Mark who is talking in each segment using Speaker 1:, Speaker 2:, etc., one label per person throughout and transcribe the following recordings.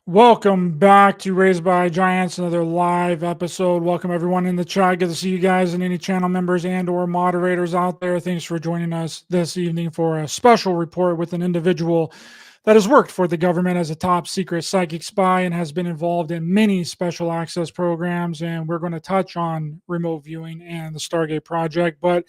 Speaker 1: Welcome back to Raised by Giants, another live episode. Welcome everyone in the chat. Good to see you guys and any channel members and or moderators out there. Thanks for joining us this evening for a special report with an individual that has worked for the government as a top secret psychic spy and has been involved in many special access programs. And we're going to touch on remote viewing and the Stargate project, but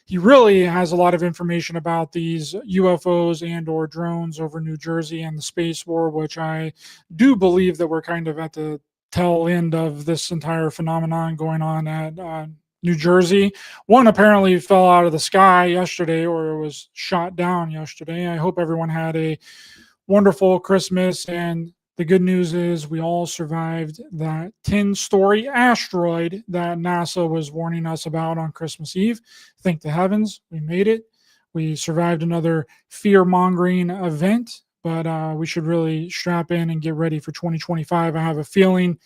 Speaker 1: he really has a lot of information about these UFOs and or drones over New Jersey and the space war, which I do believe that we're kind of at the tail end of this entire phenomenon going on at New Jersey. One apparently fell out of the sky yesterday, or it was shot down yesterday. I hope everyone had a wonderful Christmas, and the good news is we all survived that 10-story asteroid that NASA was warning us about on Christmas Eve. Thank the heavens, we made it. We survived another fear-mongering event, but we should really strap in and get ready for 2025. I have a feeling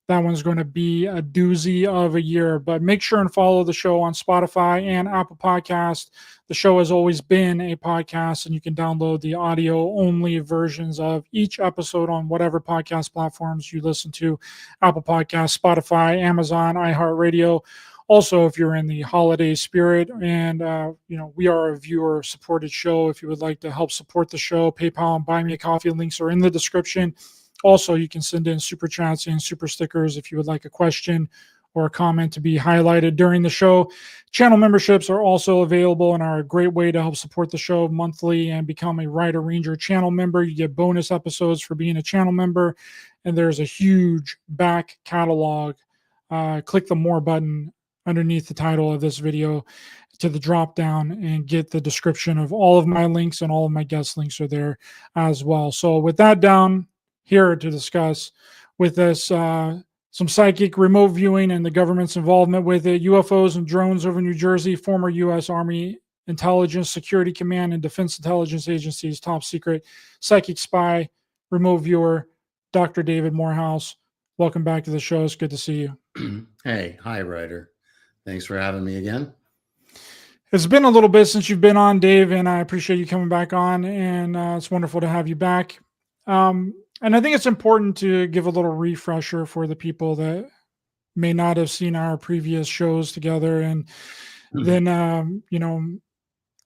Speaker 1: that one's going to be a doozy of a year, but make sure and follow the show on Spotify and Apple Podcast. The show has always been a podcast, and you can download the audio-only versions of each episode on whatever podcast platforms you listen to: Apple Podcasts, Spotify, Amazon, iHeartRadio. Also, if you're in the holiday spirit, and we are a viewer-supported show. If you would like to help support the show, PayPal and Buy Me a Coffee links are in the description. Also, you can send in super chats and super stickers if you would like a question or a comment to be highlighted during the show. Channel memberships are also available and are a great way to help support the show monthly and become a Writer Ranger channel member. You get bonus episodes for being a channel member, and there's a huge back catalog. Click the More button underneath the title of this video to the drop down and get the description of all of my links, and all of my guest links are there as well. So with that down, here to discuss with us some psychic remote viewing and the government's involvement with it, UFOs and drones over New Jersey, former U.S. Army Intelligence Security Command and Defense Intelligence Agency's top secret psychic spy, remote viewer, Dr. David Morehouse. Welcome back to the show. It's good to see you.
Speaker 2: Hey, hi, Ryder. Thanks for having me again.
Speaker 1: It's been a little bit since you've been on, Dave, and I appreciate you coming back on, and it's wonderful to have you back. And I think it's important to give a little refresher for the people that may not have seen our previous shows together. And then, and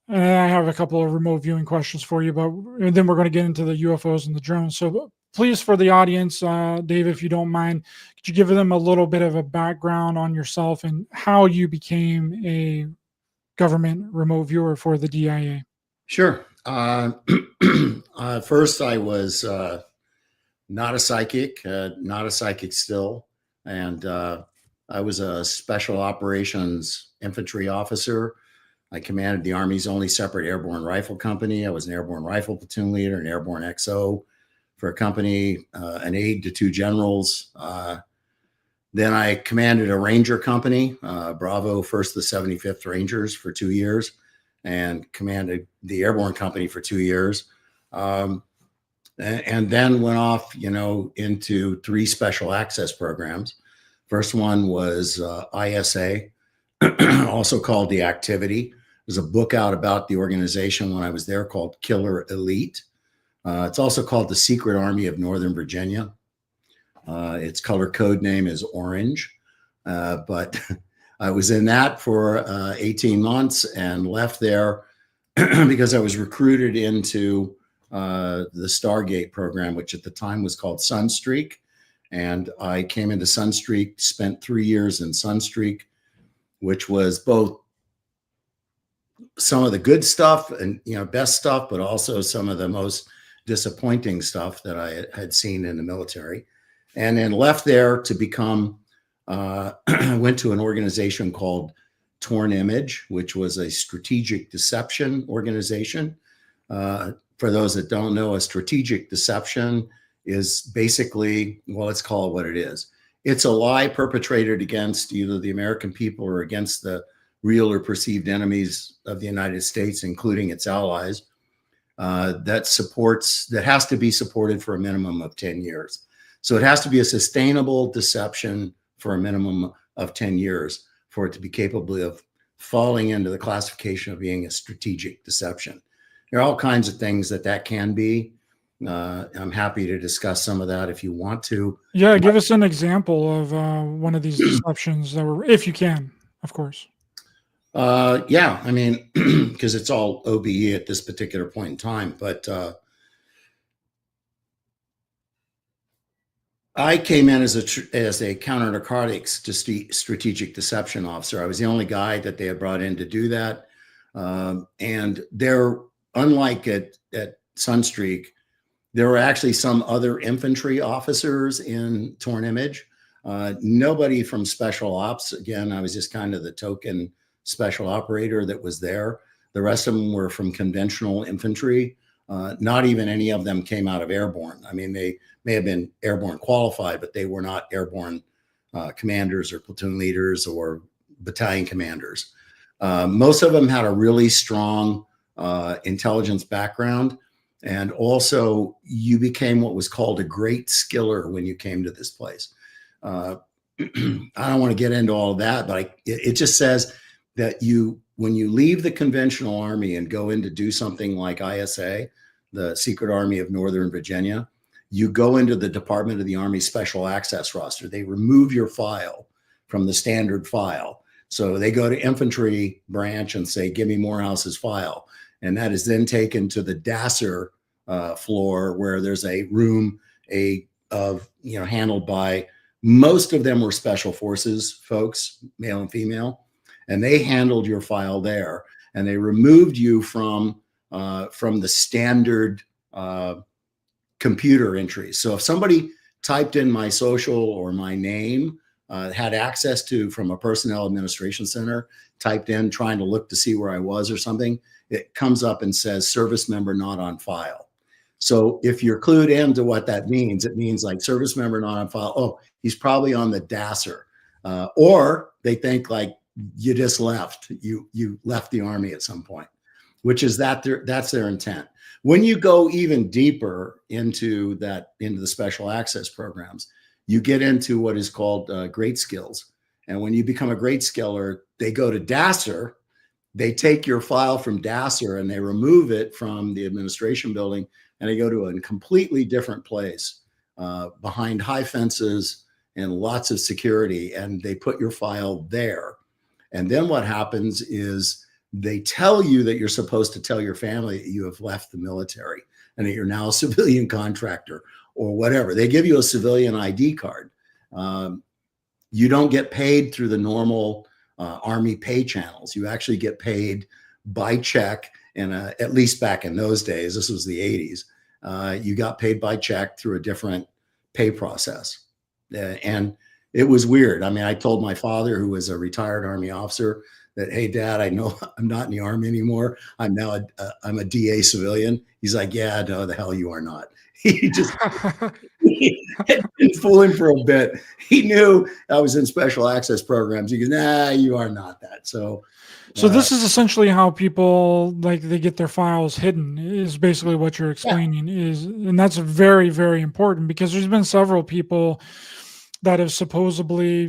Speaker 1: I have a couple of remote viewing questions for you, and then we're going to get into the UFOs and the drones. So please, for the audience, Dave, if you don't mind, could you give them a little bit of a background on yourself and how you became a government remote viewer for the DIA?
Speaker 2: Sure. First, I was not a psychic still. And I was a special operations infantry officer. I commanded the Army's only separate airborne rifle company. I was an airborne rifle platoon leader, an airborne XO for a company, an aide to two generals. Then I commanded a Ranger company, Bravo 1st the 75th Rangers, for 2 years, and commanded the airborne company for 2 years. And then went off, into 3 special access programs. First one was ISA, also called The Activity. There's a book out about the organization when I was there called Killer Elite. It's also called the Secret Army of Northern Virginia. Its color code name is Orange. But I was in that for 18 months and left there because I was recruited into the Stargate program, which at the time was called Sunstreak. And I came into Sunstreak, spent 3 years in Sunstreak, which was both some of the good stuff and, best stuff, but also some of the most disappointing stuff that I had seen in the military. And then left there to become, went to an organization called Torn Image, which was a strategic deception organization. For those that don't know, a strategic deception is basically, well, let's call it what it is. It's a lie perpetrated against either the American people or against the real or perceived enemies of the United States, including its allies, that has to be supported for a minimum of 10 years. So it has to be a sustainable deception for a minimum of 10 years for it to be capable of falling into the classification of being a strategic deception. There are all kinds of things that can be. I'm happy to discuss some of that if you want to.
Speaker 1: Yeah, give us an example of one of these deceptions that were, if you can, of course.
Speaker 2: Yeah, I mean, because it's all OBE at this particular point in time, but I came in as a counter-narcotics strategic deception officer. I was the only guy that they had brought in to do that. And they're, unlike at Sunstreak, there were actually some other infantry officers in Torn Image. Nobody from special ops. Again, I was just kind of the token special operator that was there. The rest of them were from conventional infantry. Not even any of them came out of airborne. I mean, they may have been airborne qualified, but they were not airborne commanders or platoon leaders or battalion commanders. Most of them had a really strong intelligence background. And also, you became what was called a great skiller when you came to this place. I don't want to get into all of that, but it just says that when you leave the conventional army and go in to do something like ISA, the Secret Army of Northern Virginia, you go into the Department of the Army Special Access roster. They remove your file from the standard file. So they go to infantry branch and say, give me Morehouse's file. And that is then taken to the DASSER floor, where there's a room handled by, most of them were special forces folks, male and female, and they handled your file there. And they removed you from the standard computer entries. So if somebody typed in my social or my name, had access to from a personnel administration center, typed in trying to look to see where I was or something, it comes up and says service member not on file. So if you're clued into what that means, it means like service member not on file. Oh, he's probably on the DASSER. Or they think like you just left. You left the Army at some point, which is that's their intent. When you go even deeper into the special access programs, you get into what is called great skills. And when you become a great skiller, they go to DASSER. They take your file from DASSER and they remove it from the administration building, and they go to a completely different place behind high fences and lots of security, and they put your file there. And then what happens is they tell you that you're supposed to tell your family that you have left the military and that you're now a civilian contractor or whatever. They give you a civilian ID card. You don't get paid through the normal Army pay channels. You actually get paid by check. And at least back in those days, this was the 80s, you got paid by check through a different pay process. And it was weird. I mean, I told my father, who was a retired Army officer, that, hey, Dad, I know I'm not in the Army anymore. I'm now I'm a DA civilian. He's like, yeah, no, the hell you are not. He just had been fooling for a bit. He knew I was in special access programs. He goes, nah, you are not that. So
Speaker 1: this is essentially how people, like, they get their files hidden, is basically what you're explaining. And that's very, very important, because there's been several people that have supposedly,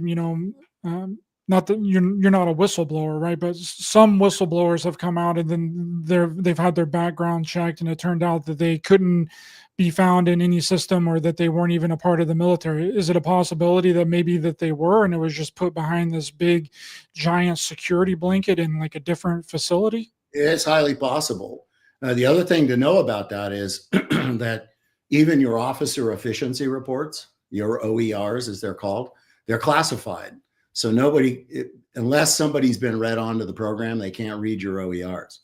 Speaker 1: not that you're not a whistleblower, right? But some whistleblowers have come out and then they've had their background checked, and it turned out that they couldn't be found in any system, or that they weren't even a part of the military. Is it a possibility that maybe that they were, and it was just put behind this big giant security blanket in like a different facility?
Speaker 2: It's highly possible. The other thing to know about that is that even your officer efficiency reports, your OERs as they're called, they're classified. So unless somebody's been read onto the program, they can't read your OERs.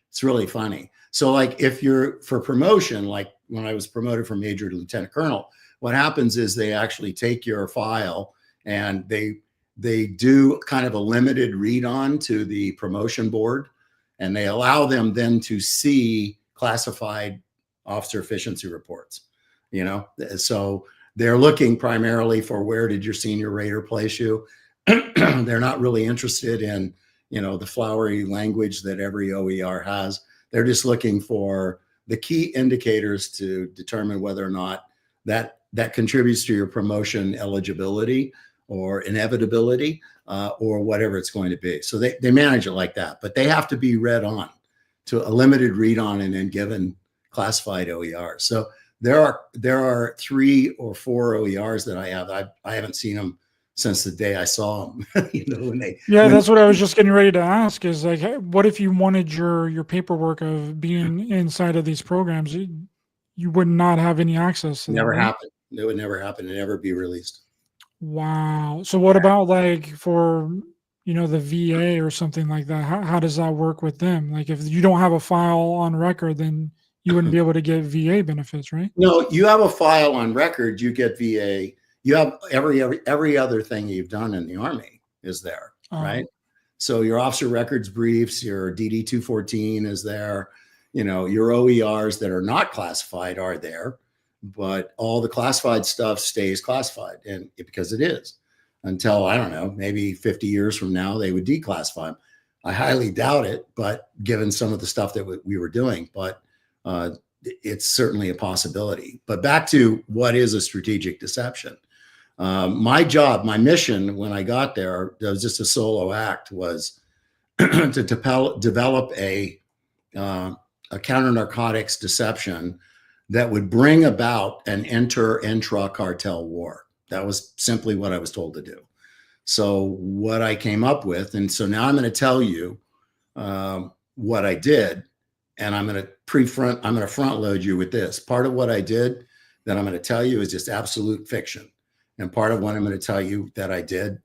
Speaker 2: It's really funny. So like if you're for promotion, like when I was promoted from major to lieutenant colonel, what happens is they actually take your file and they do kind of a limited read on to the promotion board, and they allow them then to see classified officer efficiency reports, so they're looking primarily for, where did your senior rater place you? They're not really interested in, the flowery language that every OER has. They're just looking for the key indicators to determine whether or not that contributes to your promotion eligibility or inevitability, or whatever it's going to be. So they manage it like that, but they have to be read on to a limited read on and then given classified OER. So there are 3 or 4 OERs that I have. I haven't seen them since the day I saw them.
Speaker 1: Yeah, that's what I was just getting ready to ask is like, hey, what if you wanted your paperwork of being inside of these programs? You would not have any access to that,
Speaker 2: never
Speaker 1: right?
Speaker 2: happen. It would never happen and never be released.
Speaker 1: Wow. So what about like for, the VA or something like that? How does that work with them? Like if you don't have a file on record, then you wouldn't be able to get VA benefits, right?
Speaker 2: No, you have a file on record, you get VA. You have every other thing you've done in the Army is there, right? So your officer records briefs, your DD 214 is there, your OERs that are not classified are there, but all the classified stuff stays classified, and because it is, until I don't know, maybe 50 years from now they would declassify them. I highly doubt it, but given some of the stuff that we were doing, but it's certainly a possibility. But back to what is a strategic deception. My job, my mission when I got there, it was just a solo act, was to develop a counter-narcotics deception that would bring about an intra-cartel war. That was simply what I was told to do. So what I came up with, and so now I'm going to tell you what I did, and I'm going to front load you with this. Part of what I did that I'm going to tell you is just absolute fiction. And part of what I'm going to tell you that I did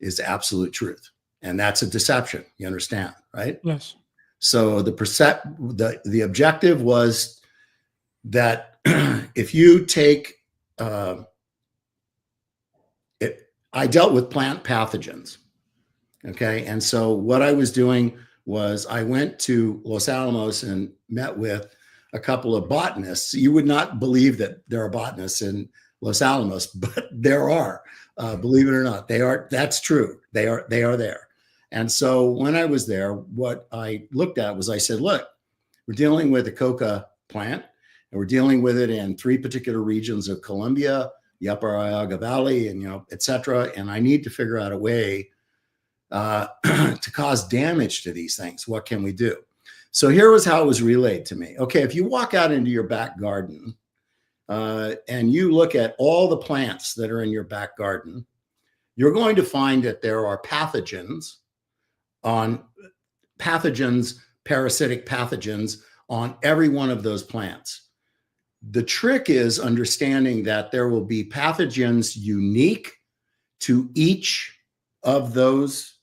Speaker 2: is absolute truth. And that's a deception. You understand, right?
Speaker 1: Yes.
Speaker 2: So the objective was that if you take I dealt with plant pathogens. Okay. And so what I was doing was I went to Los Alamos and met with a couple of botanists. You would not believe that there are botanists in Los Alamos, but there are. Believe it or not, they are. That's true. They are there. And so when I was there, what I looked at was I said, look, we're dealing with a coca plant, and we're dealing with it in 3 particular regions of Colombia, the Upper Iaga Valley, and et cetera. And I need to figure out a way to cause damage to these things. What can we do? So here was how it was relayed to me. Okay, if you walk out into your back garden and you look at all the plants that are in your back garden, you're going to find that there are parasitic pathogens on every one of those plants. The trick is understanding that there will be pathogens unique to each of those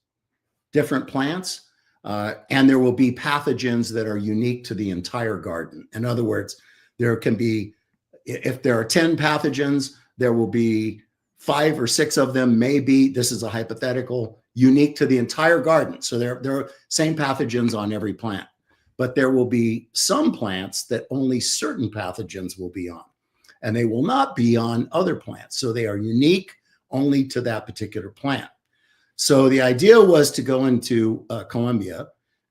Speaker 2: different plants, and there will be pathogens that are unique to the entire garden. In other words, there can be, if there are 10 pathogens, there will be 5 or 6 of them, maybe, this is a hypothetical, unique to the entire garden. So there are same pathogens on every plant, but there will be some plants that only certain pathogens will be on, and they will not be on other plants. So they are unique only to that particular plant. So the idea was to go into Colombia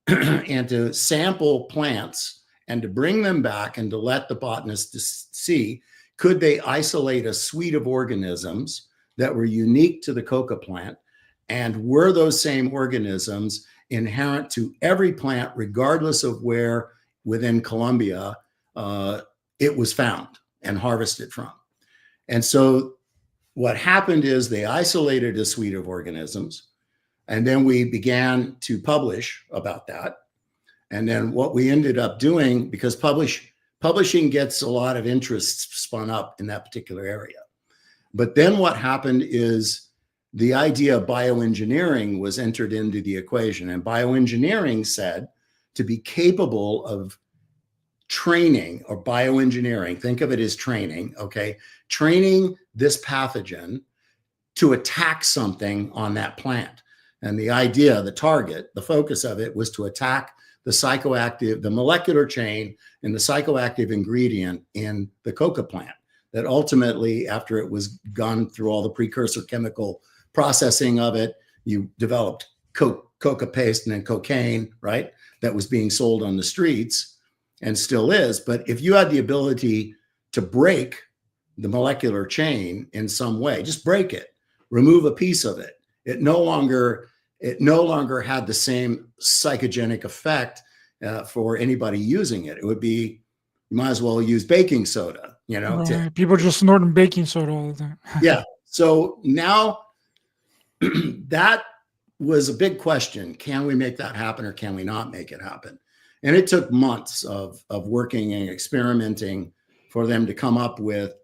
Speaker 2: and to sample plants and to bring them back and to let the botanists see, could they isolate a suite of organisms that were unique to the coca plant, and were those same organisms inherent to every plant, regardless of where within Colombia it was found and harvested from. And so what happened is they isolated a suite of organisms, and then we began to publish about that. And then what we ended up doing, because publishing gets a lot of interest spun up in that particular area. But then what happened is the idea of bioengineering was entered into the equation. And bioengineering said to be capable of training, or bioengineering, think of it as training, okay? Training this pathogen to attack something on that plant. And the idea, the target, the focus of it was to attack the psychoactive, the molecular chain and the psychoactive ingredient in the coca plant, that ultimately, after it was gone through all the precursor chemical processing of it, you developed coca paste and then cocaine, right? That was being sold on the streets and still is. But if you had the ability to break the molecular chain in some way, just break it, remove a piece of it, it no longer had the same psychogenic effect for anybody using it. It would be, you might as well use baking soda. you know,
Speaker 1: Right. People just snorting baking soda all the time.
Speaker 2: yeah. So now that was a big question. Can we make that happen or can we not make it happen? And it took months of working and experimenting for them to come up with,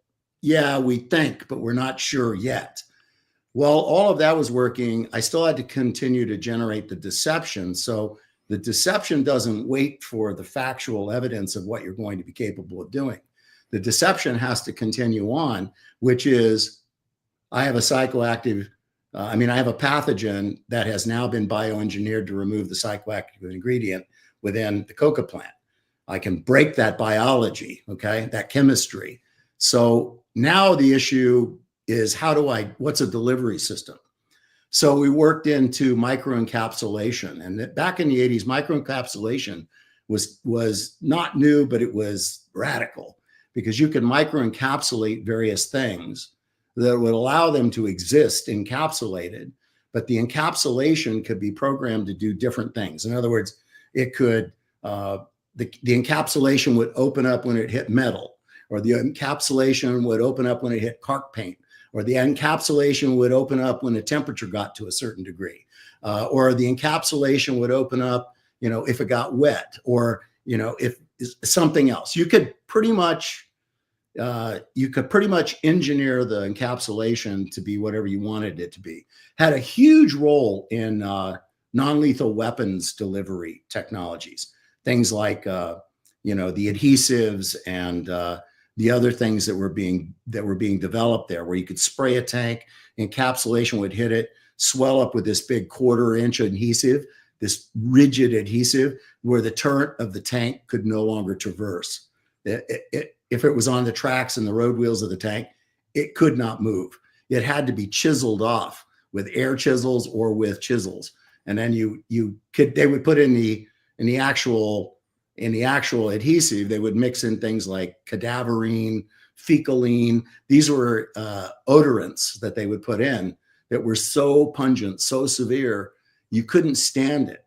Speaker 2: yeah, we think, but we're not sure yet. Well, all of that was working. I still had to continue to generate the deception. So the deception doesn't wait for the factual evidence of what you're going to be capable of doing. The deception has to continue on, which is I have a psychoactive, I have a pathogen that has now been bioengineered to remove the psychoactive ingredient within the coca plant. I can break that biology, okay, that chemistry. So now the issue is what's a delivery system? So we worked into microencapsulation, and back in the 80s, microencapsulation was not new, but it was radical because you can microencapsulate various things that would allow them to exist encapsulated, but the encapsulation could be programmed to do different things. In other words, it could, the encapsulation would open up when it hit metal, or the encapsulation would open up when it hit caulk paint, or the encapsulation would open up when the temperature got to a certain degree, or the encapsulation would open up, if it got wet, or, if something else. You could pretty much engineer the encapsulation to be whatever you wanted it to be. Had a huge role in non-lethal weapons delivery technologies, things like the adhesives and the other things that were being developed there, where you could spray a tank, encapsulation would hit it, swell up with this big 1/4-inch adhesive, this rigid adhesive, where the turret of the tank could no longer traverse. If it was on the tracks and the road wheels of the tank, it could not move. It had to be chiseled off with air chisels or with chisels. And then they would put in the actual adhesive, they would mix in things like cadaverine, fecaline. These were odorants that they would put in that were so pungent, so severe, you couldn't stand it.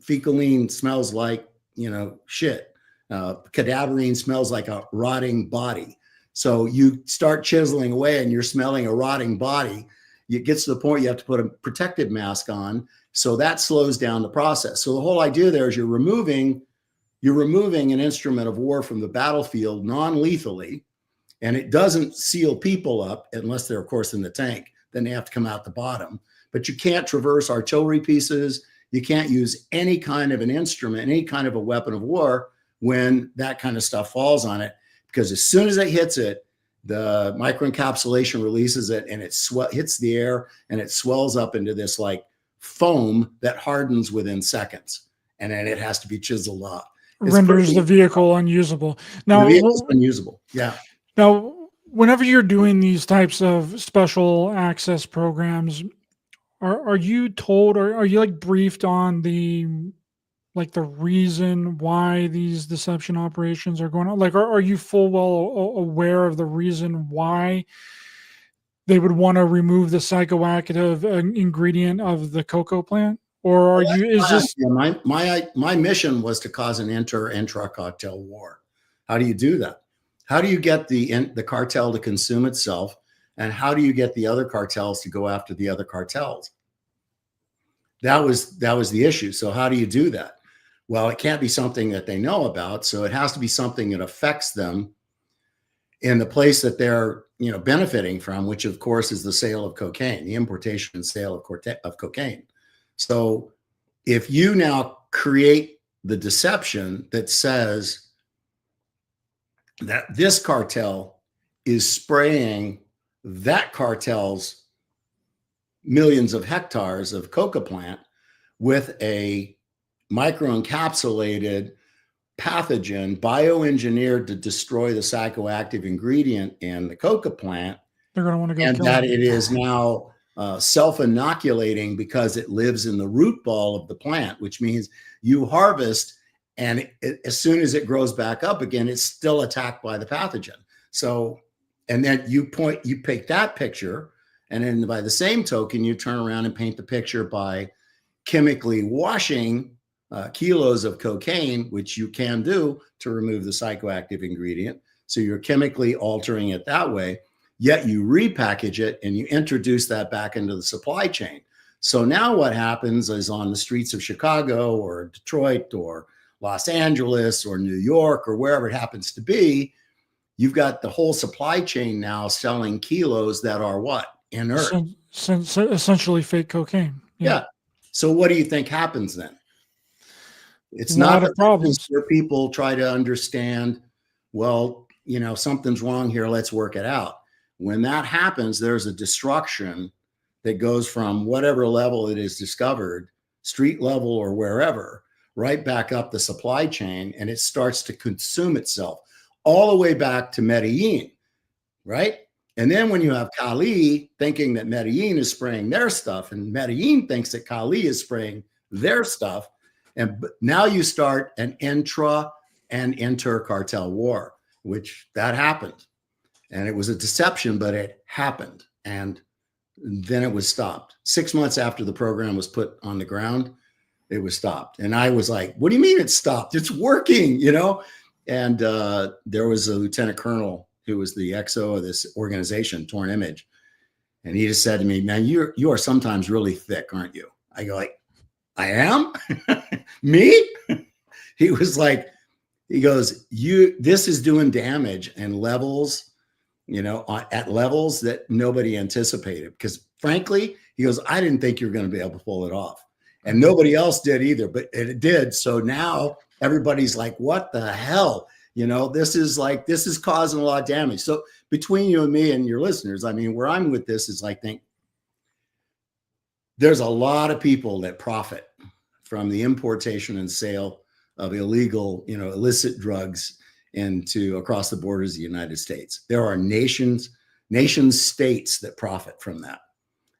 Speaker 2: Fecaline smells like, shit. Cadaverine smells like a rotting body. So you start chiseling away and you're smelling a rotting body. It gets to the point you have to put a protective mask on. So that slows down the process. So the whole idea there is you're removing an instrument of war from the battlefield non-lethally, and it doesn't seal people up unless they're, of course, in the tank. Then they have to come out the bottom. But you can't traverse artillery pieces. You can't use any kind of an instrument, any kind of a weapon of war when that kind of stuff falls on it, because as soon as it hits it, the microencapsulation releases it and it hits the air and it swells up into this like foam that hardens within seconds. And then it has to be chiseled off.
Speaker 1: Renders the vehicle unusable. Now,
Speaker 2: the vehicle's unusable. Yeah.
Speaker 1: Now, whenever you're doing these types of special access programs, are you told, or are you like briefed on the reason why these deception operations are going on? Like, are you full well aware of the reason why they would want to remove the psychoactive ingredient of the cocoa plant? Or are you, is this
Speaker 2: my mission was to cause an intra-cartel war. How do you do that? How do you get the cartel to consume itself? And how do you get the other cartels to go after the other cartels? That was the issue. So how do you do that? Well, it can't be something that they know about. So it has to be something that affects them in the place that they're, benefiting from, which of course is the sale of cocaine, the importation and sale of cocaine. So if you now create the deception that says that this cartel is spraying that cartel's millions of hectares of coca plant with a microencapsulated pathogen bioengineered to destroy the psychoactive ingredient in the coca plant,
Speaker 1: they're going to want to go,
Speaker 2: and that it is now self-inoculating because it lives in the root ball of the plant, which means you harvest and as soon as it grows back up again, it's still attacked by the pathogen. So, and then you pick that picture, and then by the same token, you turn around and paint the picture by chemically washing kilos of cocaine, which you can do to remove the psychoactive ingredient. So you're chemically altering it that way, yet you repackage it and you introduce that back into the supply chain. So now what happens is on the streets of Chicago or Detroit or Los Angeles or New York or wherever it happens to be, you've got the whole supply chain now selling kilos that are what? Inert.
Speaker 1: Essentially fake cocaine.
Speaker 2: Yeah. So what do you think happens then? It's
Speaker 1: A
Speaker 2: not
Speaker 1: lot of problems
Speaker 2: where people try to understand, well, you know, something's wrong here, let's work it out. When that happens, there's a destruction that goes from whatever level it is discovered, street level or wherever, right back up the supply chain, and it starts to consume itself all the way back to Medellin, right? And then when you have Cali thinking that Medellin is spraying their stuff, and Medellin thinks that Cali is spraying their stuff, and now you start an intra and inter cartel war, which that happened. And it was a deception, but it happened. And then it was stopped. 6 months after the program was put on the ground, it was stopped. And I was like, what do you mean it's stopped? It's working, you know? And there was a lieutenant colonel who was the XO of this organization, Torn Image. And he just said to me, man, you are sometimes really thick, aren't you? I go like, I am? Me? He was like, he goes, this is doing damage and levels, you know, at levels that nobody anticipated. Because frankly, he goes, I didn't think you were going to be able to pull it off. And nobody else did either, but it did. So now everybody's like, what the hell? You know, this is causing a lot of damage. So between you and me and your listeners, I mean, where I'm with this is I think there's a lot of people that profit from the importation and sale of illegal, you know, illicit drugs into across the borders of the United States. There are nation states that profit from that.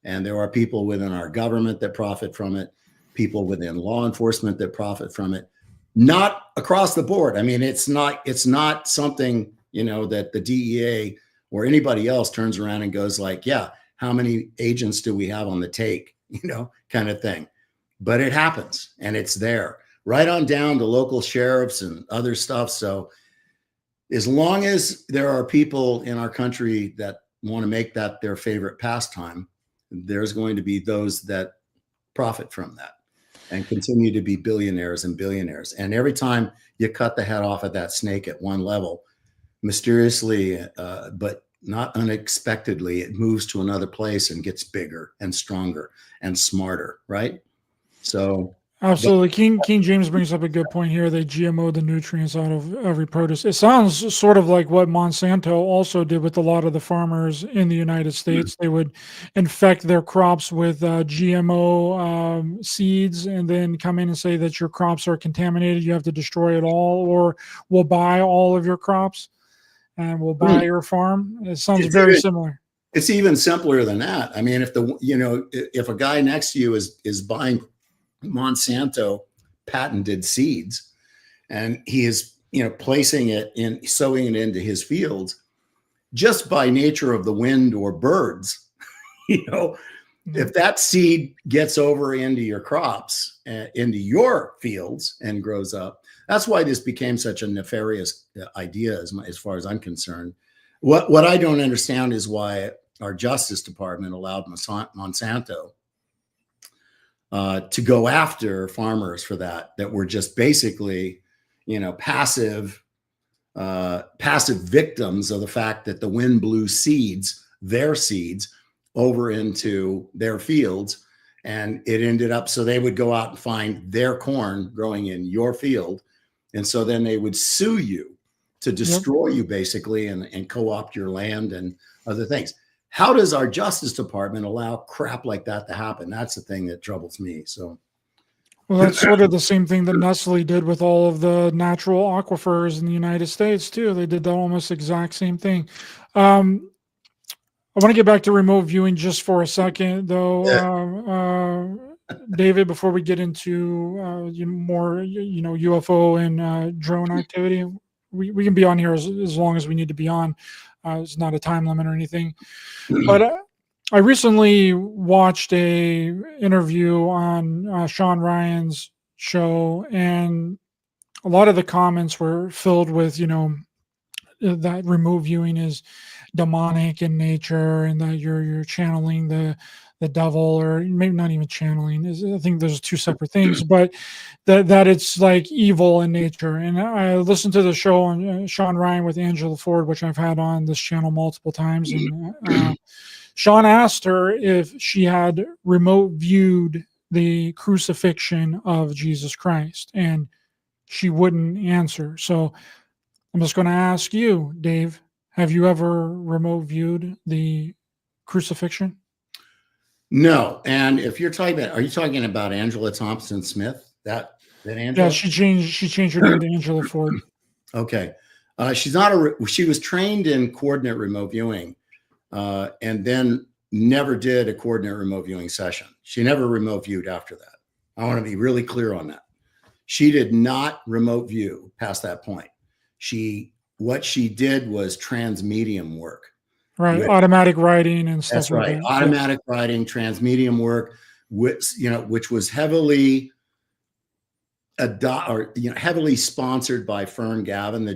Speaker 2: And there are people within our government that profit from it, people within law enforcement that profit from it. Not across the board. I mean, it's not something, you know, that the DEA or anybody else turns around and goes like, yeah, how many agents do we have on the take, you know, kind of thing. But it happens and it's there right on down to local sheriffs and other stuff. So as long as there are people in our country that want to make that their favorite pastime, there's going to be those that profit from that and continue to be billionaires and billionaires. And every time you cut the head off of that snake at one level, mysteriously, but not unexpectedly, it moves to another place and gets bigger and stronger and smarter, right? So
Speaker 1: absolutely. King James brings up a good point here. They GMO the nutrients out of every produce. It sounds sort of like what Monsanto also did with a lot of the farmers in the United States. They would infect their crops with GMO seeds and then come in and say that your crops are contaminated. You have to destroy it all, or we'll buy all of your crops and we'll buy your farm. It sounds very similar.
Speaker 2: It's even simpler than that. I mean, if a guy next to you is buying Monsanto patented seeds and he is, you know, placing it in, sowing it into his fields, just by nature of the wind or birds, you know, if that seed gets over into your crops, into your fields and grows up, that's why this became such a nefarious idea as far as I'm concerned. What I don't understand is why our Justice Department allowed Monsanto to go after farmers for that were just basically, you know, passive victims of the fact that the wind blew their seeds over into their fields. And it ended up, so they would go out and find their corn growing in your field. And so then they would sue you to destroy you basically and co-opt your land and other things. How does our Justice Department allow crap like that to happen? That's the thing that troubles me. So,
Speaker 1: well, that's sort of the same thing that Nestle did with all of the natural aquifers in the United States too. They did the almost exact same thing. I want to get back to remote viewing just for a second, though, David. Before we get into more, UFO and drone activity, we can be on here as long as we need to be on. It's not a time limit or anything. But I recently watched a interview on Sean Ryan's show, and a lot of the comments were filled with, that remote viewing is demonic in nature, and that you're channeling the devil, or maybe not even channeling. I think those are two separate things, but that it's like evil in nature. And I listened to the show on Sean Ryan with Angela Ford, which I've had on this channel multiple times, and Sean asked her if she had remote viewed the crucifixion of Jesus Christ, and she wouldn't answer. So I'm just going to ask you, Dave, have you ever remote viewed the crucifixion?
Speaker 2: No. And if you're talking about, are you talking about Angela Thompson Smith? That
Speaker 1: Yeah,
Speaker 2: Angela?
Speaker 1: she changed her name to Angela Ford.
Speaker 2: Okay. She's not she was trained in coordinate remote viewing, and then never did a coordinate remote viewing session. She never remote viewed after that. I want to be really clear on that. She did not remote view past that point. What she did was transmedium work.
Speaker 1: Right. Automatic writing and stuff
Speaker 2: That's
Speaker 1: like
Speaker 2: right.
Speaker 1: that.
Speaker 2: Automatic writing, transmedium work, which was heavily heavily sponsored by Fern Gavin, the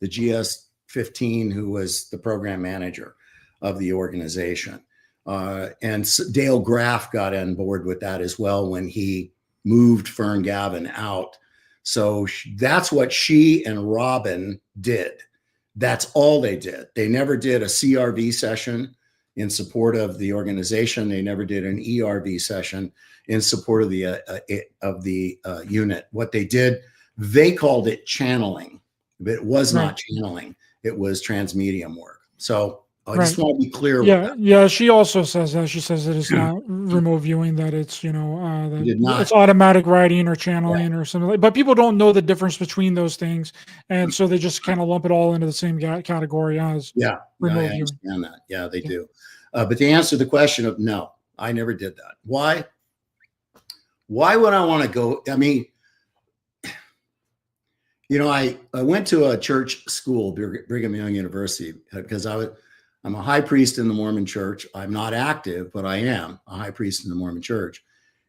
Speaker 2: GS 15, who was the program manager of the organization. And Dale Graff got on board with that as well when he moved Fern Gavin out. So that's what she and Robin did. That's all they did. They never did a CRV session in support of the organization. They never did an ERV session in support of the unit. What they did, they called it channeling, but it was not channeling. It was transmedium work. So I just want to be clear.
Speaker 1: Yeah. She also says that. She says that it's not remote viewing, that it's, it's automatic writing or channeling or something like. But people don't know the difference between those things, and so they just kind of lump it all into the same category as remote
Speaker 2: I understand that. Yeah, they do. But to answer the question of no, I never did that. Why? Why would I want to go? I mean, I went to a church school, Brigham Young University, because I'm a high priest in the Mormon church. I'm not active, but I am a high priest in the Mormon church.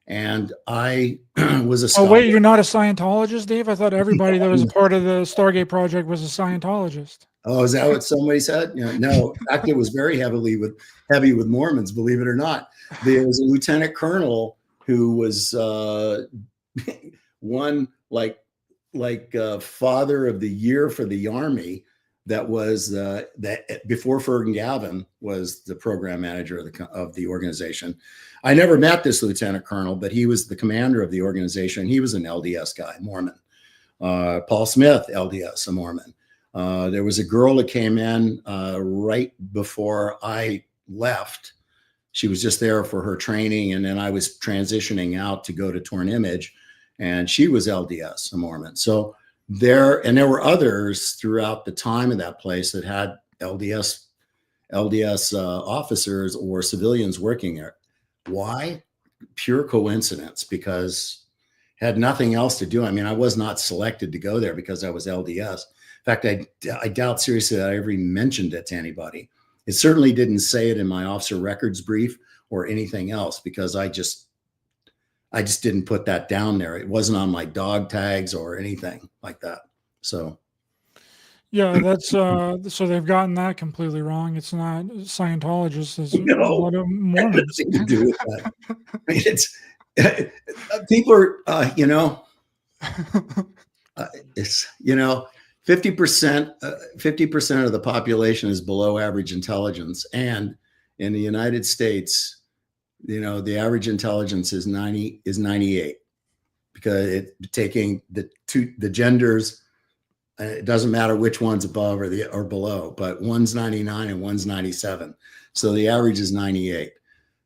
Speaker 2: And I was a scholar.
Speaker 1: Oh, wait, you're not a Scientologist, Dave? I thought everybody that was a part of the Stargate Project was a Scientologist.
Speaker 2: Oh, is that what somebody said? No, in fact, it was very heavy with Mormons, believe it or not. There was a lieutenant colonel who was one father of the year for the Army. That was that before Fergus Gavin was the program manager of the organization. I never met this lieutenant colonel, but he was the commander of the organization. He was an LDS guy, Mormon. Paul Smith, LDS, a Mormon. There was a girl that came in right before I left. She was just there for her training, and then I was transitioning out to go to Torn Image, and she was LDS, a Mormon. So there were others throughout the time of that place that had LDS officers or civilians working there. Why? Pure coincidence, because it had nothing else to do. I mean, I was not selected to go there because I was LDS. In fact, I doubt seriously that I ever mentioned it to anybody. It certainly didn't say it in my officer records brief or anything else, because I just didn't put that down there. It wasn't on my dog tags or anything like that. So,
Speaker 1: yeah, that's so they've gotten that completely wrong. It's not Scientologists. It's
Speaker 2: no,
Speaker 1: a lot of Mormons.
Speaker 2: nothing to do with that. I mean, it's people are, it's 50% of the population is below average intelligence, and in the United States, the average intelligence is 98, because it's taking the genders. It doesn't matter which one's above or below, but one's 99 and one's 97. So the average is 98.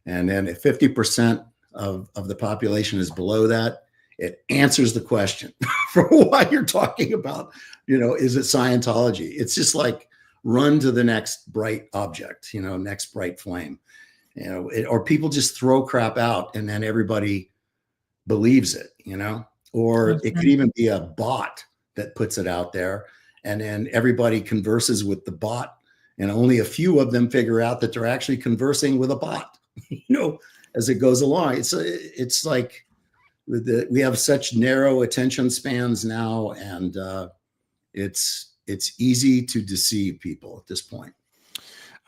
Speaker 2: And then if 50% of the population is below that, it answers the question for why you're talking about, is it Scientology? It's just like run to the next bright object, next bright flame. Or people just throw crap out and then everybody believes it, or it could even be a bot that puts it out there, and then everybody converses with the bot, and only a few of them figure out that they're actually conversing with a bot, as it goes along. It's like we have such narrow attention spans now, and it's it's easy to deceive people at this point.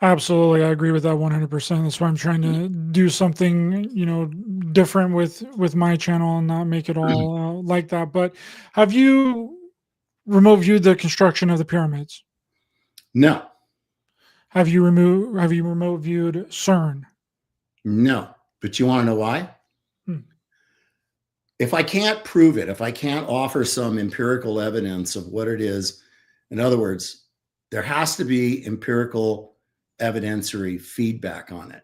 Speaker 1: Absolutely. I agree with that 100%. That's why I'm trying to do something, different with my channel and not make it all like that. But have you remote viewed the construction of the pyramids?
Speaker 2: No,
Speaker 1: Have you remote viewed CERN?
Speaker 2: no. But you want to know why?
Speaker 1: Hmm.
Speaker 2: If I can't prove it, if I can't offer some empirical evidence of what it is, in other words, there has to be empirical evidentiary feedback on it.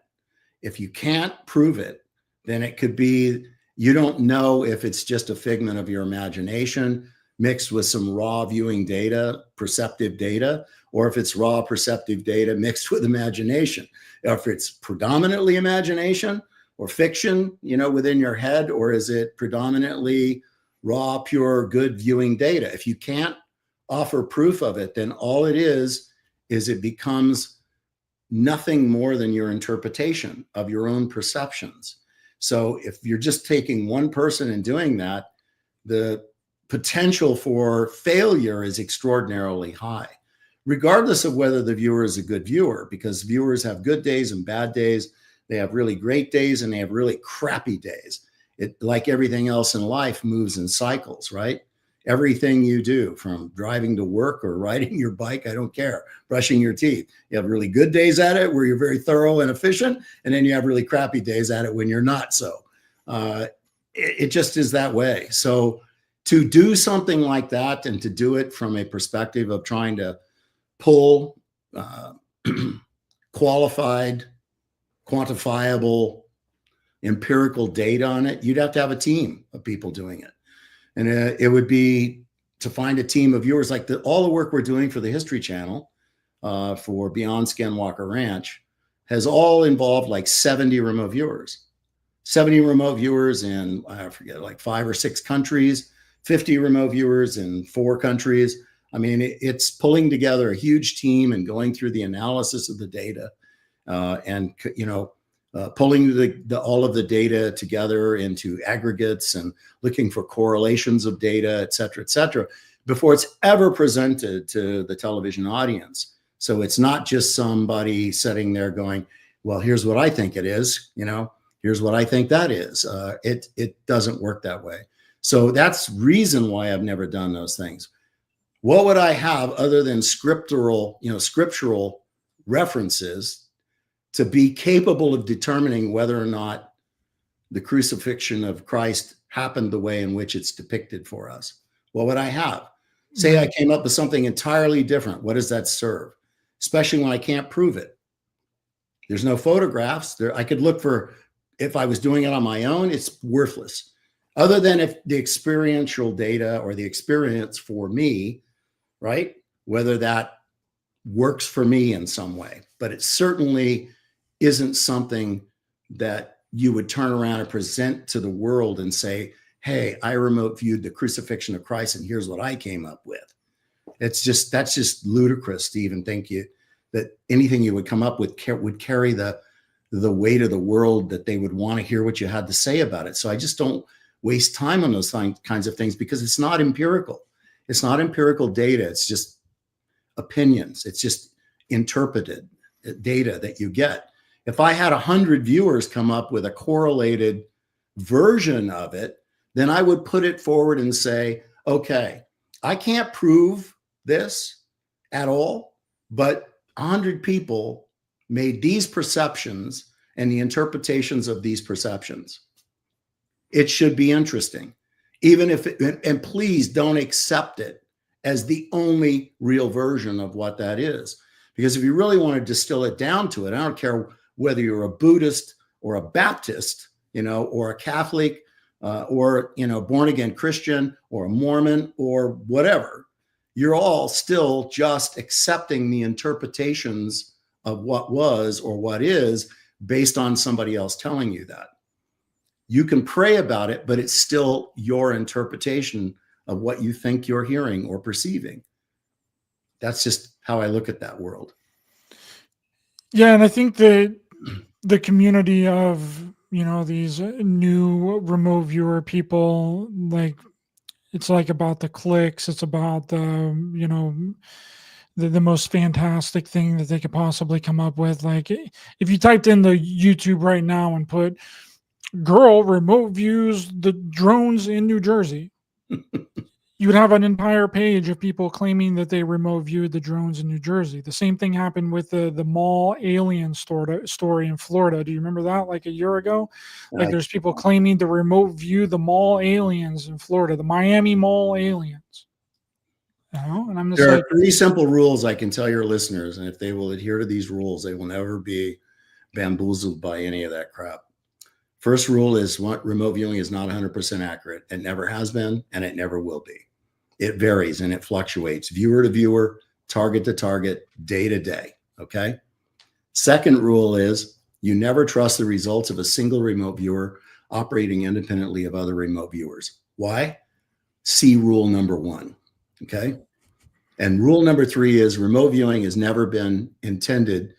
Speaker 2: If you can't prove it, then it could be, you don't know if it's just a figment of your imagination mixed with some raw viewing data, perceptive data, or if it's raw perceptive data mixed with imagination. If it's predominantly imagination or fiction, within your head, or is it predominantly raw, pure, good viewing data? If you can't offer proof of it, then all it is it becomes nothing more than your interpretation of your own perceptions. So if you're just taking one person and doing that, the potential for failure is extraordinarily high, regardless of whether the viewer is a good viewer, because viewers have good days and bad days. They have really great days and they have really crappy days. It, like everything else in life, moves in cycles, right? Everything you do, from driving to work or riding your bike, I don't care, brushing your teeth. You have really good days at it where you're very thorough and efficient, and then you have really crappy days at it when you're not so. It just is that way. So to do something like that, and to do it from a perspective of trying to pull qualified, quantifiable, empirical data on it, you'd have to have a team of people doing it. And it would be to find a team of viewers, like all the work we're doing for the History Channel for Beyond Skinwalker Ranch has all involved like 70 remote viewers. 70 remote viewers in, I forget, like 5 or 6 countries, 50 remote viewers in 4 countries. I mean, it's pulling together a huge team and going through the analysis of the data and, pulling all of the data together into aggregates and looking for correlations of data, et cetera, before it's ever presented to the television audience. So it's not just somebody sitting there going, well, here's what I think it is, here's what I think that is. It doesn't work that way. So that's reason why I've never done those things. What would I have other than scriptural references to be capable of determining whether or not the crucifixion of Christ happened the way in which it's depicted for us? What would I have? Say I came up with something entirely different. What does that serve? Especially when I can't prove it. There's no photographs there. I could look for, if I was doing it on my own, it's worthless. Other than if the experiential data or the experience for me, right? Whether that works for me in some way, but it certainly isn't something that you would turn around and present to the world and say, hey, I remote viewed the crucifixion of Christ and here's what I came up with. That's just ludicrous to even think that anything you would come up with would carry the weight of the world, that they would want to hear what you had to say about it. So I just don't waste time on those kinds of things, because it's not empirical. It's not empirical data. It's just opinions. It's just interpreted data that you get. If I had 100 viewers come up with a correlated version of it, then I would put it forward and say, okay, I can't prove this at all, but 100 people made these perceptions and the interpretations of these perceptions. It should be interesting, even if and please don't accept it as the only real version of what that is. Because if you really want to distill it down to it, I don't care whether you're a Buddhist or a Baptist, or a Catholic, or, born again Christian or a Mormon or whatever, you're all still just accepting the interpretations of what was or what is based on somebody else telling you that. You can pray about it, but it's still your interpretation of what you think you're hearing or perceiving. That's just how I look at that world.
Speaker 1: Yeah, and I think that the community of these new remote viewer people, like, It's like about the clicks. It's about the most fantastic thing that they could possibly come up with. Like if you typed in the YouTube right now and put girl remote views the drones in New Jersey, you would have an entire page of people claiming that they remote viewed the drones in New Jersey. The same thing happened with the mall alien story in Florida. Do you remember that, like a year ago? Like there's people claiming to remote view the mall aliens in Florida, the Miami mall aliens. And I'm just
Speaker 2: there
Speaker 1: like,
Speaker 2: are 3 simple rules I can tell your listeners, and if they will adhere to these rules, they will never be bamboozled by any of that crap. First rule is remote viewing is not 100% accurate. It never has been, and it never will be. It varies and it fluctuates, viewer to viewer, target to target, day to day. Okay. Second rule is you never trust the results of a single remote viewer operating independently of other remote viewers. Why? See rule number 1. Okay. And rule number 3 is remote viewing has never been intended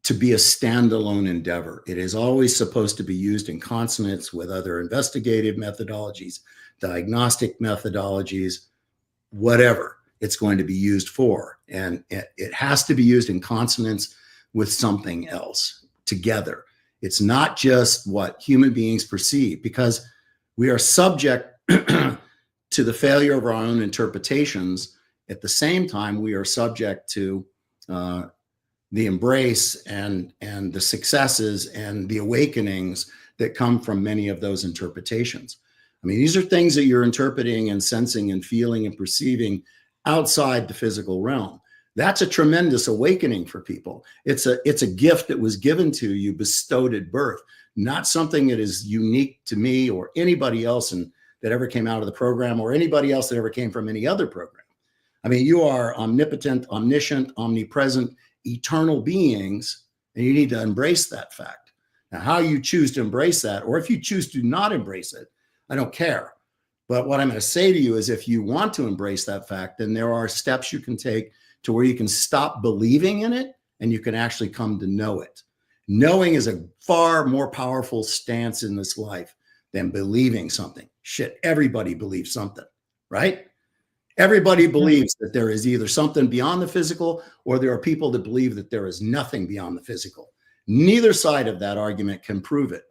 Speaker 2: to be a standalone endeavor. It is always supposed to be used in consonance with other investigative methodologies, diagnostic methodologies, whatever it's going to be used for. And it has to be used in consonance with something else together. It's not just what human beings perceive, because we are subject to the failure of our own interpretations. At the same time, we are subject to the embrace and the successes and the awakenings that come from many of those interpretations. I mean, these are things that you're interpreting and sensing and feeling and perceiving outside the physical realm. That's a tremendous awakening for people. It's a gift that was given to you, bestowed at birth, not something that is unique to me or anybody else that ever came out of the program or anybody else that ever came from any other program. I mean, you are omnipotent, omniscient, omnipresent, eternal beings, and you need to embrace that fact. Now, how you choose to embrace that, or if you choose to not embrace it, I don't care. But what I'm going to say to you is if you want to embrace that fact, then there are steps you can take to where you can stop believing in it and you can actually come to know it. Knowing is a far more powerful stance in this life than believing something. Shit, everybody believes something, right? Everybody believes that there is either something beyond the physical, or there are people that believe that there is nothing beyond the physical. Neither side of that argument can prove it.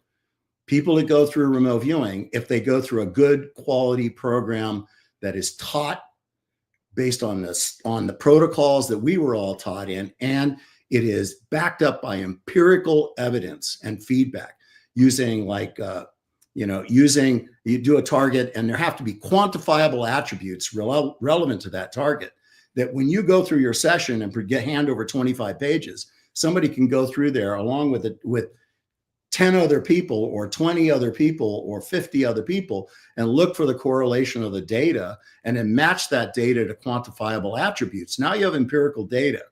Speaker 2: People that go through remote viewing, if they go through a good quality program that is taught based on the protocols that we were all taught in, and it is backed up by empirical evidence and feedback using you do a target and there have to be quantifiable attributes relevant to that target, that when you go through your session and hand over 25 pages, somebody can go through there along with 10 other people or 20 other people or 50 other people and look for the correlation of the data and then match that data to quantifiable attributes. Now you have empirical data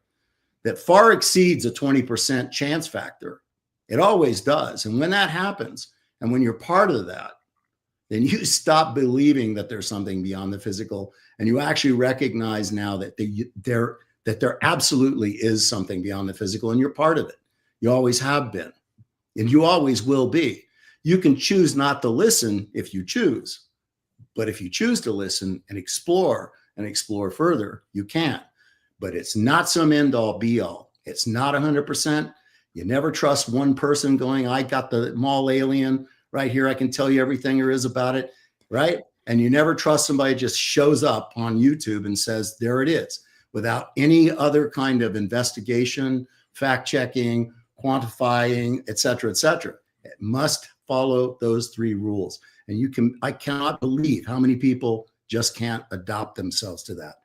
Speaker 2: that far exceeds a 20% chance factor. It always does. And when that happens, and when you're part of that, then you stop believing that there's something beyond the physical, and you actually recognize now that there absolutely is something beyond the physical, and you're part of it. You always have been, and you always will be. You can choose not to listen if you choose, but if you choose to listen and explore further, you can. But it's not some end all be all. It's not 100%. You never trust one person going, I got the mall alien right here. I can tell you everything there is about it, right? And you never trust somebody just shows up on YouTube and says, there it is, without any other kind of investigation, fact checking, quantifying, et cetera, et cetera. It must follow those 3 rules. And I cannot believe how many people just can't adopt themselves to that.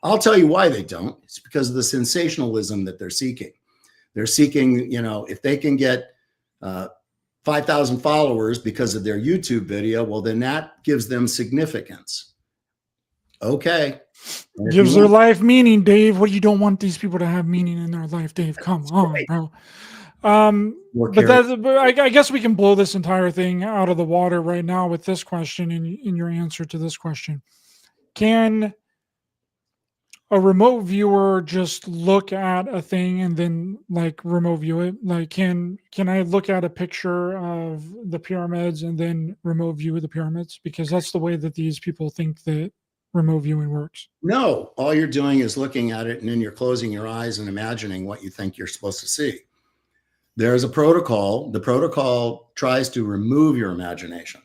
Speaker 2: I'll tell you why they don't. It's because of the sensationalism that they're seeking. They're seeking, if they can get 5,000 followers because of their YouTube video, well, then that gives them significance. Okay.
Speaker 1: Gives their life meaning, Dave. What, you don't want these people to have meaning in their life, Dave? Come on,
Speaker 2: right,
Speaker 1: bro. But I guess we can blow this entire thing out of the water right now with this question in your answer to this question. Can a remote viewer just look at a thing and then like remote view it? Like, can I look at a picture of the pyramids and then remote view the pyramids? Because that's the way that these people think that remote viewing works.
Speaker 2: No, all you're doing is looking at it and then you're closing your eyes and imagining what you think you're supposed to see. There's a protocol. The protocol tries to remove your imagination.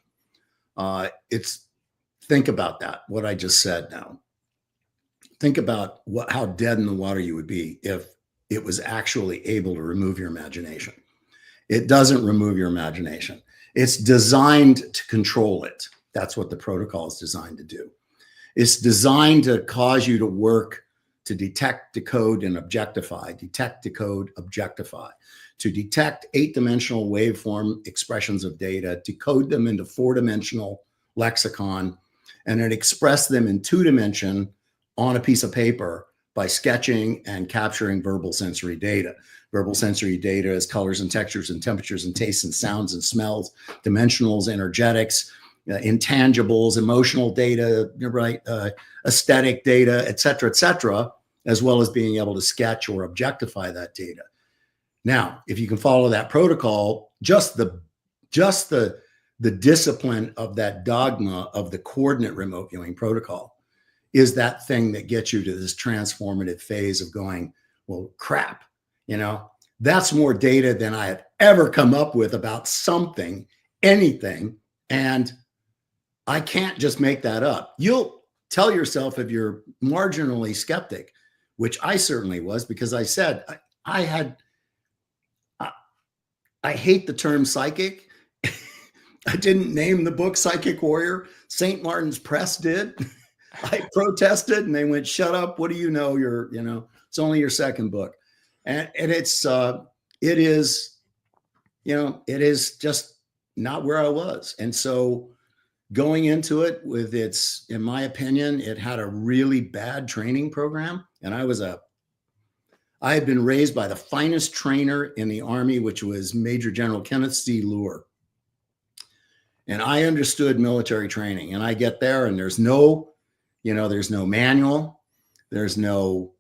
Speaker 2: Think about that, what I just said now. Think about how dead in the water you would be if it was actually able to remove your imagination. It doesn't remove your imagination. It's designed to control it. That's what the protocol is designed to do. It's designed to cause you to work to detect, decode, and objectify. Detect, decode, objectify. To detect 8-dimensional waveform expressions of data, decode them into 4-dimensional lexicon, and then express them in 2-dimension on a piece of paper by sketching and capturing verbal sensory data. Verbal sensory data is colors and textures and temperatures and tastes and sounds and smells, dimensionals, energetics, intangibles, emotional data, right, aesthetic data, et cetera, as well as being able to sketch or objectify that data. Now, if you can follow that protocol, just the discipline of that dogma of the coordinate remote viewing protocol is that thing that gets you to this transformative phase of going, well, crap, that's more data than I have ever come up with about something, anything. And I can't just make that up. You'll tell yourself if you're marginally skeptic, which I certainly was, because I said, I hate the term psychic. I didn't name the book Psychic Warrior. St. Martin's Press did. I protested and they went, shut up. What do you know? It's only your second book. And it is just not where I was. And so going into it with in my opinion, it had a really bad training program. And I had been raised by the finest trainer in the Army, which was Major General Kenneth C. Lure. And I understood military training, and I get there and there's no manual. There's no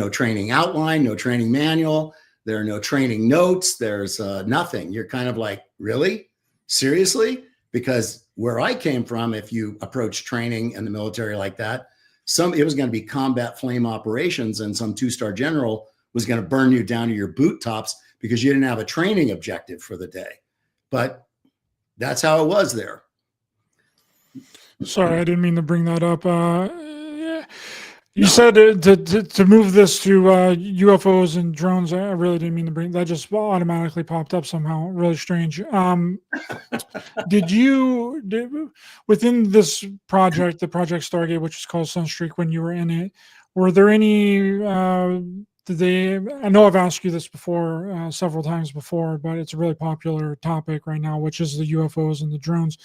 Speaker 2: training outline, no training manual. There are no training notes. There's nothing. You're kind of like, really? Seriously? Because where I came from, if you approach training in the military like that, it was going to be combat flame operations, and some 2-star general was going to burn you down to your boot tops because you didn't have a training objective for the day. But that's how it was there.
Speaker 1: Sorry, I didn't mean to bring that up. You said to move this to UFOs and drones. I really didn't mean to bring that. Just automatically popped up somehow. Really strange. Within this project, the Project Stargate, which is called Sunstreak, when you were in it, were there any? I know I've asked you this before, several times before, but it's a really popular topic right now, which is the UFOs and the drones.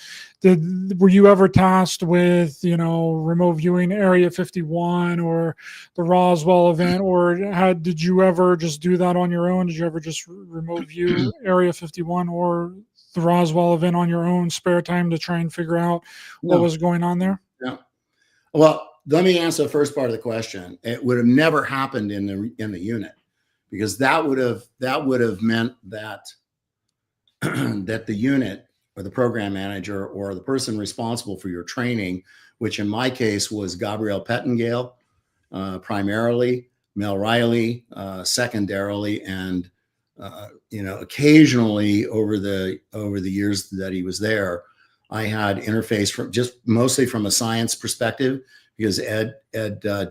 Speaker 1: Were you ever tasked with, remote viewing Area 51 or the Roswell event, or did you ever just do that on your own? Did you ever just remote view Area 51 or the Roswell event on your own spare time to try and figure out what was going on there?
Speaker 2: Yeah. Well, let me answer the first part of the question. It would have never happened in the unit, because that would have meant that that the unit or the program manager or the person responsible for your training, which in my case was Gabrielle Pettengale, primarily, Mel Riley, secondarily, and occasionally over the years that he was there, I had interface mostly from a science perspective, because Ed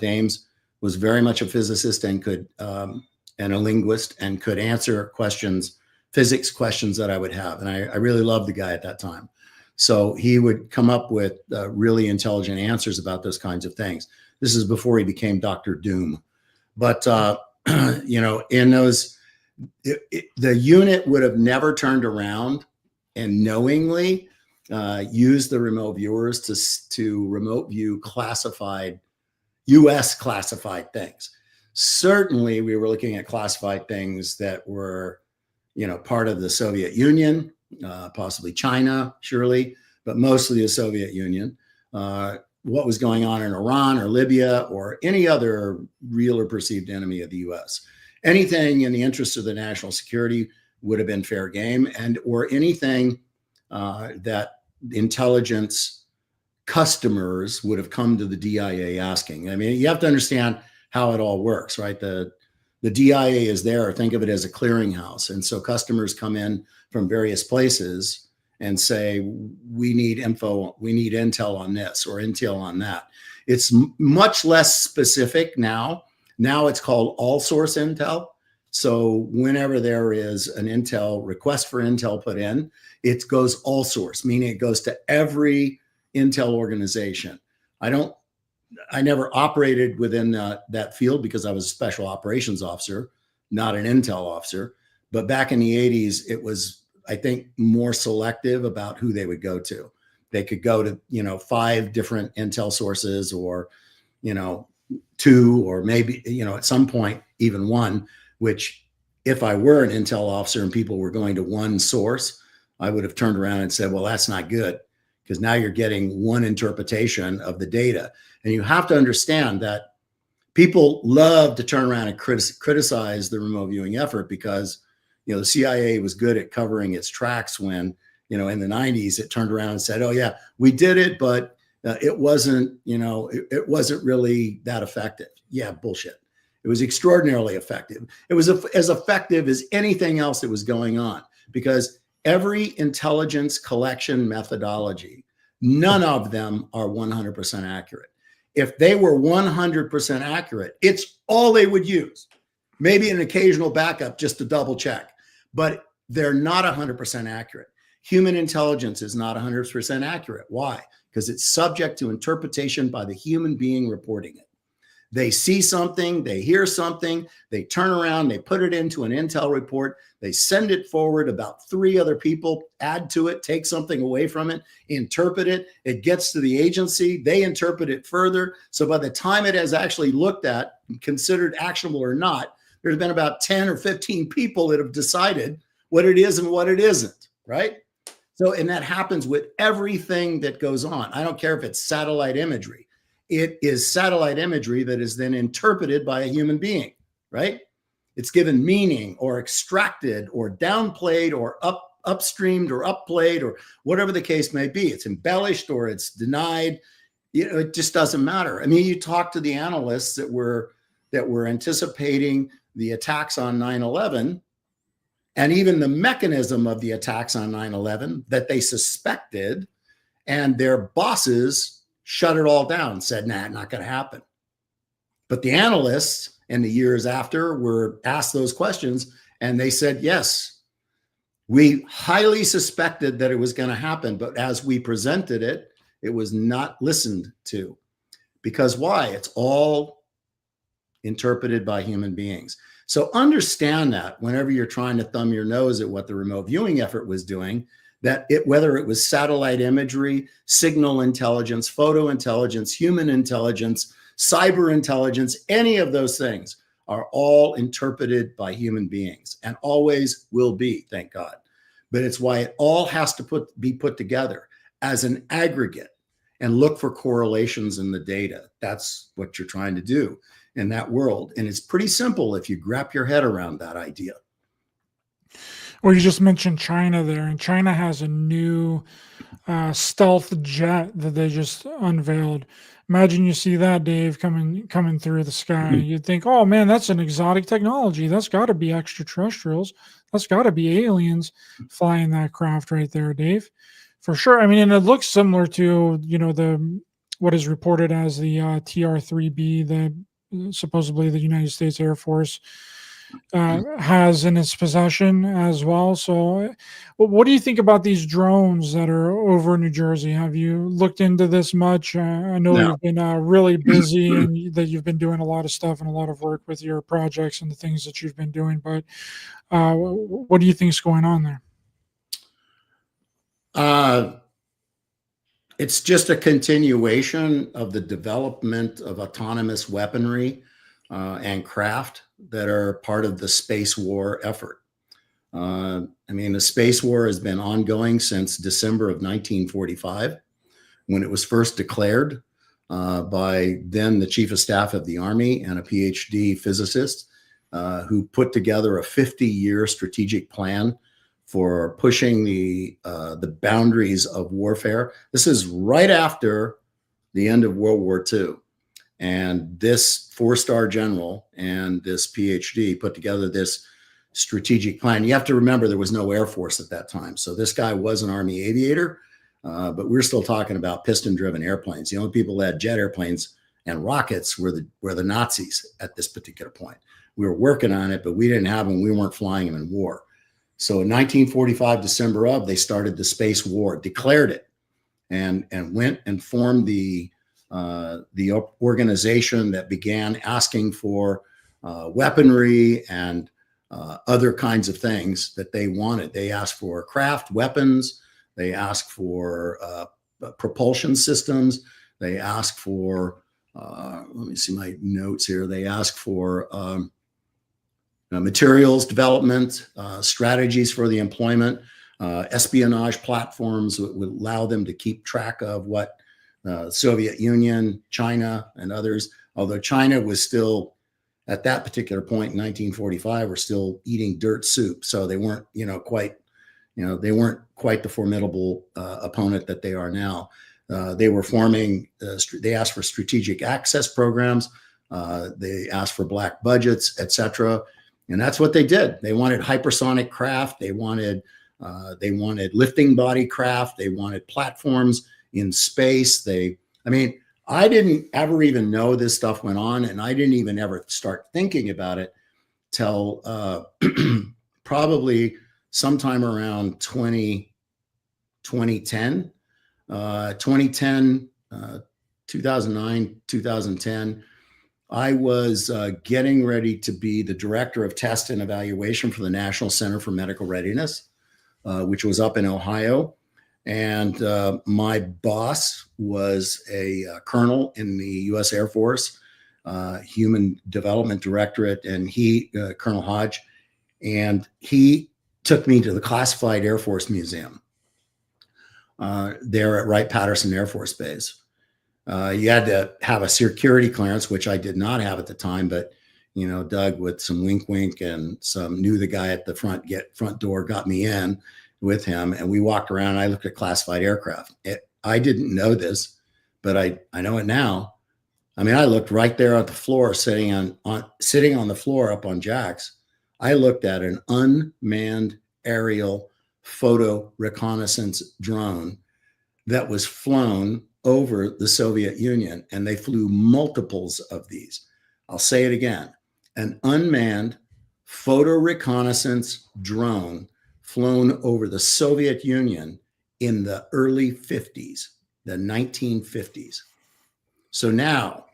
Speaker 2: Dames was very much a physicist and and a linguist, and could answer physics questions that I would have. And I really loved the guy at that time. So he would come up with really intelligent answers about those kinds of things. This is before he became Dr. Doom. But, in those, the unit would have never turned around and knowingly use the remote viewers to remote view U.S. classified things. Certainly, we were looking at classified things that were, part of the Soviet Union, possibly China, surely, but mostly the Soviet Union. what was going on in Iran or Libya or any other real or perceived enemy of the U.S. Anything in the interest of the national security would have been fair game, and or anything that intelligence customers would have come to the DIA asking. I mean, you have to understand how it all works, right? The DIA is there. Think of it as a clearinghouse. And so customers come in from various places and say, we need info, we need intel on this or intel on that. It's much less specific now. Now it's called all source intel. So whenever there is an intel request for intel put in, it goes all source, meaning it goes to every intel organization. I never operated within that field because I was a special operations officer, not an intel officer. But back in the 80s, it was, I think, more selective about who they would go to. They could go to, 5 different intel sources, or, 2, or maybe, at some point, even 1, which if I were an intel officer and people were going to one source, I would have turned around and said, well, that's not good, because now you're getting one interpretation of the data. And you have to understand that people love to turn around and criticize the remote viewing effort because, the CIA was good at covering its tracks when, in the 90s, it turned around and said, oh, yeah, we did it, but it wasn't, it wasn't really that effective. Yeah, bullshit. It was extraordinarily effective. It was as effective as anything else that was going on, because every intelligence collection methodology, none of them are 100% accurate. If they were 100% accurate, it's all they would use. Maybe an occasional backup just to double check, but they're not 100% accurate. Human intelligence is not 100% accurate. Why? Because it's subject to interpretation by the human being reporting it. They see something, they hear something, they turn around, they put it into an intel report, they send it forward, about 3 other people add to it, take something away from it, interpret it, it gets to the agency, they interpret it further. So by the time it has actually looked at, considered actionable or not, there's been about 10 or 15 people that have decided what it is and what it isn't, right? So, and that happens with everything that goes on. I don't care if it's satellite imagery. It is satellite imagery that is then interpreted by a human being, right? It's given meaning or extracted or downplayed or upstreamed or upplayed or whatever the case may be. It's embellished or it's denied. It just doesn't matter. I mean, you talk to the analysts that were anticipating the attacks on 9/11, and even the mechanism of the attacks on 9/11 that they suspected, and their bosses shut it all down, said, nah, not going to happen. But the analysts in the years after were asked those questions, and they said, yes, we highly suspected that it was going to happen, but as we presented it, it was not listened to. Because why? It's all interpreted by human beings. So understand that whenever you're trying to thumb your nose at what the remote viewing effort was doing, that whether it was satellite imagery, signal intelligence, photo intelligence, human intelligence, cyber intelligence, any of those things are all interpreted by human beings and always will be, thank God. But it's why it all has to be put together as an aggregate and look for correlations in the data. That's what you're trying to do in that world. And it's pretty simple if you wrap your head around that idea.
Speaker 1: Well, you just mentioned China there, and China has a new stealth jet that they just unveiled. Imagine you see that, Dave, coming through the sky. You'd think, oh man, that's an exotic technology. That's got to be extraterrestrials. That's got to be aliens flying that craft right there, Dave, for sure. I mean, and it looks similar to what is reported as the TR-3B, the supposedly the United States Air Force has in its possession as well. So what do you think about these drones that are over New Jersey? Have you looked into this much? I know you've been really busy and that you've been doing a lot of stuff and a lot of work with your projects and the things that you've been doing, but what do you think is going on there?
Speaker 2: It's just a continuation of the development of autonomous weaponry and craft that are part of the space war effort. I mean, the space war has been ongoing since December of 1945, when it was first declared. by then the chief of staff of the Army and a PhD physicist who put together a 50-year strategic plan for pushing the boundaries of warfare. This is right after the end of World War II. And this 4-star general and this PhD put together this strategic plan. You have to remember there was no Air Force at that time. So this guy was an Army aviator, but we're still talking about piston-driven airplanes. The only people that had jet airplanes and rockets were the Nazis at this particular point. We were working on it, but we didn't have them. We weren't flying them in war. So in 1945, December of, they started the space war, declared it, and went and formed the organization that began asking for weaponry and other kinds of things that they wanted. They asked for craft weapons. They asked for propulsion systems. They asked for, let me see my notes here. They asked for materials development, strategies for the employment, espionage platforms that would allow them to keep track of what Soviet Union, China, and others, although China was still, at that particular point in 1945, were still eating dirt soup. So they weren't, quite the formidable opponent that they are now. They were forming, they asked for strategic access programs. They asked for black budgets, etc. And that's what they did. They wanted hypersonic craft. They wanted lifting body craft. They wanted platforms in space. I didn't ever even know this stuff went on, and I didn't even ever start thinking about it till probably sometime around 2010, 2009, 2010. I was getting ready to be the director of test and evaluation for the National Center for Medical Readiness, which was up in Ohio. And my boss was a colonel in the U.S. Air Force, Human Development Directorate, and Colonel Hodge, and he took me to the Classified Air Force Museum there at Wright-Patterson Air Force Base. You had to have a security clearance, which I did not have at the time, but Doug, with some wink and knew the guy at the front door, got me in with him, and we walked around. And I looked at classified aircraft. I didn't know this, but I know it now. I looked right there at the floor, sitting on the floor up on jacks. I looked at an unmanned aerial photo reconnaissance drone that was flown over the Soviet Union, and they flew multiples of these. I'll say it again: an unmanned photo reconnaissance drone flown over the Soviet Union in the early 50s, the 1950s. So now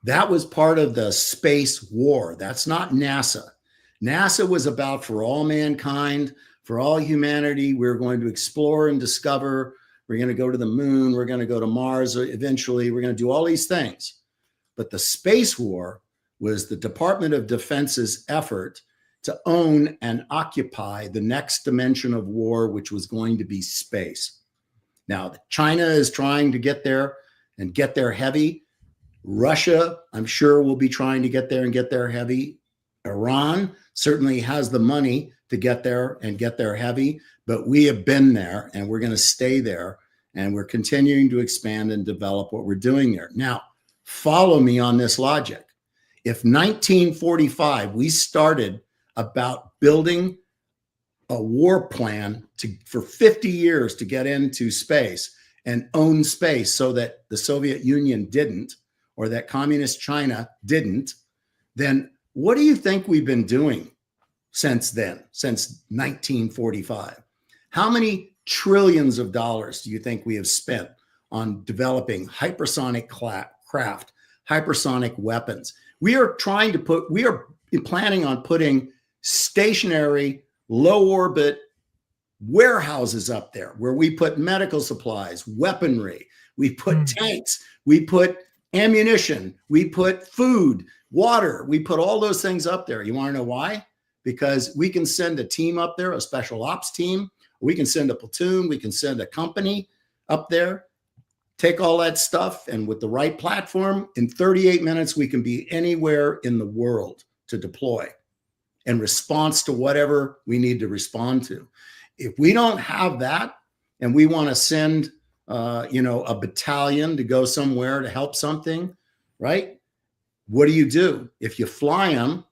Speaker 2: that was part of the space war. That's not NASA. NASA was about for all mankind, for all humanity. We're going to explore and discover. We're going to go to the moon. We're going to go to Mars eventually. We're going to do all these things. But the space war was the Department of Defense's effort to own and occupy the next dimension of war, which was going to be space. Now, China is trying to get there and get there heavy. Russia, I'm sure, will be trying to get there and get there heavy. Iran certainly has the money to get there and get there heavy, but we have been there and we're going to stay there, and we're continuing to expand and develop what we're doing there. Now, follow me on this logic. If 1945, we started about building a war plan for 50 years to get into space and own space so that the Soviet Union didn't, or that communist China didn't, then what do you think we've been doing since then, since 1945? How many trillions of dollars do you think we have spent on developing hypersonic craft, hypersonic weapons? We are planning on putting stationary, low orbit warehouses up there where we put medical supplies, weaponry, we put tanks, we put ammunition, we put food, water, we put all those things up there. You want to know why? Because we can send a team up there, a special ops team, we can send a platoon, we can send a company up there, take all that stuff, and with the right platform, in 38 minutes, we can be anywhere in the world to deploy in response to whatever we need to respond to. If we don't have that and we want to send, a battalion to go somewhere to help something, right? What do? If you fly them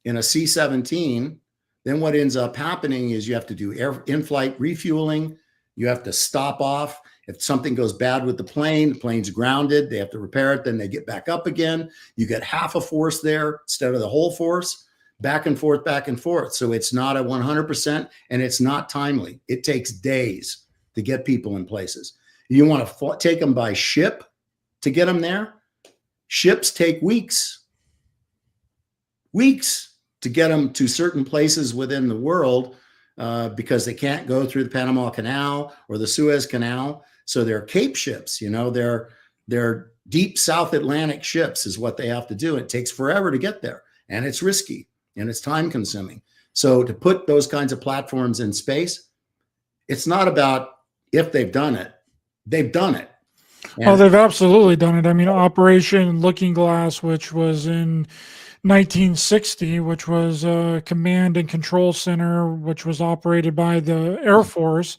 Speaker 2: in a C-17, then what ends up happening is you have to do in-flight refueling. You have to stop off. If something goes bad with the plane's grounded, they have to repair it, then they get back up again. You get half a force there instead of the whole force, back and forth, back and forth. So it's not a 100%, and it's not timely. It takes days to get people in places. You want to take them by ship to get them there? Ships take weeks to get them to certain places within the world because they can't go through the Panama Canal or the Suez Canal. So they're Cape ships, they're deep South Atlantic ships is what they have to do. It takes forever to get there, and it's risky and it's time consuming. So to put those kinds of platforms in space, it's not about if they've done it. They've done it.
Speaker 1: Oh, they've absolutely done it. I mean, Operation Looking Glass, which was in 1960, which was a command and control center, which was operated by the Air Force,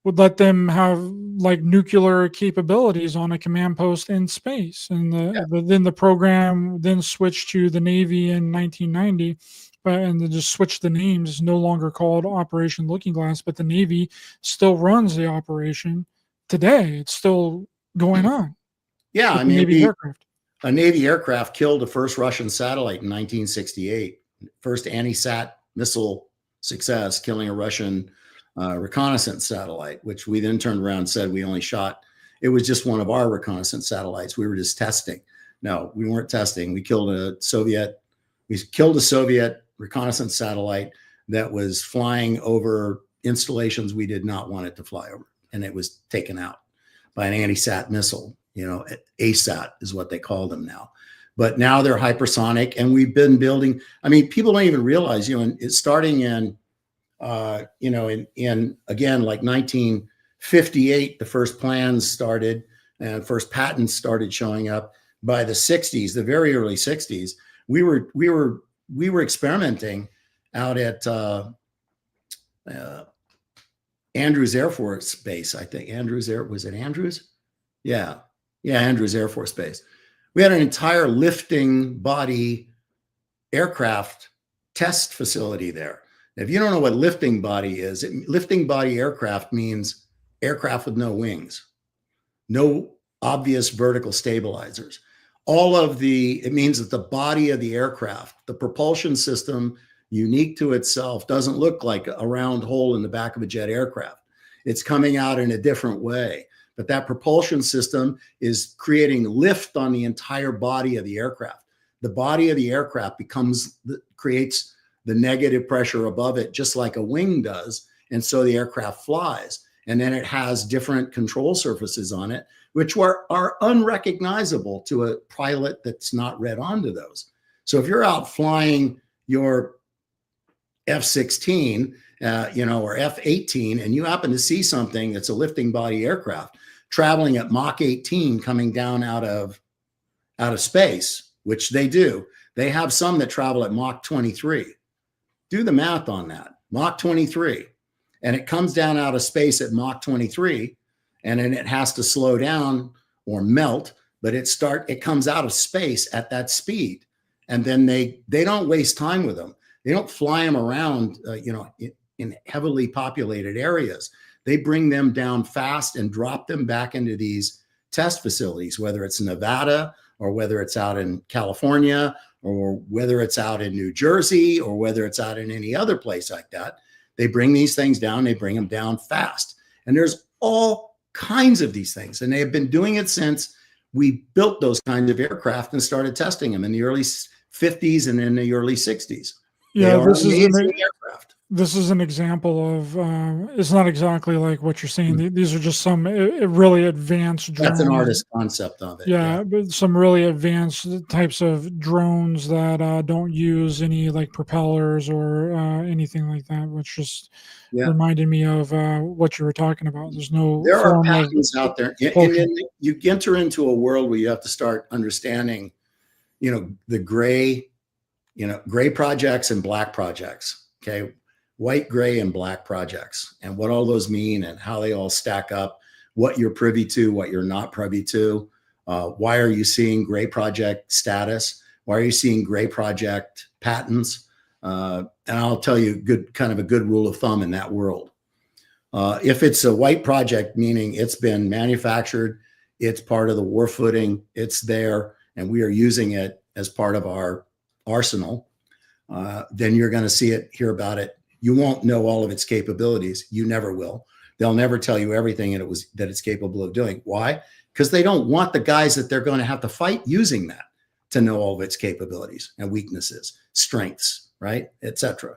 Speaker 1: would let them have like nuclear capabilities on a command post in space. And then the program then switched to the Navy in 1990. And they just switched the names. It's no longer called Operation Looking Glass, but the Navy still runs the operation today. It's still going on.
Speaker 2: Yeah, I mean, a Navy aircraft killed the first Russian satellite in 1968. First anti-sat missile success, killing a Russian reconnaissance satellite, which we then turned around and said we only shot. It was just one of our reconnaissance satellites. We were just testing. No, we weren't testing. We killed a Soviet reconnaissance satellite that was flying over installations we did not want it to fly over. And it was taken out by an anti-sat missile. ASAT is what they call them now. But now they're hypersonic, and we've been building. I mean, people don't even realize, it's starting in, in again, like 1958, the first plans started and first patents started showing up. By the 60s, the very early 60s, we were experimenting out at Andrews Air Force Base. I think was it Andrews? Yeah, Andrews Air Force Base. We had an entire lifting body aircraft test facility there. If you don't know what lifting body is, lifting body aircraft means aircraft with no wings, no obvious vertical stabilizers. It means that the body of the aircraft, the propulsion system unique to itself, doesn't look like a round hole in the back of a jet aircraft. It's coming out in a different way. But that propulsion system is creating lift on the entire body of the aircraft. The body of the aircraft creates the negative pressure above it, just like a wing does. And so the aircraft flies. And then it has different control surfaces on it, which are unrecognizable to a pilot that's not read onto those. So if you're out flying your F-16, or F-18, and you happen to see something that's a lifting body aircraft traveling at Mach 18 coming down out of space, which they do. They have some that travel at Mach 23. Do the math on that. Mach 23. And it comes down out of space at Mach 23, and then it has to slow down or melt, but it comes out of space at that speed. And then they don't waste time with them. They don't fly them around, in heavily populated areas. They bring them down fast and drop them back into these test facilities, whether it's Nevada or whether it's out in California or whether it's out in New Jersey or whether it's out in any other place like that. They bring these things down, they bring them down fast. And there's all kinds of these things. And they have been doing it since we built those kinds of aircraft and started testing them in the early 50s and in the early 60s.
Speaker 1: Yeah, this is
Speaker 2: amazing aircraft.
Speaker 1: this is an example of, it's not exactly like what you're saying. These are just some really advanced
Speaker 2: That's an
Speaker 1: drones.
Speaker 2: artist concept of it. Yeah.
Speaker 1: Yeah, but some really advanced types of drones that don't use any like propellers or anything like that, which just
Speaker 2: Yeah.
Speaker 1: reminded me of what you were talking about. There's no
Speaker 2: There are
Speaker 1: form of
Speaker 2: patents out there. And
Speaker 1: propulsion.
Speaker 2: then you enter into a world where you have to start understanding, the gray, gray projects and black projects. Okay. White, gray, and black projects, and what all those mean and how they all stack up, what you're privy to, what you're not privy to. Why are you seeing gray project status? Why are you seeing gray project patents? And I'll tell you a good rule of thumb in that world. If it's a white project, meaning it's been manufactured, it's part of the war footing, it's there, and we are using it as part of our arsenal, then you're going to see it, hear about it. You won't know all of its capabilities. You never will. They'll never tell you everything that it's capable of doing. Why? Because they don't want the guys that they're going to have to fight using that to know all of its capabilities and weaknesses, strengths, right, etc.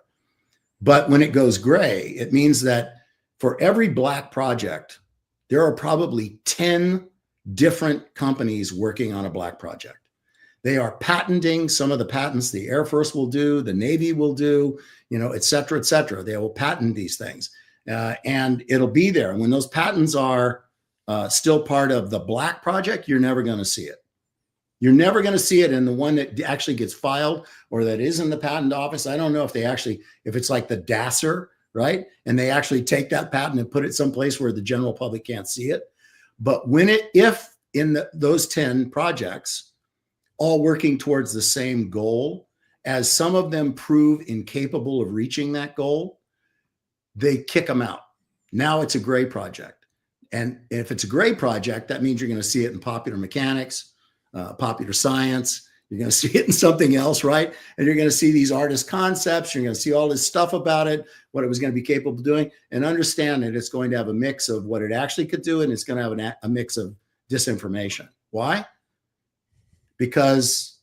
Speaker 2: But when it goes gray, it means that for every black project, there are probably 10 different companies working on a black project. They are patenting some of the patents the Air Force will do, the Navy will do, et cetera, et cetera. They will patent these things, and it'll be there. And when those patents are still part of the black project, you're never going to see it. You're never going to see it in the one that actually gets filed or that is in the patent office. I don't know if it's like the DASSER, right? And they actually take that patent and put it someplace where the general public can't see it. But if in those 10 projects, all working towards the same goal, as some of them prove incapable of reaching that goal, they kick them out. Now it's a gray project. And if it's a gray project, that means you're going to see it in popular mechanics, popular science. You're going to see it in something else, right? And you're going to see these artist concepts. You're going to see all this stuff about it, what it was going to be capable of doing, and understand that it's going to have a mix of what it actually could do, and it's going to have a mix of disinformation. Why? Because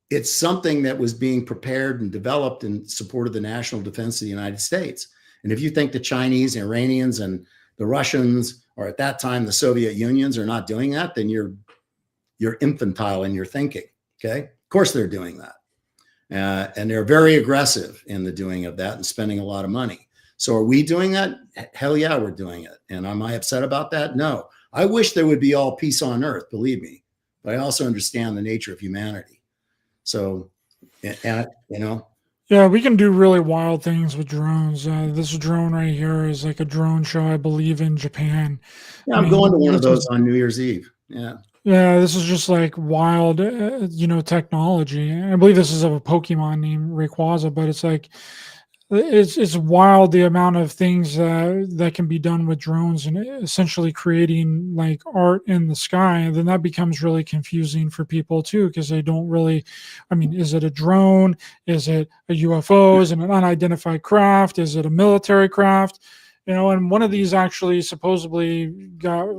Speaker 2: it's something that was being prepared and developed in support of the national defense of the United States. And if you think the Chinese, Iranians, and the Russians, or at that time the Soviet Unions, are not doing that, then you're infantile in your thinking. Okay, of course they're doing that, and they're very aggressive in the doing of that and spending a lot of money. So are we doing that? Hell yeah, we're doing it. And am I upset about that? No. I wish there would be all peace on earth, believe me. But I also understand the nature of humanity. So, and
Speaker 1: Yeah, we can do really wild things with drones. This drone right here is like a drone show, I believe, in Japan.
Speaker 2: yeah, I'm going to one of those on New Year's Eve. Yeah.
Speaker 1: Yeah, this is just like wild, technology. I believe this is of a Pokemon named Rayquaza, but it's like it's wild the amount of things that can be done with drones and essentially creating like art in the sky. And then that becomes really confusing for people too, because they don't really, I mean, is it a drone? Is it a UFO? Is it an unidentified craft? Is it a military craft? And one of these actually supposedly got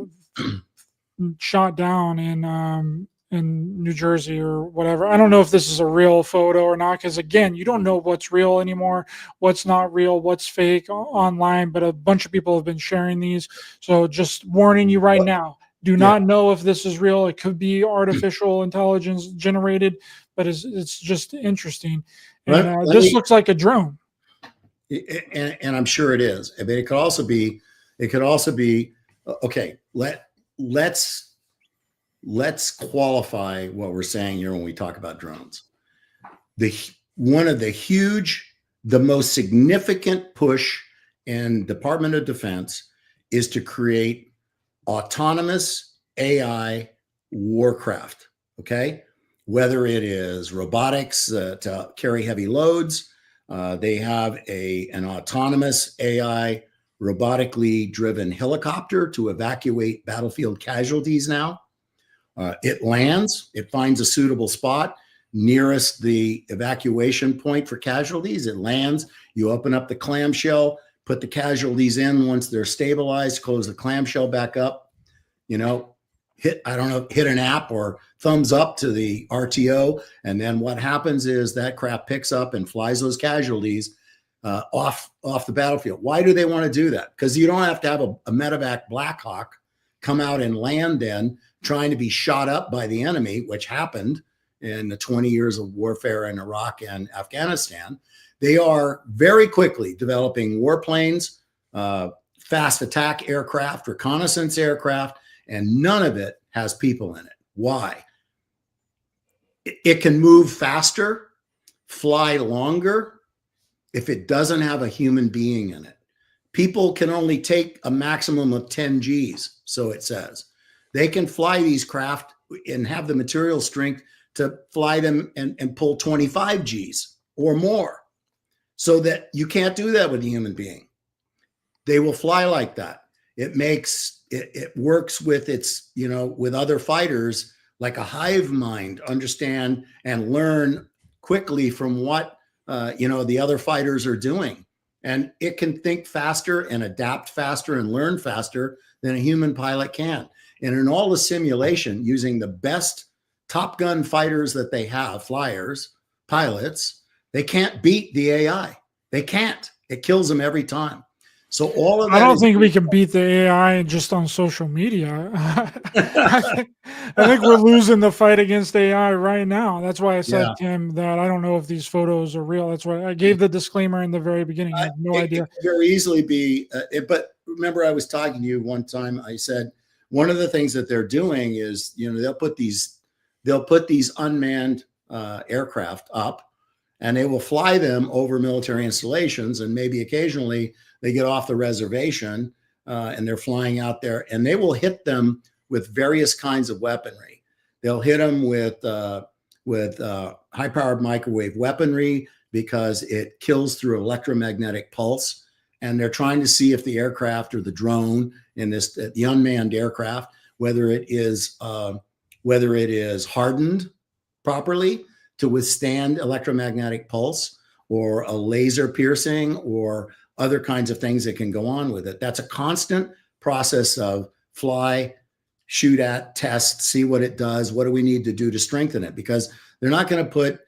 Speaker 1: shot down in New Jersey or whatever. I don't know if this is a real photo or not, because again, you don't know what's real anymore, what's not real, what's fake online, but a bunch of people have been sharing these. So just warning you right now, do not know if this is real. It could be artificial intelligence generated, but it's just interesting. And this looks like a drone.
Speaker 2: And I'm sure it is. I mean, it could also be, okay, let's qualify what we're saying here when we talk about drones. One of the most significant push in Department of Defense is to create autonomous AI warcraft. Okay, whether it is robotics to carry heavy loads, they have an autonomous AI robotically driven helicopter to evacuate battlefield casualties now. It lands, it finds a suitable spot nearest the evacuation point for casualties. It lands, you open up the clamshell, put the casualties in. Once they're stabilized, close the clamshell back up, hit an app or thumbs up to the RTO. And then what happens is that craft picks up and flies those casualties off the battlefield. Why do they want to do that? Because you don't have to have a medevac Black Hawk come out and land then trying to be shot up by the enemy, which happened in the 20 years of warfare in Iraq and Afghanistan. They are very quickly developing warplanes, fast attack aircraft, reconnaissance aircraft, and none of it has people in it. Why? It can move faster, fly longer, if it doesn't have a human being in it. People can only take a maximum of 10 Gs, so it says. They can fly these craft and have the material strength to fly them and pull 25 Gs or more, so that you can't do that with a human being. They will fly like that. It works with its, with other fighters like a hive mind, understand and learn quickly from what the other fighters are doing. And it can think faster and adapt faster and learn faster than a human pilot can. And in all the simulation, using the best Top Gun fighters that they have, flyers, pilots, they can't beat the AI. They can't. It kills them every time. So all of that.
Speaker 1: I don't think we can beat the AI just on social media. I think we're losing the fight against AI right now. That's why I said, Tim, that I don't know if these photos are real. That's why I gave the disclaimer in the very beginning. I have no idea.
Speaker 2: It could very easily be, but remember I was talking to you one time. I said, one of the things that they're doing is, they'll put these unmanned aircraft up, and they will fly them over military installations, and maybe occasionally they get off the reservation and they're flying out there, and they will hit them with various kinds of weaponry. They'll hit them with high-powered microwave weaponry because it kills through electromagnetic pulse, and they're trying to see if the aircraft or the drone in the unmanned aircraft, whether it is hardened properly to withstand electromagnetic pulse or a laser piercing or other kinds of things that can go on with it. That's a constant process of fly, shoot at, test, see what it does. What do we need to do to strengthen it? Because they're not going to put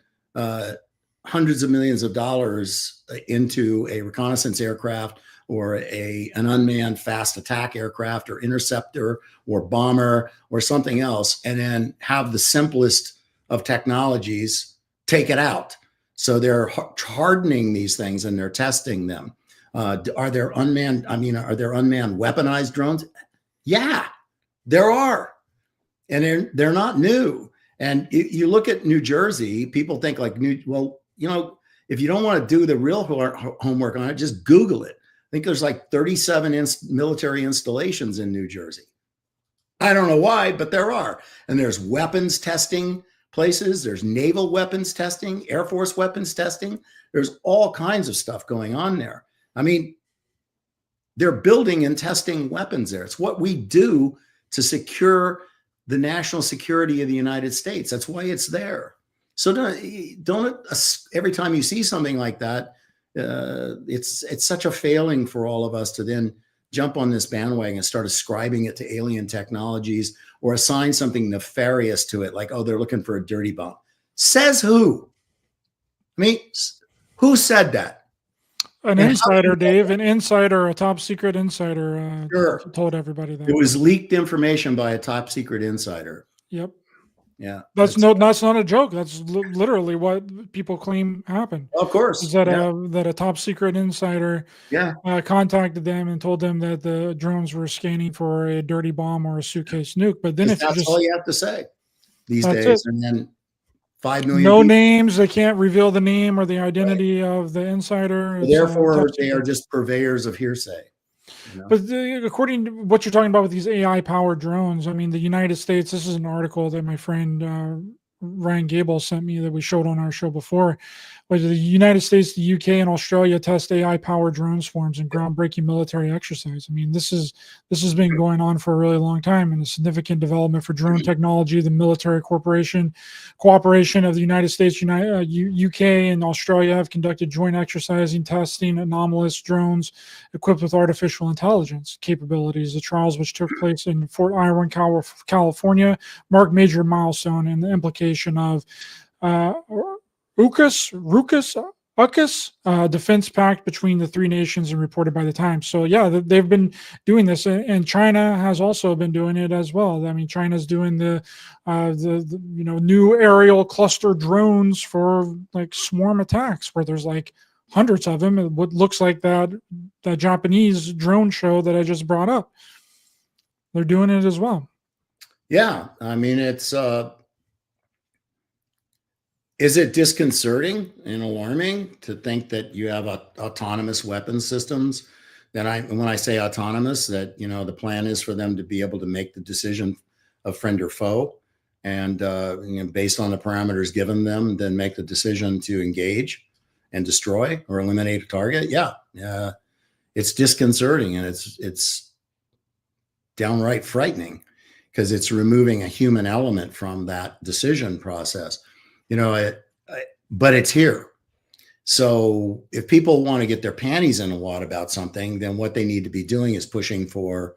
Speaker 2: hundreds of millions of dollars into a reconnaissance aircraft or an unmanned fast attack aircraft or interceptor or bomber or something else, and then have the simplest of technologies take it out. So they're hardening these things and they're testing them. Are there unmanned weaponized drones? Yeah, there are. And they're not new. And you look at New Jersey, people think like, if you don't want to do the real homework on it, just Google it. I think there's like 37 military installations in New Jersey. I don't know why, but there are. And there's weapons testing places. There's naval weapons testing, Air Force weapons testing. There's all kinds of stuff going on there. I mean, they're building and testing weapons there. It's what we do to secure the national security of the United States. That's why it's there. So don't every time you see something like that, it's such a failing for all of us to then jump on this bandwagon and start ascribing it to alien technologies or assign something nefarious to it, like, oh, they're looking for a dirty bomb. Says who? I mean, who said that?
Speaker 1: An insider, Dave, an insider, a top secret insider told everybody that.
Speaker 2: It was leaked information by a top secret insider.
Speaker 1: Yep.
Speaker 2: Yeah.
Speaker 1: That's not a joke. That's literally what people claim happened.
Speaker 2: Of course.
Speaker 1: Is that a top secret insider contacted them and told them that the drones were scanning for a dirty bomb or a suitcase nuke. But then
Speaker 2: that's all you have to say these days.
Speaker 1: It.
Speaker 2: And then 5 million
Speaker 1: no people. Names. They can't reveal the name or the identity of the insider.
Speaker 2: Therefore, they are just purveyors of hearsay.
Speaker 1: But according to what you're talking about with these AI-powered drones, I mean, the United States, this is an article that my friend Ryan Gable sent me that we showed on our show before, but the United States, the UK, and Australia test AI-powered drone swarms in groundbreaking military exercise. I mean, this has been going on for a really long time, and a significant development for drone technology. The military cooperation of the United States, UK, and Australia have conducted joint exercising, testing anomalous drones equipped with artificial intelligence capabilities. The trials, which took place in Fort Irwin, California, marked major milestone in the implication of UCAS AUKUS defense pact between the three nations and reported by the Times. So yeah, they've been doing this, and China has also been doing it as well. I mean, China's doing the new aerial cluster drones for like swarm attacks, where there's like hundreds of them. What looks like that Japanese drone show that I just brought up. They're doing it as well.
Speaker 2: Yeah, I mean, is it disconcerting and alarming to think that you have autonomous weapon systems? When I say autonomous, that the plan is for them to be able to make the decision of friend or foe, and based on the parameters given them, then make the decision to engage and destroy or eliminate a target. Yeah, it's disconcerting, and it's downright frightening, because it's removing a human element from that decision process. But it's here. So if people want to get their panties in a wad about something, then what they need to be doing is pushing for,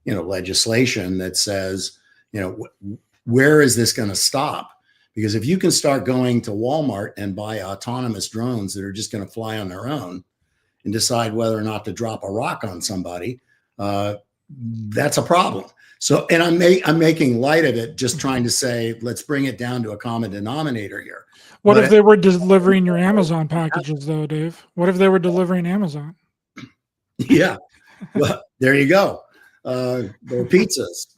Speaker 2: legislation that says, where is this going to stop? Because if you can start going to Walmart and buy autonomous drones that are just going to fly on their own and decide whether or not to drop a rock on somebody, that's a problem. So, and I'm making light of it, just trying to say, let's bring it down to a common denominator here.
Speaker 1: What if they were delivering your Amazon packages, though, Dave? What if they were delivering Amazon?
Speaker 2: Yeah, well, there you go. Or pizzas.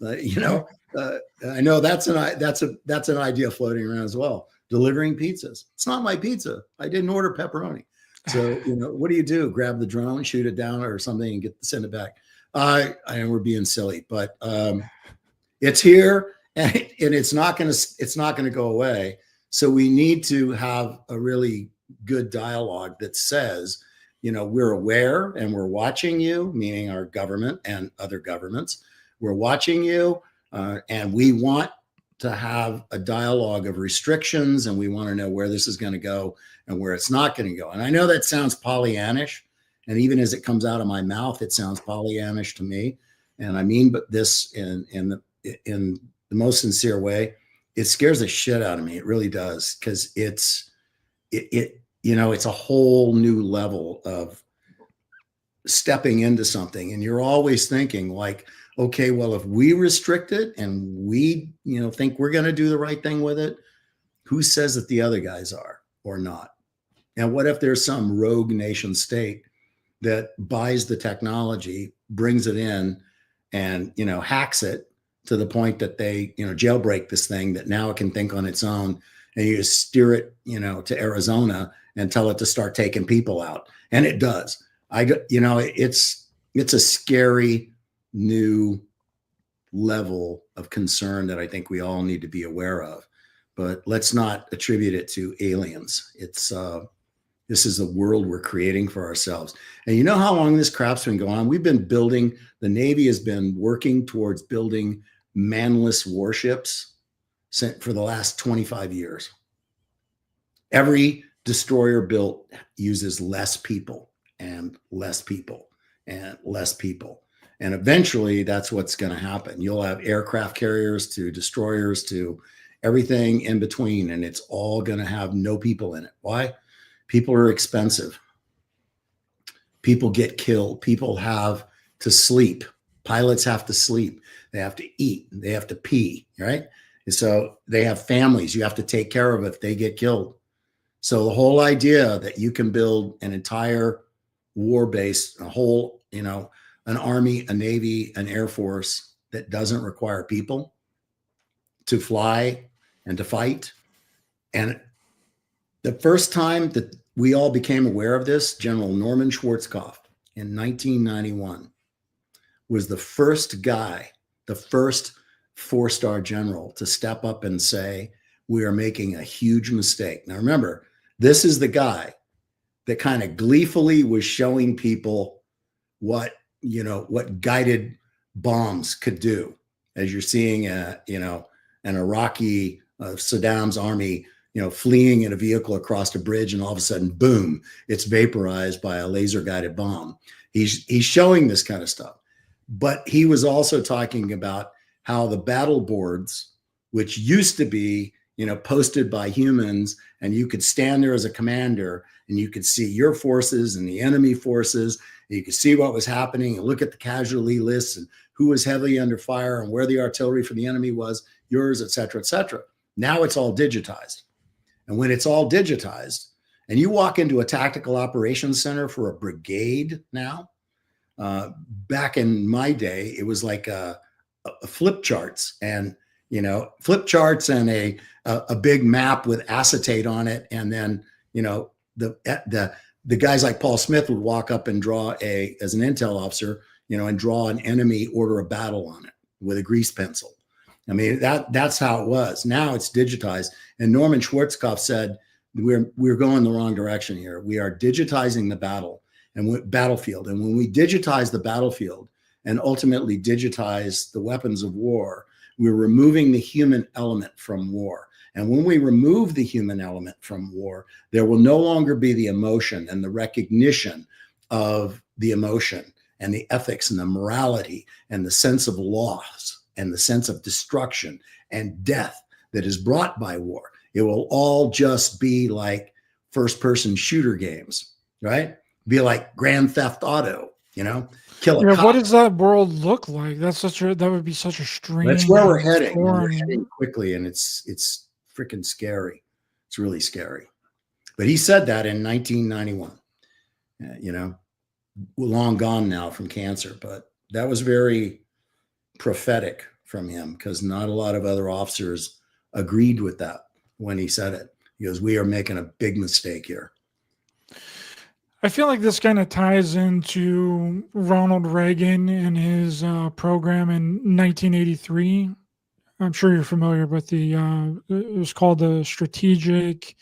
Speaker 2: I know that's an idea floating around as well. Delivering pizzas. It's not my pizza. I didn't order pepperoni. So what do? Grab the drone, shoot it down or something, and send it back. I know we're being silly, but it's here, and it's not going to go away. So we need to have a really good dialogue that says, we're aware and we're watching you, meaning our government and other governments. We're watching you, and we want to have a dialogue of restrictions, and we want to know where this is going to go and where it's not going to go. And I know that sounds Pollyannish. And even as it comes out of my mouth, it sounds Pollyannish to me. And I mean, but this in the most sincere way, it scares the shit out of me. It really does, because it's a whole new level of stepping into something. And you're always thinking like, okay, well, if we restrict it and we think we're going to do the right thing with it, who says that the other guys are or not? And what if there's some rogue nation state that buys the technology, brings it in, and hacks it to the point that they jailbreak this thing, that now it can think on its own, and you just steer it to Arizona and tell it to start taking people out, and it does. It's a scary new level of concern that I think we all need to be aware of, but let's not attribute it to aliens. This is the world we're creating for ourselves. And you know how long this crap's been going on? We've been building, the Navy has been working towards building manless warships for the last 25 years. Every destroyer built uses less people and less people and less people. And eventually that's what's going to happen. You'll have aircraft carriers to destroyers to everything in between, and it's all going to have no people in it. Why? People are expensive. People get killed. People have to sleep. Pilots have to sleep. They have to eat. They have to pee, right? And so they have families you have to take care of if they get killed. So the whole idea that you can build an entire war base, an army, a navy, an air force that doesn't require people to fly and to fight. And the first time that we all became aware of this, General Norman Schwarzkopf in 1991 was the first guy, the first four-star general to step up and say, we are making a huge mistake. Now, remember, this is the guy that kind of gleefully was showing people what guided bombs could do, as you're seeing, an Iraqi, Saddam's army, fleeing in a vehicle across a bridge, and all of a sudden, boom, it's vaporized by a laser guided bomb. He's showing this kind of stuff. But he was also talking about how the battle boards, which used to be, posted by humans, and you could stand there as a commander and you could see your forces and the enemy forces. And you could see what was happening and look at the casualty lists and who was heavily under fire and where the artillery from the enemy was, yours, et cetera, et cetera. Now it's all digitized. And when it's all digitized and you walk into a tactical operations center for a brigade now, back in my day, it was like a flip charts and, flip charts and a big map with acetate on it. And then, the guys like Paul Smith would walk up and draw as an intel officer, and draw an enemy order of battle on it with a grease pencil. I mean, that's how it was. Now it's digitized. And Norman Schwarzkopf said, we're going the wrong direction here. We are digitizing the battlefield. And when we digitize the battlefield and ultimately digitize the weapons of war, we're removing the human element from war. And when we remove the human element from war, there will no longer be the emotion and the recognition of the emotion and the ethics and the morality and the sense of loss and the sense of destruction and death that is brought by war. It will all just be like first-person shooter games, right? Be like Grand Theft Auto, kill a cop.
Speaker 1: What does that world look like? That would be such a strange.
Speaker 2: That's where we're heading. We're heading quickly, and it's freaking scary. It's really scary. But he said that in 1991. Long gone now from cancer, but that was very prophetic from him because not a lot of other officers agreed with that when he said it. He goes, "We are making a big mistake here."
Speaker 1: I feel like this kind of ties into Ronald Reagan and his program in 1983. I'm sure you're familiar with it was called the Strategic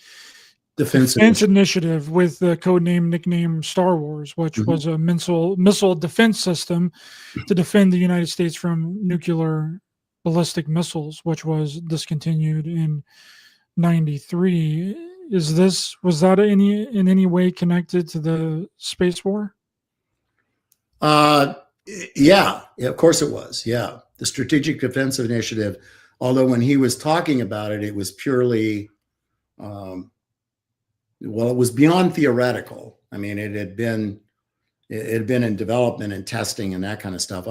Speaker 1: Defense Initiative with the codename nickname Star Wars, which was a missile defense system to defend the United States from nuclear ballistic missiles, which was discontinued in 93. Was that in any way connected to the space war?
Speaker 2: Yeah, of course it was. Yeah. The Strategic Defense Initiative, although when he was talking about it, it was purely, it was beyond theoretical. I mean, it had been in development and testing and that kind of stuff.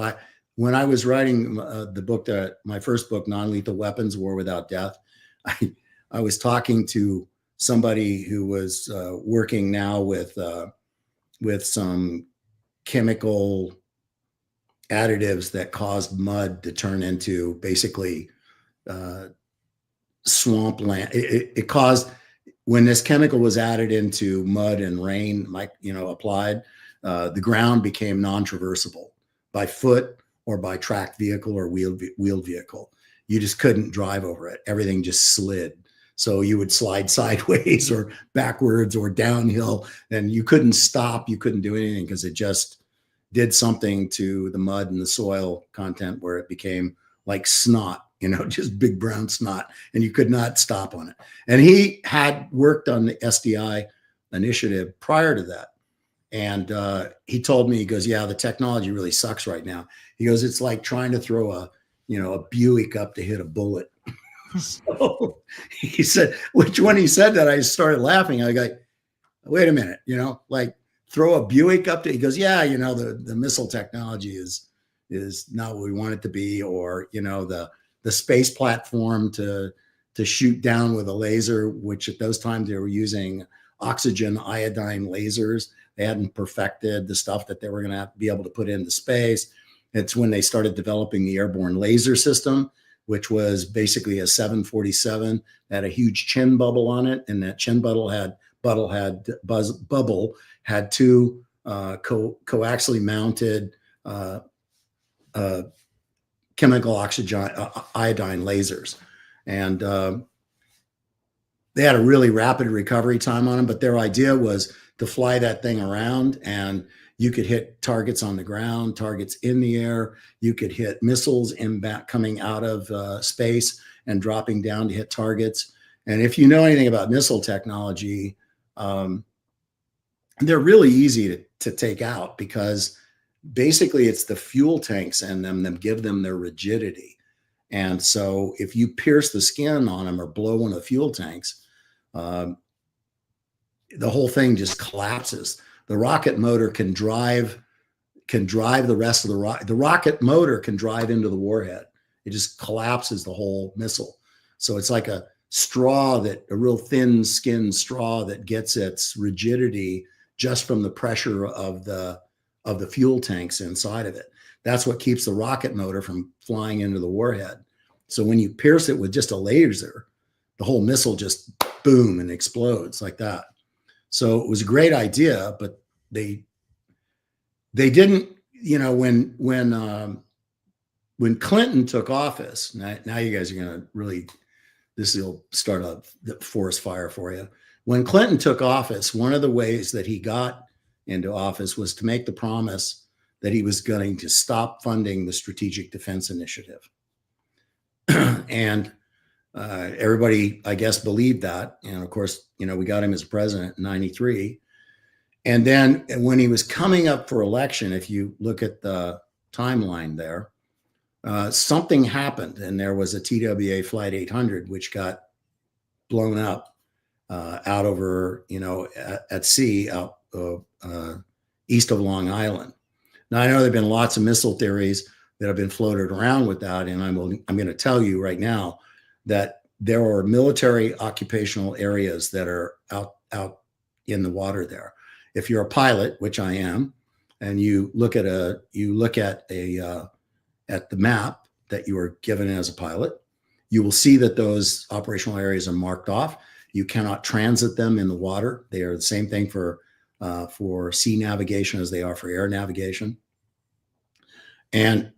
Speaker 2: When I was writing the book, my first book, Non-Lethal Weapons, War Without Death, I was talking to somebody who was working now with some chemical additives that caused mud to turn into basically swampland. It caused, when this chemical was added into mud and rain, applied, the ground became non-traversable by foot or by tracked vehicle or wheeled vehicle. You just couldn't drive over it. Everything just slid. So you would slide sideways or backwards or downhill, and you couldn't stop. You couldn't do anything because it just did something to the mud and the soil content where it became like snot, just big brown snot, and you could not stop on it. And he had worked on the SDI initiative prior to that. And he told me, he goes, "Yeah, the technology really sucks right now." He goes, "It's like trying to throw a Buick up to hit a bullet." So he said, when he said that, I started laughing. I go, "Wait a minute, like throw a Buick up to," he goes, "Yeah, the missile technology is not what we want it to be, or, the space platform to shoot down with a laser," which at those times they were using oxygen iodine lasers. They hadn't perfected the stuff that they were going to be able to put into space. It's when they started developing the airborne laser system, which was basically a 747 that had a huge chin bubble on it. And that chin bubble had two coaxially mounted chemical oxygen iodine lasers. And they had a really rapid recovery time on them, but their idea was to fly that thing around, and you could hit targets on the ground, targets in the air. You could hit missiles coming out of space and dropping down to hit targets. And if you know anything about missile technology, they're really easy to take out, because basically it's the fuel tanks in them that give them their rigidity. And so if you pierce the skin on them or blow one of the fuel tanks, the whole thing just collapses. The rocket motor can drive the rest of the rocket. The rocket motor can drive into the warhead. It just collapses the whole missile. So it's like a straw, a real thin skinned straw that gets its rigidity just from the pressure of the fuel tanks inside of it. That's what keeps the rocket motor from flying into the warhead. So when you pierce it with just a laser, the whole missile just boom and explodes like that. So it was a great idea, but they didn't, when Clinton took office. Now you guys are going to really, this will start a forest fire for you. When Clinton took office, one of the ways that he got into office was to make the promise that he was going to stop funding the Strategic Defense Initiative. And everybody, I guess, believed that. And of course, we got him as president in 93. And then when he was coming up for election, if you look at the timeline there, something happened, and there was a TWA Flight 800, which got blown up out over, at sea out east of Long Island. Now, I know there have been lots of missile theories that have been floated around with that, and I'm going to tell you right now that there are military occupational areas that are out in the water there. If you're a pilot, which I am, and you look at the map that you were given as a pilot, you will see that those operational areas are marked off. You cannot transit them in the water. They are the same thing for sea navigation as they are for air navigation. And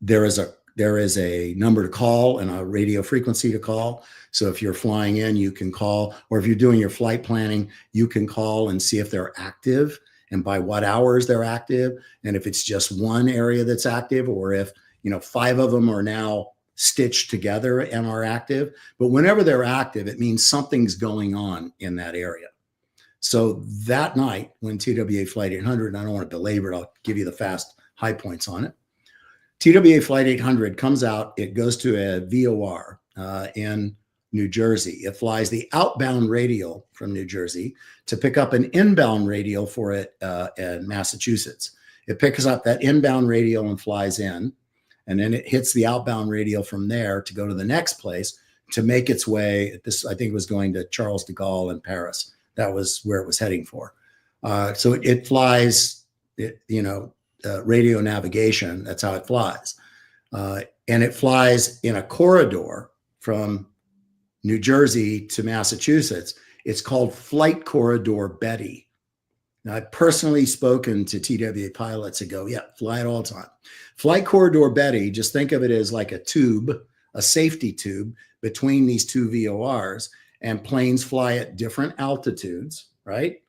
Speaker 2: there is a number to call and a radio frequency to call. So if you're flying in, you can call, or if you're doing your flight planning, you can call and see if they're active and by what hours they're active. And if it's just one area that's active, or if, 5 of them are now stitched together and are active. But whenever they're active, it means something's going on in that area. So that night when TWA Flight 800, and I don't want to belabor it, I'll give you the fast high points on it. TWA Flight 800 comes out, it goes to a VOR in New Jersey. It flies the outbound radial from New Jersey to pick up an inbound radial for it in Massachusetts. It picks up that inbound radial and flies in, and then it hits the outbound radial from there to go to the next place to make its way. I think it was going to Charles de Gaulle in Paris. That was where it was heading for. So it flies, radio navigation. That's how it flies. And it flies in a corridor from New Jersey to Massachusetts. It's called Flight Corridor Betty. Now, I've personally spoken to TWA pilots that go, yeah, fly it all the time. Flight Corridor Betty, just think of it as like a tube, a safety tube between these two VORs, and planes fly at different altitudes, right?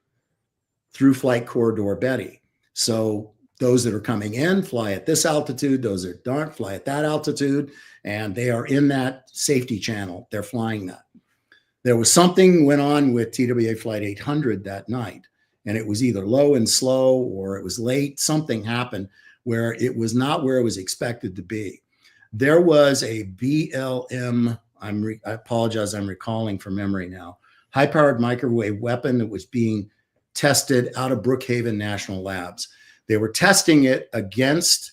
Speaker 2: Through Flight Corridor Betty. So those that are coming in fly at this altitude, those that aren't fly at that altitude, and they are in that safety channel. They're flying that. There was something went on with TWA Flight 800 that night, and it was either low and slow or it was late. Something happened where it was not where it was expected to be. There was a BLM, I apologize, I'm recalling from memory now, high-powered microwave weapon that was being tested out of Brookhaven National Labs. They were testing it against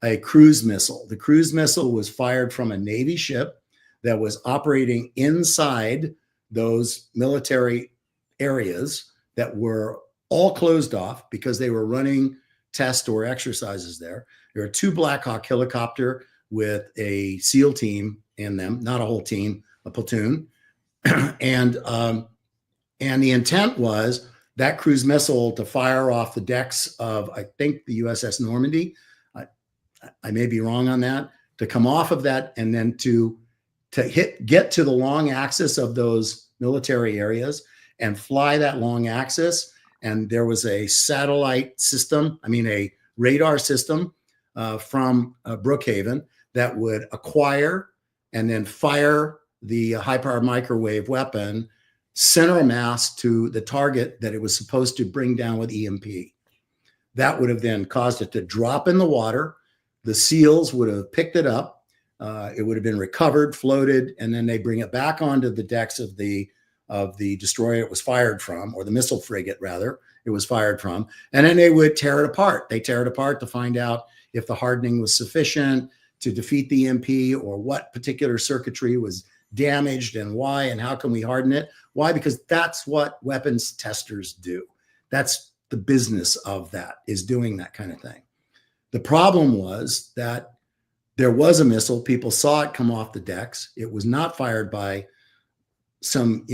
Speaker 2: a cruise missile. The cruise missile was fired from a Navy ship that was operating inside those military areas that were all closed off because they were running tests or exercises there. There were 2 Black Hawk helicopter with a SEAL team in them, not a whole team, a platoon. And the intent was that cruise missile to fire off the decks of, I think, the USS Normandy. I may be wrong on that, to come off of that and then to get to the long axis of those military areas and fly that long axis. And there was a satellite system, a radar system from Brookhaven that would acquire and then fire the high-powered microwave weapon center mass to the target that it was supposed to bring down with EMP. That would have then caused it to drop in the water. The SEALs would have picked it up, It would have been recovered, floated, and then they bring it back onto the decks of the destroyer it was fired from, or the missile frigate rather it was fired from, and then they would tear it apart. They tear it apart to find out if the hardening was sufficient to defeat the EMP, or what particular circuitry was damaged and why, and how can we harden it? Why? Because that's what weapons testers do. That's the business of that, is doing that kind of thing. The problem was that there was a missile. People saw it come off the decks. It was not fired by some,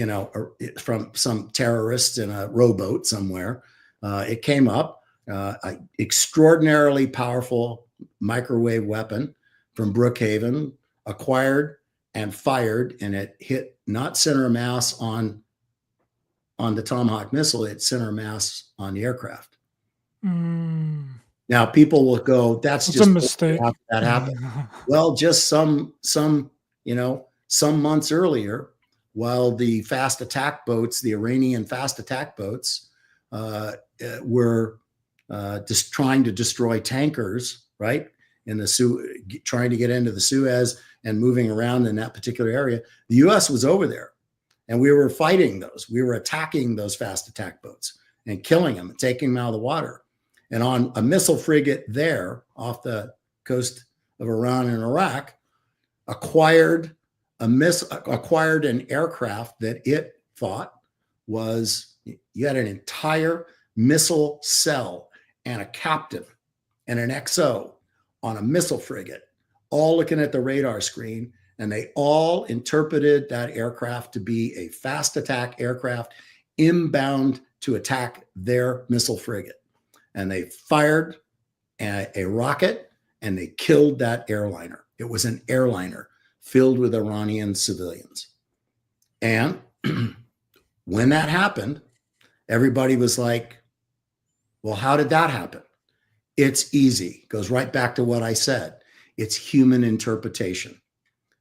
Speaker 2: from some terrorists in a rowboat somewhere. It came up, an extraordinarily powerful microwave weapon from Brookhaven, acquired and fired, and it hit not center of mass on the Tomahawk missile, it center mass on the aircraft. Now people will go, that's just
Speaker 1: a mistake.
Speaker 2: How that happened. Well, just some months earlier, while the fast attack boats, the Iranian fast attack boats, were just trying to destroy tankers, right, in the trying to get into the Suez and moving around in that particular area, the U.S. was over there, and we were fighting those. We were attacking those fast attack boats and killing them and taking them out of the water. And on a missile frigate there off the coast of Iran and Iraq, acquired an aircraft that it thought was, you had an entire missile cell and a captain and an XO on a missile frigate, all looking at the radar screen, and they all interpreted that aircraft to be a fast attack aircraft inbound to attack their missile frigate. And they fired a rocket and they killed that airliner. It was an airliner filled with Iranian civilians. And when that happened, everybody was like, well, how did that happen? It's easy. Goes right back to what I said. It's human interpretation.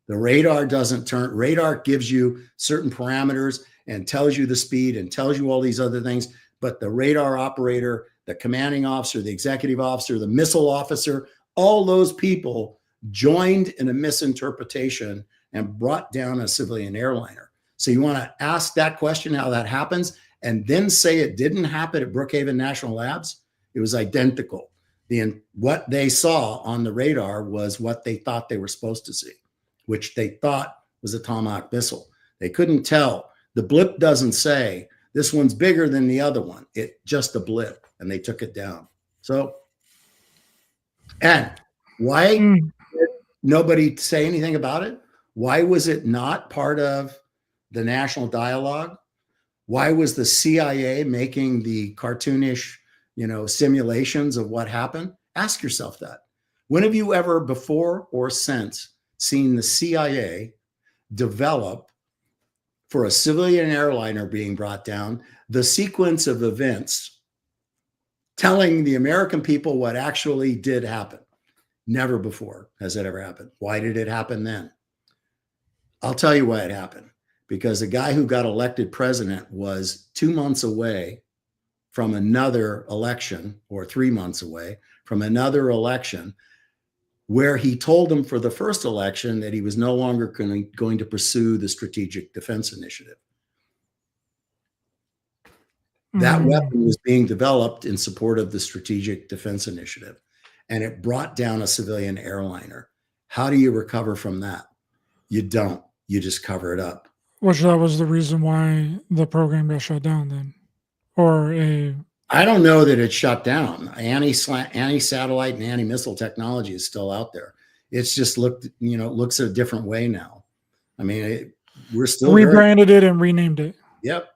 Speaker 2: The radar doesn't turn. Radar gives you certain parameters and tells you the speed and tells you all these other things. But the radar operator, the commanding officer, the executive officer, the missile officer, all those people joined in a misinterpretation and brought down a civilian airliner. So you want to ask that question, how that happens, and then say it didn't happen at Brookhaven National Labs? It was identical. What they saw on the radar was what they thought they were supposed to see, which they thought was a Tomahawk missile. They couldn't tell. The blip doesn't say this one's bigger than the other one. It just a blip, and they took it down. So, and why did nobody say anything about it? Why was it not part of the national dialogue? Why was the CIA making the cartoonish, simulations of what happened? Ask yourself that. When have you ever, before or since, seen the CIA develop, for a civilian airliner being brought down, the sequence of events telling the American people what actually did happen? Never before has it ever happened. Why did it happen then? I'll tell you why it happened. Because the guy who got elected president was 2 months away from another election, or 3 months away from another election, where he told them for the first election that he was no longer going to pursue the Strategic Defense Initiative. That weapon was being developed in support of the Strategic Defense Initiative, and it brought down a civilian airliner. How do you recover from that? You don't. You just cover it up.
Speaker 1: Which that was the reason why the program got shut down then,
Speaker 2: I don't know that it's shut down. Anti-satellite and anti-missile technology is still out there. It's just looks a different way now. I mean, we're still
Speaker 1: rebranded it and renamed it.
Speaker 2: Yep.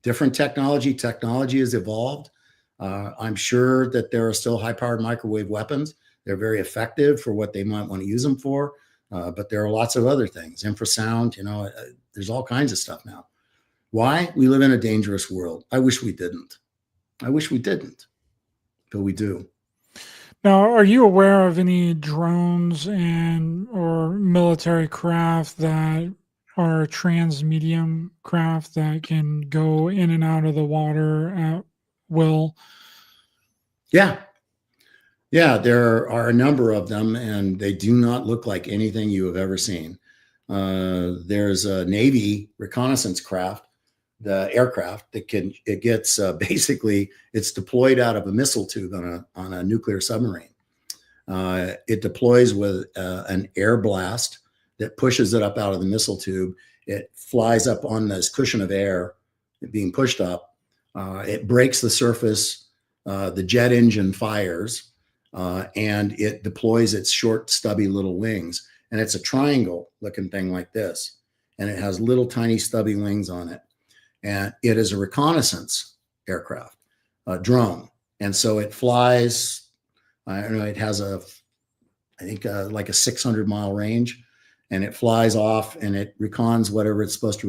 Speaker 2: Different technology. Technology has evolved. I'm sure that there are still high-powered microwave weapons. They're very effective for what they might want to use them for. But there are lots of other things. Infrasound, there's all kinds of stuff now. Why? We live in a dangerous world. I wish we didn't. But we do.
Speaker 1: Now, are you aware of any drones or military craft that are transmedium craft that can go in and out of the water at will?
Speaker 2: Yeah. Yeah, there are a number of them, and they do not look like anything you have ever seen. There's a Navy reconnaissance craft, the aircraft that it gets basically it's deployed out of a missile tube on a nuclear submarine. It deploys with an air blast that pushes it up out of the missile tube. It flies up on this cushion of air being pushed up. It breaks the surface. The jet engine fires, and it deploys its short, stubby little wings. And it's a triangle looking thing like this. And it has little tiny stubby wings on it. And it is a reconnaissance aircraft, a drone. And so it flies, I don't know, it has like a 600-mile range, and it flies off and it recons whatever it's supposed to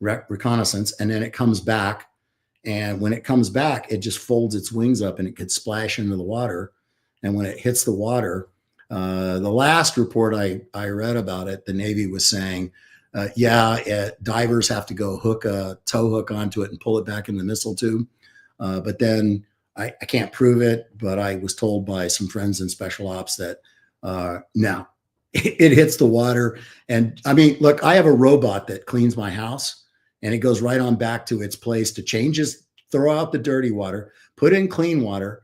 Speaker 2: reconnaissance. And then it comes back. And when it comes back, it just folds its wings up and it could splash into the water. And when it hits the water, the last report I read about it, the Navy was saying, divers have to go hook a tow hook onto it and pull it back in the missile tube. But then I can't prove it, but I was told by some friends in special ops that no, it hits the water. And I mean, look, I have a robot that cleans my house, and it goes right on back to its place to throw out the dirty water, put in clean water,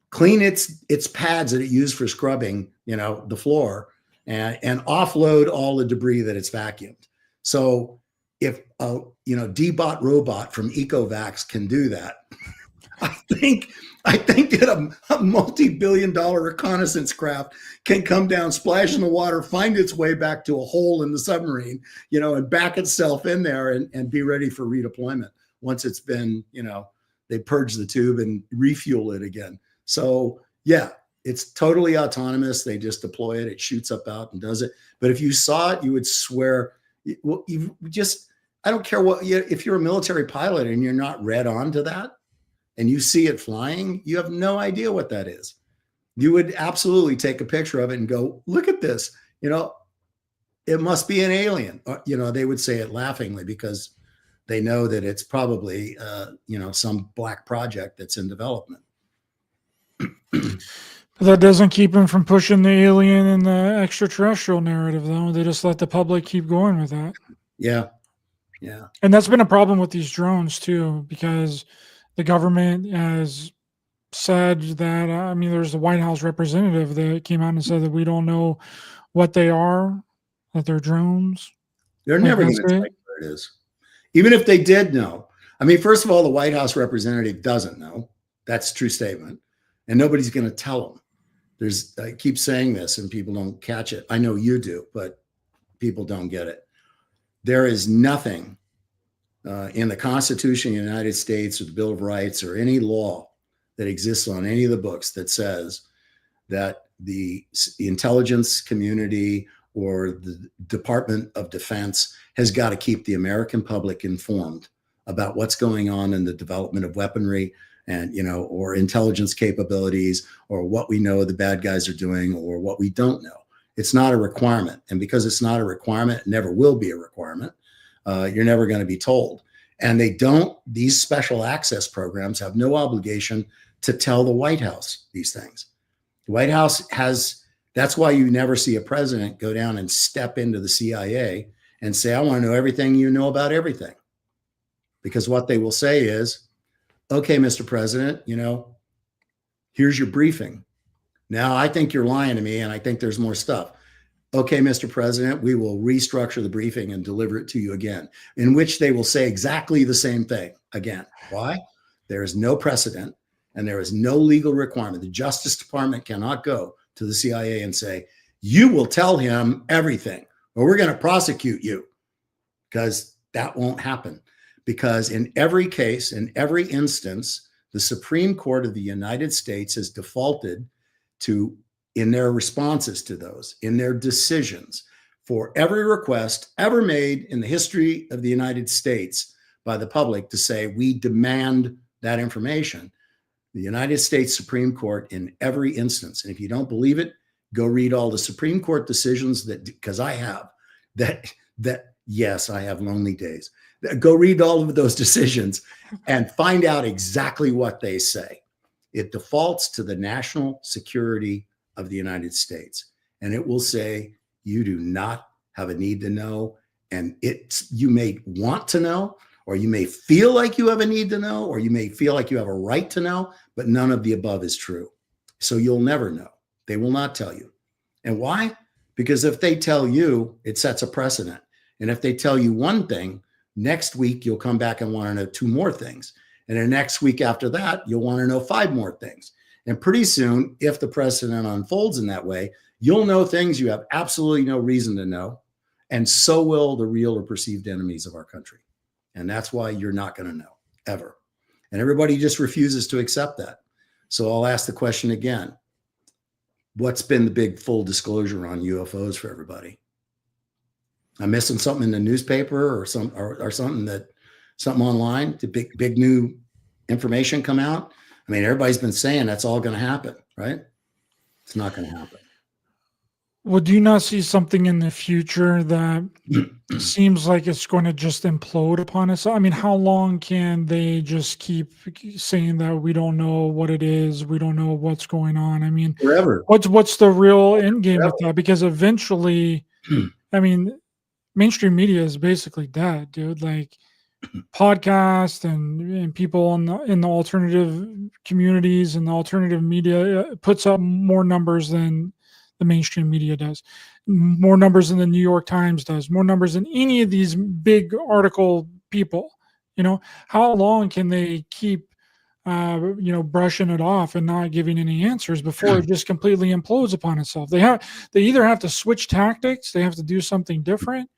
Speaker 2: clean its pads that it used for scrubbing, the floor, and offload all the debris that it's vacuumed. So if a D-bot robot from Ecovacs can do that, I think that a multi-billion-dollar reconnaissance craft can come down, splash in the water, find its way back to a hole in the submarine, and back itself in there and be ready for redeployment once it's been, they purge the tube and refuel it again. So yeah, it's totally autonomous. They just deploy it. It shoots up out and does it. But if you saw it, you would swear, I don't care if you're a military pilot and you're not read on to that, and you see it flying, you have no idea what that is. You would absolutely take a picture of it and go, look at this. It must be an alien. They would say it laughingly because they know that it's probably, some black project that's in development.
Speaker 1: But that doesn't keep them from pushing the alien and the extraterrestrial narrative, though. They just let the public keep going with that.
Speaker 2: Yeah. Yeah.
Speaker 1: And that's been a problem with these drones, too, because the government has said that, there's the White House representative that came out and said that we don't know what they are, that they're drones.
Speaker 2: They're never going to tell you what it is. Even if they did know. First of all, the White House representative doesn't know. That's a true statement. And nobody's going to tell them. I keep saying this and people don't catch it. I know you do, but people don't get it. There is nothing in the Constitution of the United States or the Bill of Rights or any law that exists on any of the books that says that the intelligence community or the Department of Defense has got to keep the American public informed about what's going on in the development of weaponry and, or intelligence capabilities, or what we know the bad guys are doing or what we don't know. It's not a requirement. And because it's not a requirement, it never will be a requirement. You're never going to be told. And these special access programs have no obligation to tell the White House these things. The White House that's why you never see a president go down and step into the CIA and say, I want to know everything you know about everything. Because what they will say is, okay, Mr. President, here's your briefing. Now I think you're lying to me and I think there's more stuff. Okay, Mr. President, we will restructure the briefing and deliver it to you again, in which they will say exactly the same thing again. Why? There is no precedent and there is no legal requirement. The Justice Department cannot go to the CIA and say, you will tell him everything or we're going to prosecute you, because that won't happen. Because in every case, in every instance, the Supreme Court of the United States has defaulted to, in their responses to those, in their decisions, for every request ever made in the history of the United States by the public to say, we demand that information. The United States Supreme Court in every instance, and if you don't believe it, go read all the Supreme Court decisions because I have, yes, I have lonely days. Go read all of those decisions and find out exactly what they say. It defaults to the national security of the United States. And it will say, you do not have a need to know. And you may want to know, or you may feel like you have a need to know, or you may feel like you have a right to know, but none of the above is true. So you'll never know. They will not tell you. And why? Because if they tell you, it sets a precedent. And if they tell you one thing, next week you'll come back and want to know 2 more things. And the next week after that, you'll want to know 5 more things. And pretty soon, if the precedent unfolds in that way, you'll know things you have absolutely no reason to know. And so will the real or perceived enemies of our country. And that's why you're not going to know, ever. And everybody just refuses to accept that. So I'll ask the question again. What's been the big full disclosure on UFOs for everybody? I'm missing something in the newspaper or something online? Did big new information come out? I mean, everybody's been saying that's all going to happen, right? It's not going to happen.
Speaker 1: Well, do you not see something in the future that seems like it's going to just implode upon us? I mean, how long can they just keep saying that we don't know what it is, we don't know what's going on? I mean,
Speaker 2: Forever.
Speaker 1: What's the real end game with that? Because eventually, I mean, mainstream media is basically dead, dude. Like podcasts and people in the alternative communities and the alternative media puts up more numbers than the mainstream media does, more numbers than the New York Times does, more numbers than any of these big article people. You know, how long can they keep brushing it off and not giving any answers before it just completely implodes upon itself? They either have to switch tactics, they have to do something different,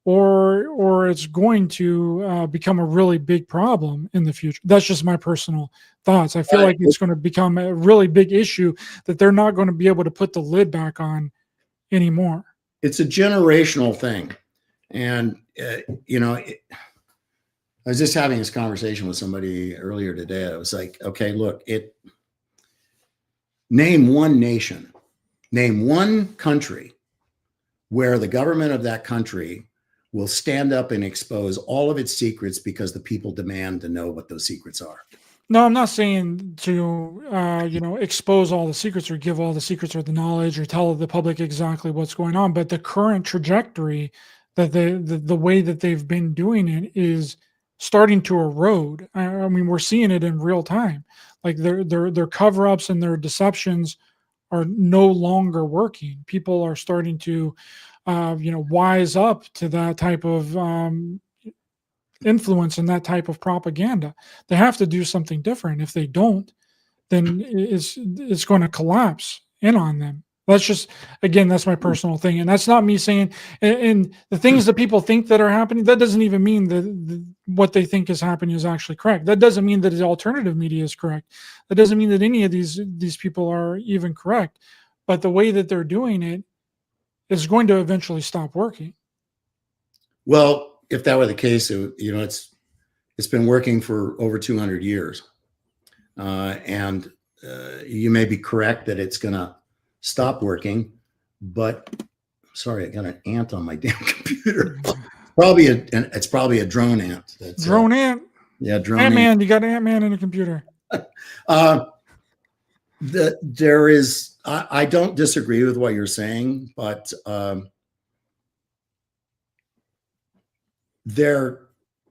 Speaker 1: or it's going to become a really big problem in the future. That's just my personal thoughts. I feel like it's going to become a really big issue that they're not going to be able to put the lid back on anymore.
Speaker 2: It's a generational thing. And, I was just having this conversation with somebody earlier today. I was like, okay, look, name one nation, name one country where the government of that country will stand up and expose all of its secrets because the people demand to know what those secrets are.
Speaker 1: No, I'm not saying to, expose all the secrets or give all the secrets or the knowledge or tell the public exactly what's going on. But the current trajectory that the way that they've been doing it is starting to erode. I mean, we're seeing it in real time. Like their cover-ups and their deceptions are no longer working. People are starting to wise up to that type of influence and that type of propaganda. They have to do something different. If they don't, then it's going to collapse in on them. That's my personal thing. And that's not me saying, and the things that people think that are happening, that doesn't even mean that what they think is happening is actually correct. That doesn't mean that the alternative media is correct. That doesn't mean that any of these people are even correct. But the way that they're doing it is going to eventually stop working.
Speaker 2: Well, if that were the case, it's been working for over 200 years. And you may be correct that it's going to stop working, but sorry, I got an ant on my damn computer. It's probably a drone ant.
Speaker 1: Drone ant?
Speaker 2: Yeah, drone
Speaker 1: Ant-Man, you got Ant-Man in the computer.
Speaker 2: I don't disagree with what you're saying, but I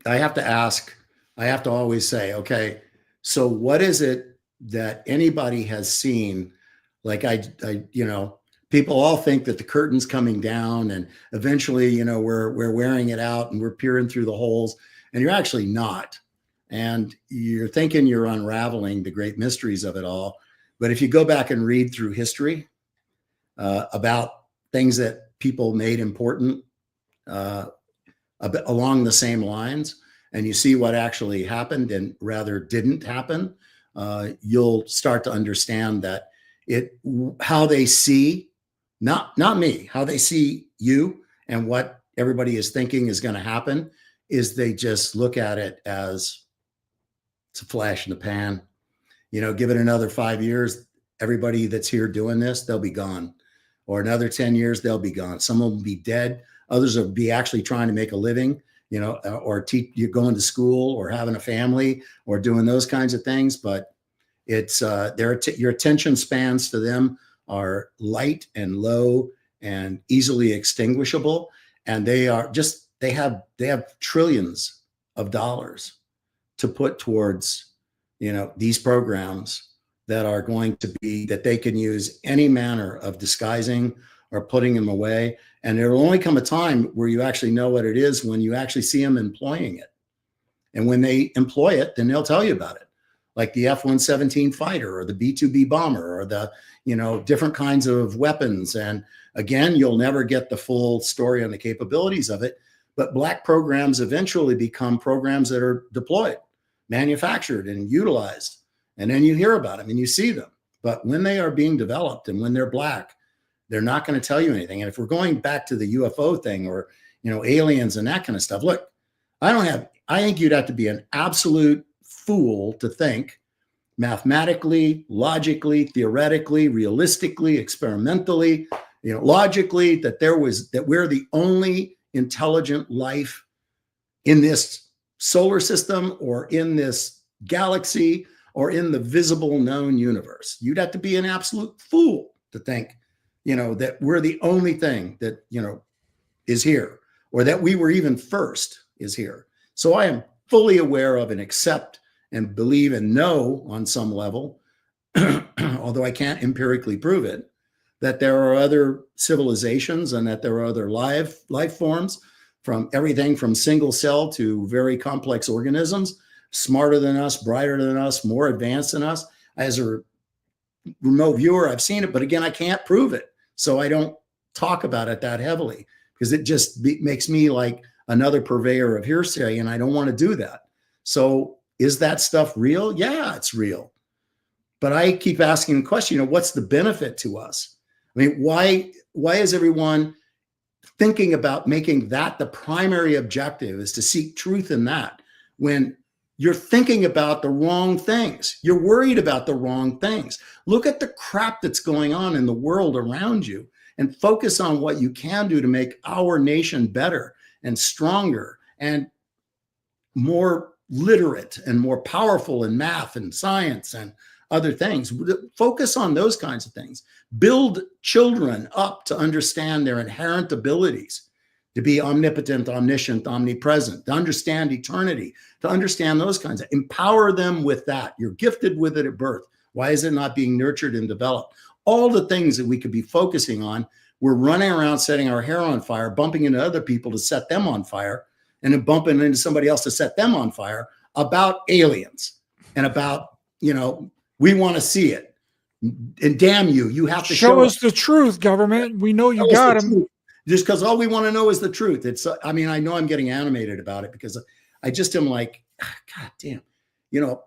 Speaker 2: have to always say, okay, so what is it that anybody has seen? Like people all think that the curtain's coming down and eventually, we're wearing it out and we're peering through the holes, and you're actually not. And you're thinking you're unraveling the great mysteries of it all. But if you go back and read through history about things that people made important along the same lines, and you see what actually happened and rather didn't happen, you'll start to understand that how they see, not me, how they see you and what everybody is thinking is going to happen is they just look at it as it's a flash in the pan. Give it another 5 years, everybody that's here doing this, they'll be gone. Or another 10 years, they'll be gone. Some will be dead. Others will be actually trying to make a living, or you're going to school or having a family or doing those kinds of things. But It's your attention spans to them are light and low and easily extinguishable, and they have trillions of dollars to put towards these programs that are going to be that they can use any manner of disguising or putting them away. And there will only come a time where you actually know what it is when you actually see them employing it. And when they employ it, then they'll tell you about it, like the F-117 fighter or the B-2B bomber or the different kinds of weapons. And again, you'll never get the full story on the capabilities of it, but black programs eventually become programs that are deployed, manufactured, and utilized. And then you hear about them and you see them. But when they are being developed and when they're black, they're not going to tell you anything. And if we're going back to the UFO thing or, aliens and that kind of stuff, look, I think you'd have to be an absolute fool to think mathematically, logically, theoretically, realistically, experimentally, logically that we're the only intelligent life in this solar system or in this galaxy or in the visible known universe. You'd have to be an absolute fool to think, that we're the only thing that, is here, or that we were even first is here. So I am fully aware of and accept and believe and know on some level, although I can't empirically prove it, that there are other civilizations and that there are other life forms, from everything from single cell to very complex organisms, smarter than us, brighter than us, more advanced than us. As a remote viewer, I've seen it, but again, I can't prove it. So I don't talk about it that heavily because it just makes me like another purveyor of hearsay, and I don't want to do that. So is that stuff real? Yeah, it's real. But I keep asking the question, what's the benefit to us? I mean, why is everyone thinking about making that the primary objective, is to seek truth in that, when you're thinking about the wrong things? You're worried about the wrong things. Look at the crap that's going on in the world around you and focus on what you can do to make our nation better and stronger and more literate and more powerful in math and science and other things. Focus on those kinds of things. Build children up to understand their inherent abilities, to be omnipotent, omniscient, omnipresent, to understand eternity, to understand those kinds of, empower them with that. You're gifted with it at birth. Why is it not being nurtured and developed? All the things that we could be focusing on, we're running around setting our hair on fire, bumping into other people to set them on fire, and then bumping into somebody else to set them on fire about aliens and about, we want to see it. And damn you, you have to
Speaker 1: show us the truth, government. We know you got them.
Speaker 2: Just because all we want to know is the truth. I know I'm getting animated about it because I just am like, God damn,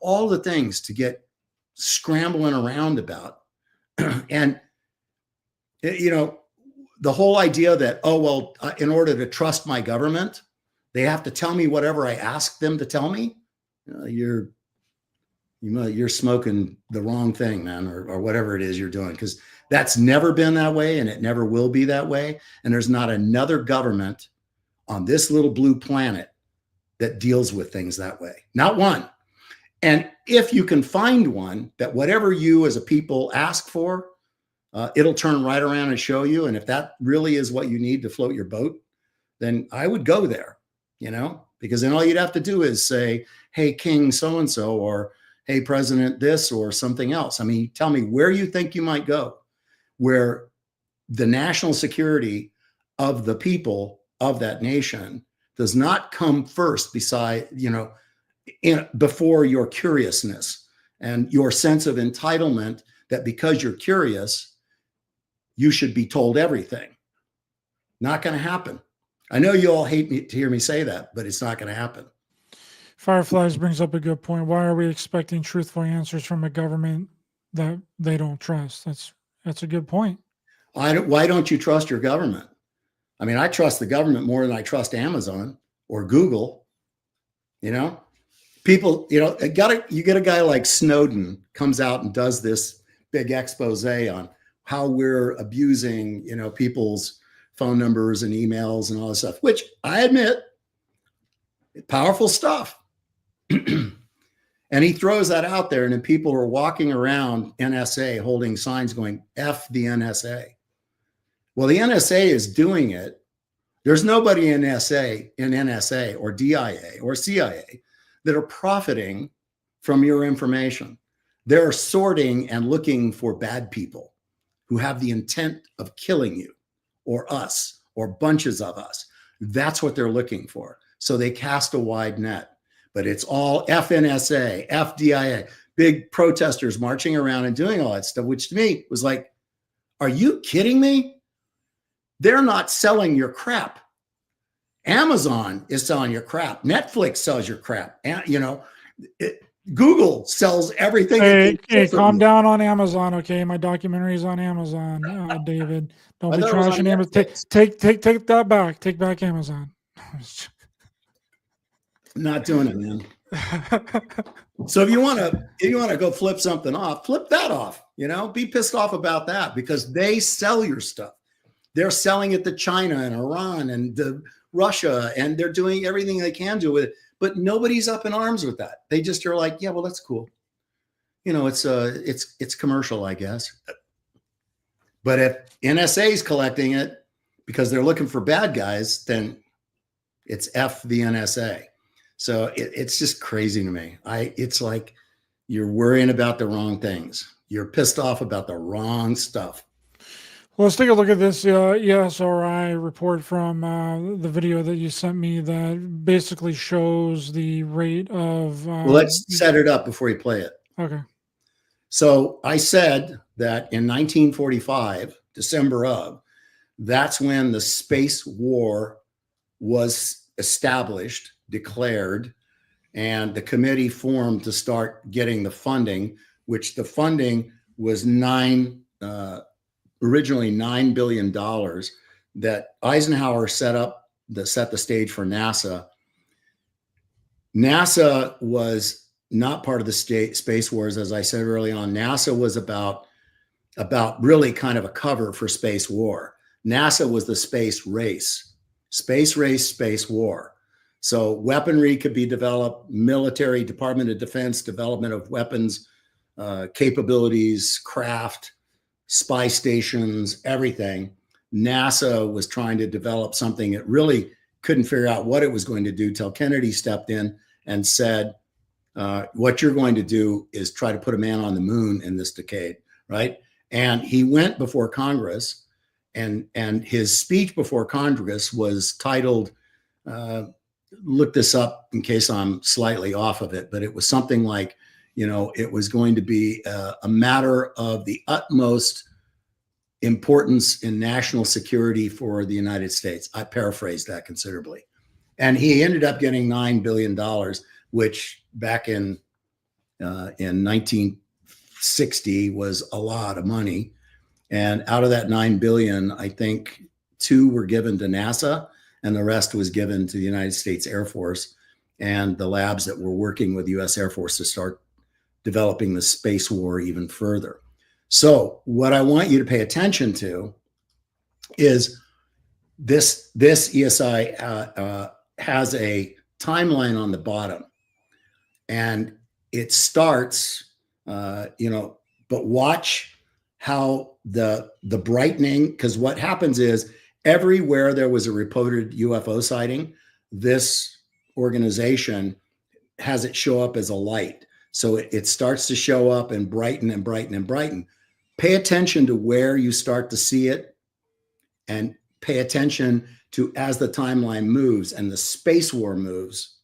Speaker 2: all the things to get scrambling around about. And, the whole idea that, in order to trust my government, they have to tell me whatever I ask them to tell me. You're smoking the wrong thing, man, or whatever it is you're doing, because that's never been that way and it never will be that way. And there's not another government on this little blue planet that deals with things that way. Not one. And if you can find one that whatever you as a people ask for, it'll turn right around and show you. And if that really is what you need to float your boat, then I would go there, because then all you'd have to do is say, hey, King so-and-so, or hey, President this, or something else. I mean, tell me where you think you might go, where the national security of the people of that nation does not come first before your curiousness and your sense of entitlement that because you're curious, you should be told everything. Not going to happen. I know you all hate me to hear me say that, but it's not going to happen.
Speaker 1: Fireflies brings up a good point. Why are we expecting truthful answers from a government that they don't trust? That's a good point.
Speaker 2: Why don't you trust your government? I mean, I trust the government more than I trust Amazon or Google. People, you get a guy like Snowden comes out and does this big expose on how we're abusing, people's phone numbers and emails and all this stuff, which I admit, powerful stuff. And he throws that out there, and then people are walking around NSA holding signs going, F the NSA. Well, the NSA is doing it. There's nobody in NSA or DIA or CIA that are profiting from your information. They're sorting and looking for bad people who have the intent of killing you or us or bunches of us. That's what they're looking for. So they cast a wide net. But it's all FNSA, FDIA, big protesters marching around and doing all that stuff, which to me was like, are you kidding me? They're not selling your crap. Amazon is selling your crap. Netflix sells your crap. And, Google sells everything.
Speaker 1: Hey, calm down on Amazon, okay? My documentary is on Amazon, David. Don't be trashing Amazon. Take that back. Take back Amazon.
Speaker 2: Not doing it, man. So if you want to go flip something off, flip that off. Be pissed off about that because they sell your stuff. They're selling it to China and Iran and Russia, and they're doing everything they can do with it. But nobody's up in arms with that. They just are like, yeah, well, that's cool. It's commercial, I guess. But if NSA is collecting it because they're looking for bad guys, then it's F the NSA. So it's just crazy to me. It's like you're worrying about the wrong things. You're pissed off about the wrong stuff.
Speaker 1: Well, let's take a look at this ESRI report from the video that you sent me that basically shows the rate of...
Speaker 2: well, let's set it up before you play it.
Speaker 1: Okay.
Speaker 2: So I said that in 1945, December of, that's when the space war was established, declared, and the committee formed to start getting the funding, which the funding was originally $9 billion that Eisenhower set the stage for NASA. NASA was not part of the space wars, as I said early on. NASA was about really kind of a cover for space war. NASA was the space race, space war. So weaponry could be developed, military, Department of Defense, development of weapons, capabilities, craft, spy stations, everything. NASA was trying to develop something it really couldn't figure out what it was going to do till Kennedy stepped in and said, what you're going to do is try to put a man on the moon in this decade, right? And he went before Congress, and his speech before Congress was titled, look this up in case I'm slightly off of it, but it was something like, it was going to be a matter of the utmost importance in national security for the United States. I paraphrased that considerably. And he ended up getting $9 billion, which back in 1960 was a lot of money. And out of that $9 billion, I think 2 were given to NASA and the rest was given to the United States Air Force and the labs that were working with the US Air Force to start developing the space war even further. So what I want you to pay attention to is this ESI has a timeline on the bottom, and it starts, but watch how the brightening, because what happens is everywhere there was a reported UFO sighting, this organization has it show up as a light. So it starts to show up and brighten and brighten and brighten. Pay attention to where you start to see it, and pay attention to as the timeline moves and the space war moves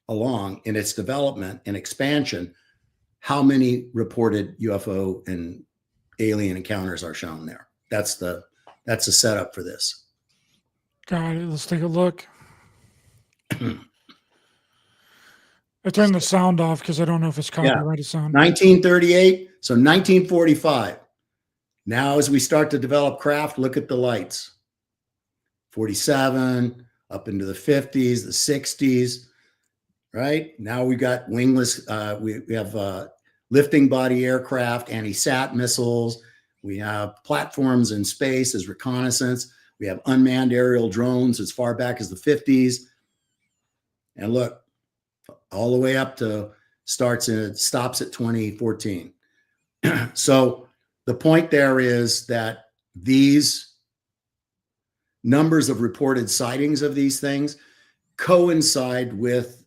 Speaker 2: along in its development and expansion, how many reported UFO and alien encounters are shown there. That's the setup for this.
Speaker 1: Got it. Let's take a look. I turned the sound off because I don't know if it's copyrighted sound.
Speaker 2: 1938, so 1945. Now, as we start to develop craft, look at the lights. 47, up into the 50s, the 60s, right? Now we got wingless, we have lifting body aircraft, anti-sat missiles. We have platforms in space as reconnaissance. We have unmanned aerial drones as far back as the 50s. And look, all the way up to stops at 2014. So the point there is that these numbers of reported sightings of these things coincide with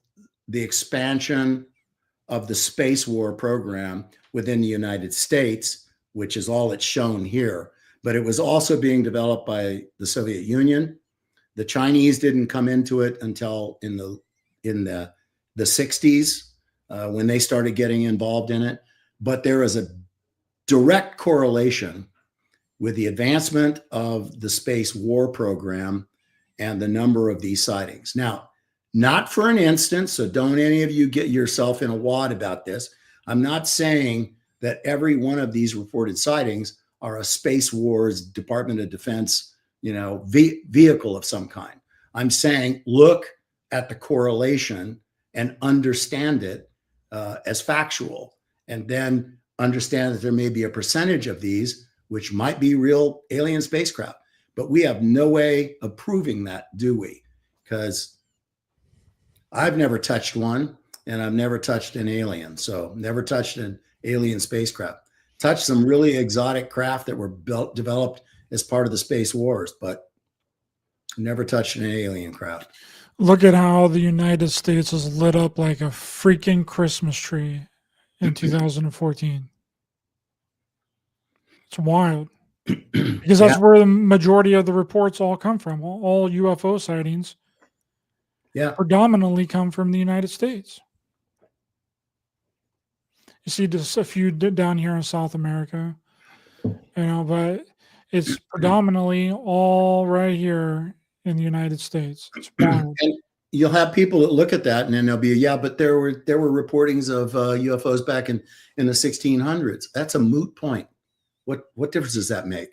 Speaker 2: the expansion of the space war program within the United States, which is all it's shown here. But it was also being developed by the Soviet Union. The Chinese didn't come into it until in the 60s when they started getting involved in it. But there is a direct correlation with the advancement of the space war program and the number of these sightings. Now, not for an instant, so don't any of you get yourself in a wad about this. I'm not saying that every one of these reported sightings are a Space Wars Department of Defense, vehicle of some kind. I'm saying look at the correlation and understand it as factual, and then understand that there may be a percentage of these which might be real alien spacecraft, but we have no way of proving that, do we? Because I've never touched one, and I've never touched an alien. So never touched an alien spacecraft. Touched some really exotic craft that were developed as part of the space wars, but never touched an alien craft.
Speaker 1: Look at how the United States is lit up like a freaking Christmas tree in 2014. It's wild. Because that's where the majority of the reports all come from. All UFO sightings predominantly come from the United States. You see just a few down here in South America, but it's predominantly all right here in the United States. It's wild.
Speaker 2: And you'll have people that look at that and then they'll be, but there were reportings of UFOs back in the 1600s. That's a moot point. What difference does that make?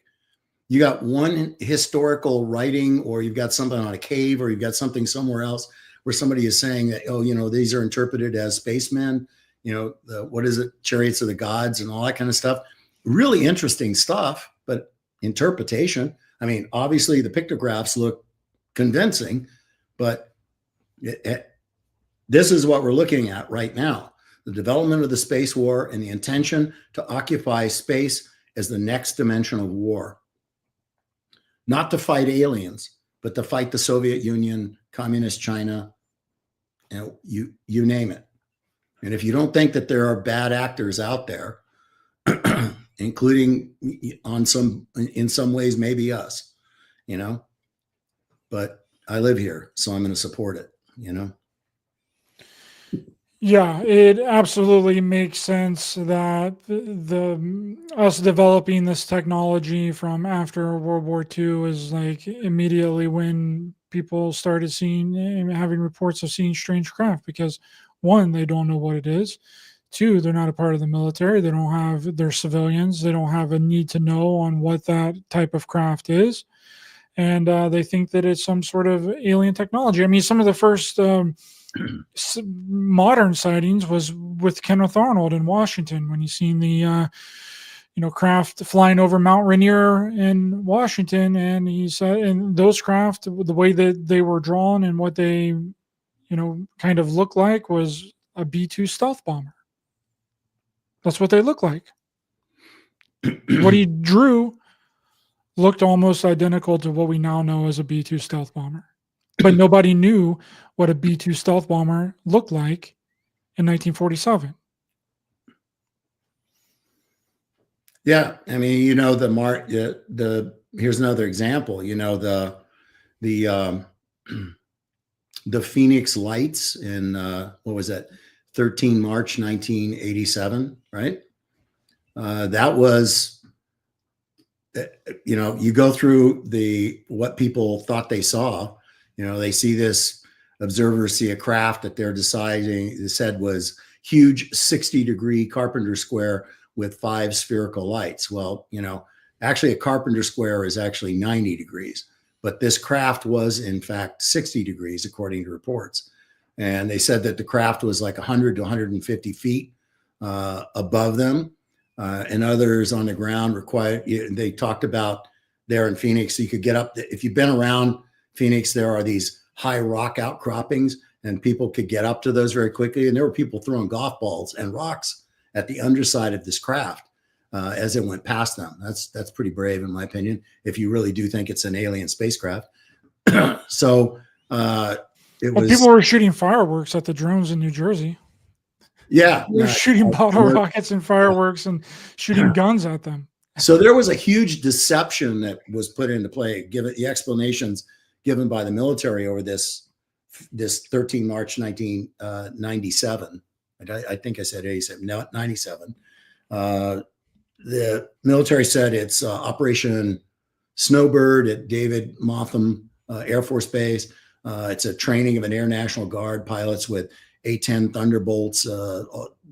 Speaker 2: You got one historical writing, or you've got something on a cave, or you've got something somewhere else where somebody is saying that, these are interpreted as spacemen, chariots of the gods and all that kind of stuff. Really interesting stuff, but interpretation. I mean, obviously the pictographs look convincing, but this is what we're looking at right now. The development of the space war and the intention to occupy space as the next dimension of war. Not to fight aliens, but to fight the Soviet Union, Communist China, you name it. And if you don't think that there are bad actors out there, including in some ways, maybe us, but I live here, so I'm going to support it,
Speaker 1: Yeah, it absolutely makes sense that us developing this technology from after World War II is like immediately when people started having reports of seeing strange craft, because one, they don't know what it is. Two, they're not a part of the military. They're civilians. They don't have a need to know on what that type of craft is. And they think that it's some sort of alien technology. I mean, some of the first modern sightings was with Kenneth Arnold in Washington, when he's seen the craft flying over Mount Rainier in Washington, and he said, and those craft, the way that they were drawn and what they kind of looked like, was a B-2 stealth bomber. That's what they look like. What he drew looked almost identical to what we now know as a B-2 stealth bomber. But nobody knew what a B-2 stealth bomber looked like in 1947.
Speaker 2: Yeah, I mean, here's another example. The Phoenix Lights in what was that? 13 March 1987, right? That was, you go through what people thought they saw. They see this, observers see a craft that they're deciding, they said was huge 60-degree carpenter square with 5 spherical lights. Well, actually a carpenter square is actually 90 degrees, but this craft was in fact 60 degrees according to reports. And they said that the craft was like 100 to 150 feet above them, and others on the ground required. They talked about there in Phoenix, so you could get up. If you've been around Phoenix, there are these high rock outcroppings, and people could get up to those very quickly. And there were people throwing golf balls and rocks at the underside of this craft as it went past them. That's pretty brave, in my opinion, if you really do think it's an alien spacecraft. So
Speaker 1: people were shooting fireworks at the drones in New Jersey.
Speaker 2: Yeah,
Speaker 1: they're shooting bottle rockets and fireworks and shooting guns at them.
Speaker 2: So there was a huge deception that was put into play, given the explanations given by the military over this 13 March 1997. I think I said 87, no, 97. The military said it's Operation Snowbird at David Motham Air Force Base. It's a training of an Air National Guard pilots with A-10 Thunderbolts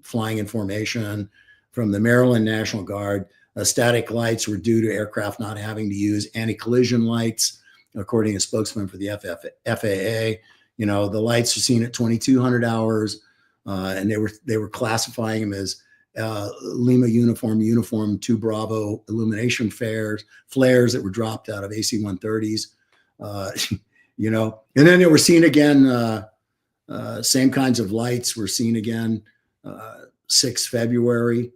Speaker 2: flying in formation from the Maryland National Guard. Static lights were due to aircraft not having to use anti-collision lights, according to a spokesman for the FAA. You know, the lights were seen at 2,200 hours, and they were classifying them as Lima uniform 2 Bravo illumination flares that were dropped out of AC-130s. You know, and then they were seen again. Same kinds of lights were seen again, 6 February.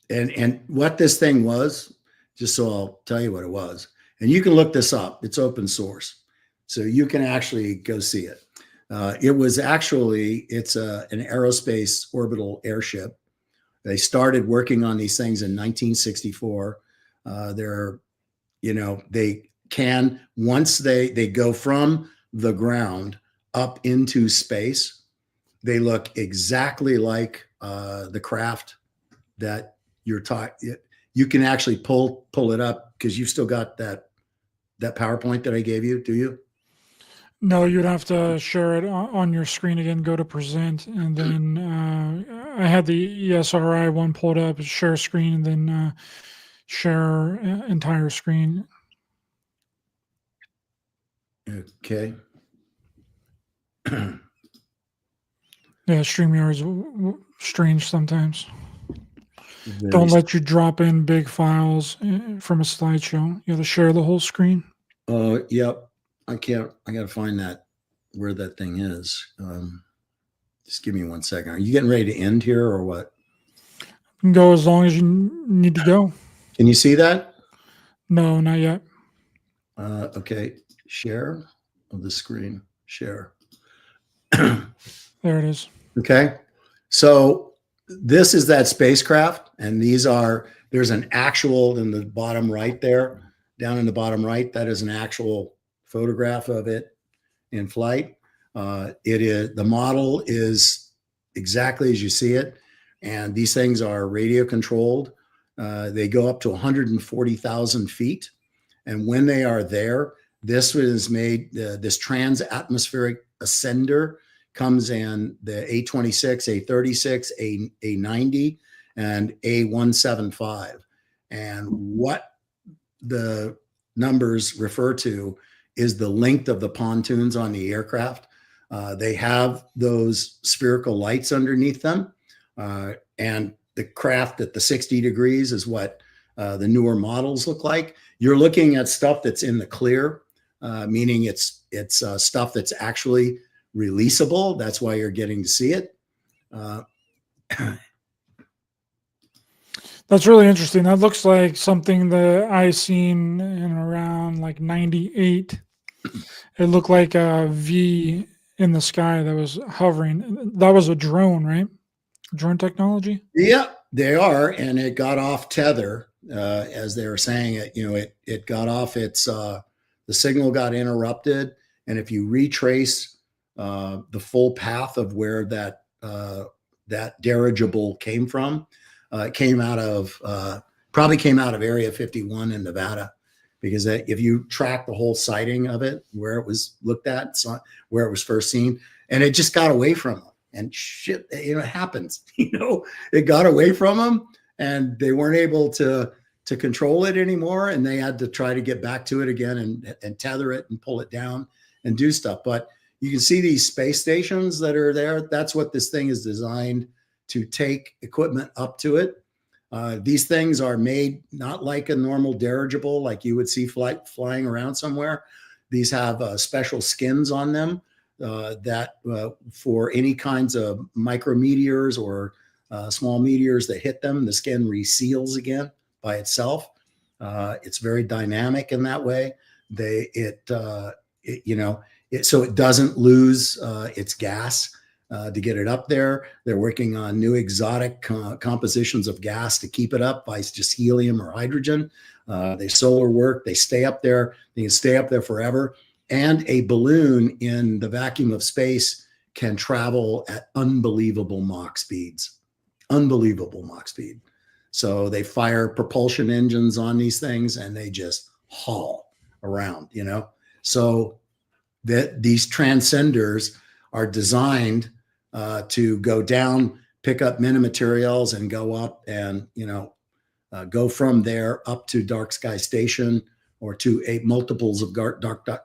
Speaker 2: And what this thing was, just so I'll tell you what it was. And you can look this up. It's open source. So you can actually go see it. It's an aerospace orbital airship. They started working on these things in 1964. Once they go from the ground up into space, they look exactly like the craft that you're talking. You can actually pull it up because you've still got that PowerPoint that I gave you. Do you?
Speaker 1: No, you'd have to share it on your screen again. Go to present, and then I had the ESRI one pulled up. Share screen, and then share entire screen.
Speaker 2: Okay.
Speaker 1: Yeah, StreamYard's strange sometimes. Don't let you drop in big files from a slideshow. You have to share the whole screen.
Speaker 2: Yep. I got to find where that thing is. Just give me 1 second. Are you getting ready to end here or what?
Speaker 1: You can go as long as you need to go.
Speaker 2: Can you see that?
Speaker 1: No, not yet.
Speaker 2: Okay. Share of the screen. Share.
Speaker 1: There it is.
Speaker 2: Okay. So this is that spacecraft, and there's an actual in the bottom right there, down in the bottom right. That is an actual photograph of it in flight. The model is exactly as you see it, and these things are radio controlled. They go up to 140,000 feet, and when they are there, this was made. This trans-atmospheric ascender comes in the A26, A36, A90, and A175. And what the numbers refer to is the length of the pontoons on the aircraft. They have those spherical lights underneath them. And the craft at the 60 degrees is what the newer models look like. You're looking at stuff that's in the clear, meaning it's stuff that's actually releasable. That's why you're getting to see it.
Speaker 1: That's really interesting. That looks like something that I seen in around like 98. It looked like a V in the sky that was hovering. That was a drone, right? Drone technology?
Speaker 2: Yeah, they are. And it got off tether, as they were saying it. You know, it got off the signal got interrupted. And if you retrace the full path of where that dirigible came from, probably came out of Area 51 in Nevada, because if you track the whole sighting of it, where it was looked at, where it was first seen, and it just got away from them. And shit, it happens. It got away from them, and they weren't able to control it anymore, and they had to try to get back to it again and tether it and pull it down and do stuff. But you can see these space stations that are there. That's what this thing is designed to take equipment up to it. These things are made not like a normal dirigible, like you would see flying around somewhere. These have special skins on them that for any kinds of micrometeors or small meteors that hit them, the skin reseals again by itself. It's very dynamic in that way. So it doesn't lose its gas to get it up there. They're working on new exotic compositions of gas to keep it up by just helium or hydrogen. They solar work. They stay up there. They can stay up there forever. And a balloon in the vacuum of space can travel at unbelievable Mach speeds. Unbelievable Mach speed. So they fire propulsion engines on these things and they just haul around, you know. So that these transcenders are designed to go down, pick up metamaterials, and go up and, you know, go from there up to dark sky station or to multiples of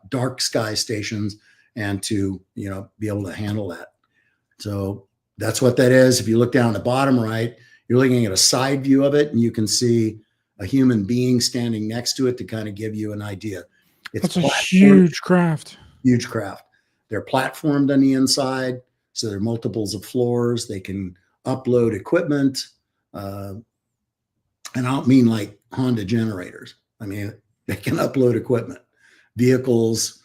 Speaker 2: dark sky stations, and to, you know, be able to handle that. So that's what that is. If you look down the bottom right, you're looking at a side view of it, and you can see a human being standing next to it to kind of give you an idea.
Speaker 1: That's a huge craft.
Speaker 2: Huge craft. They're platformed on the inside, so there are multiples of floors. They can upload equipment. And I don't mean like Honda generators. I mean, they can upload equipment, vehicles,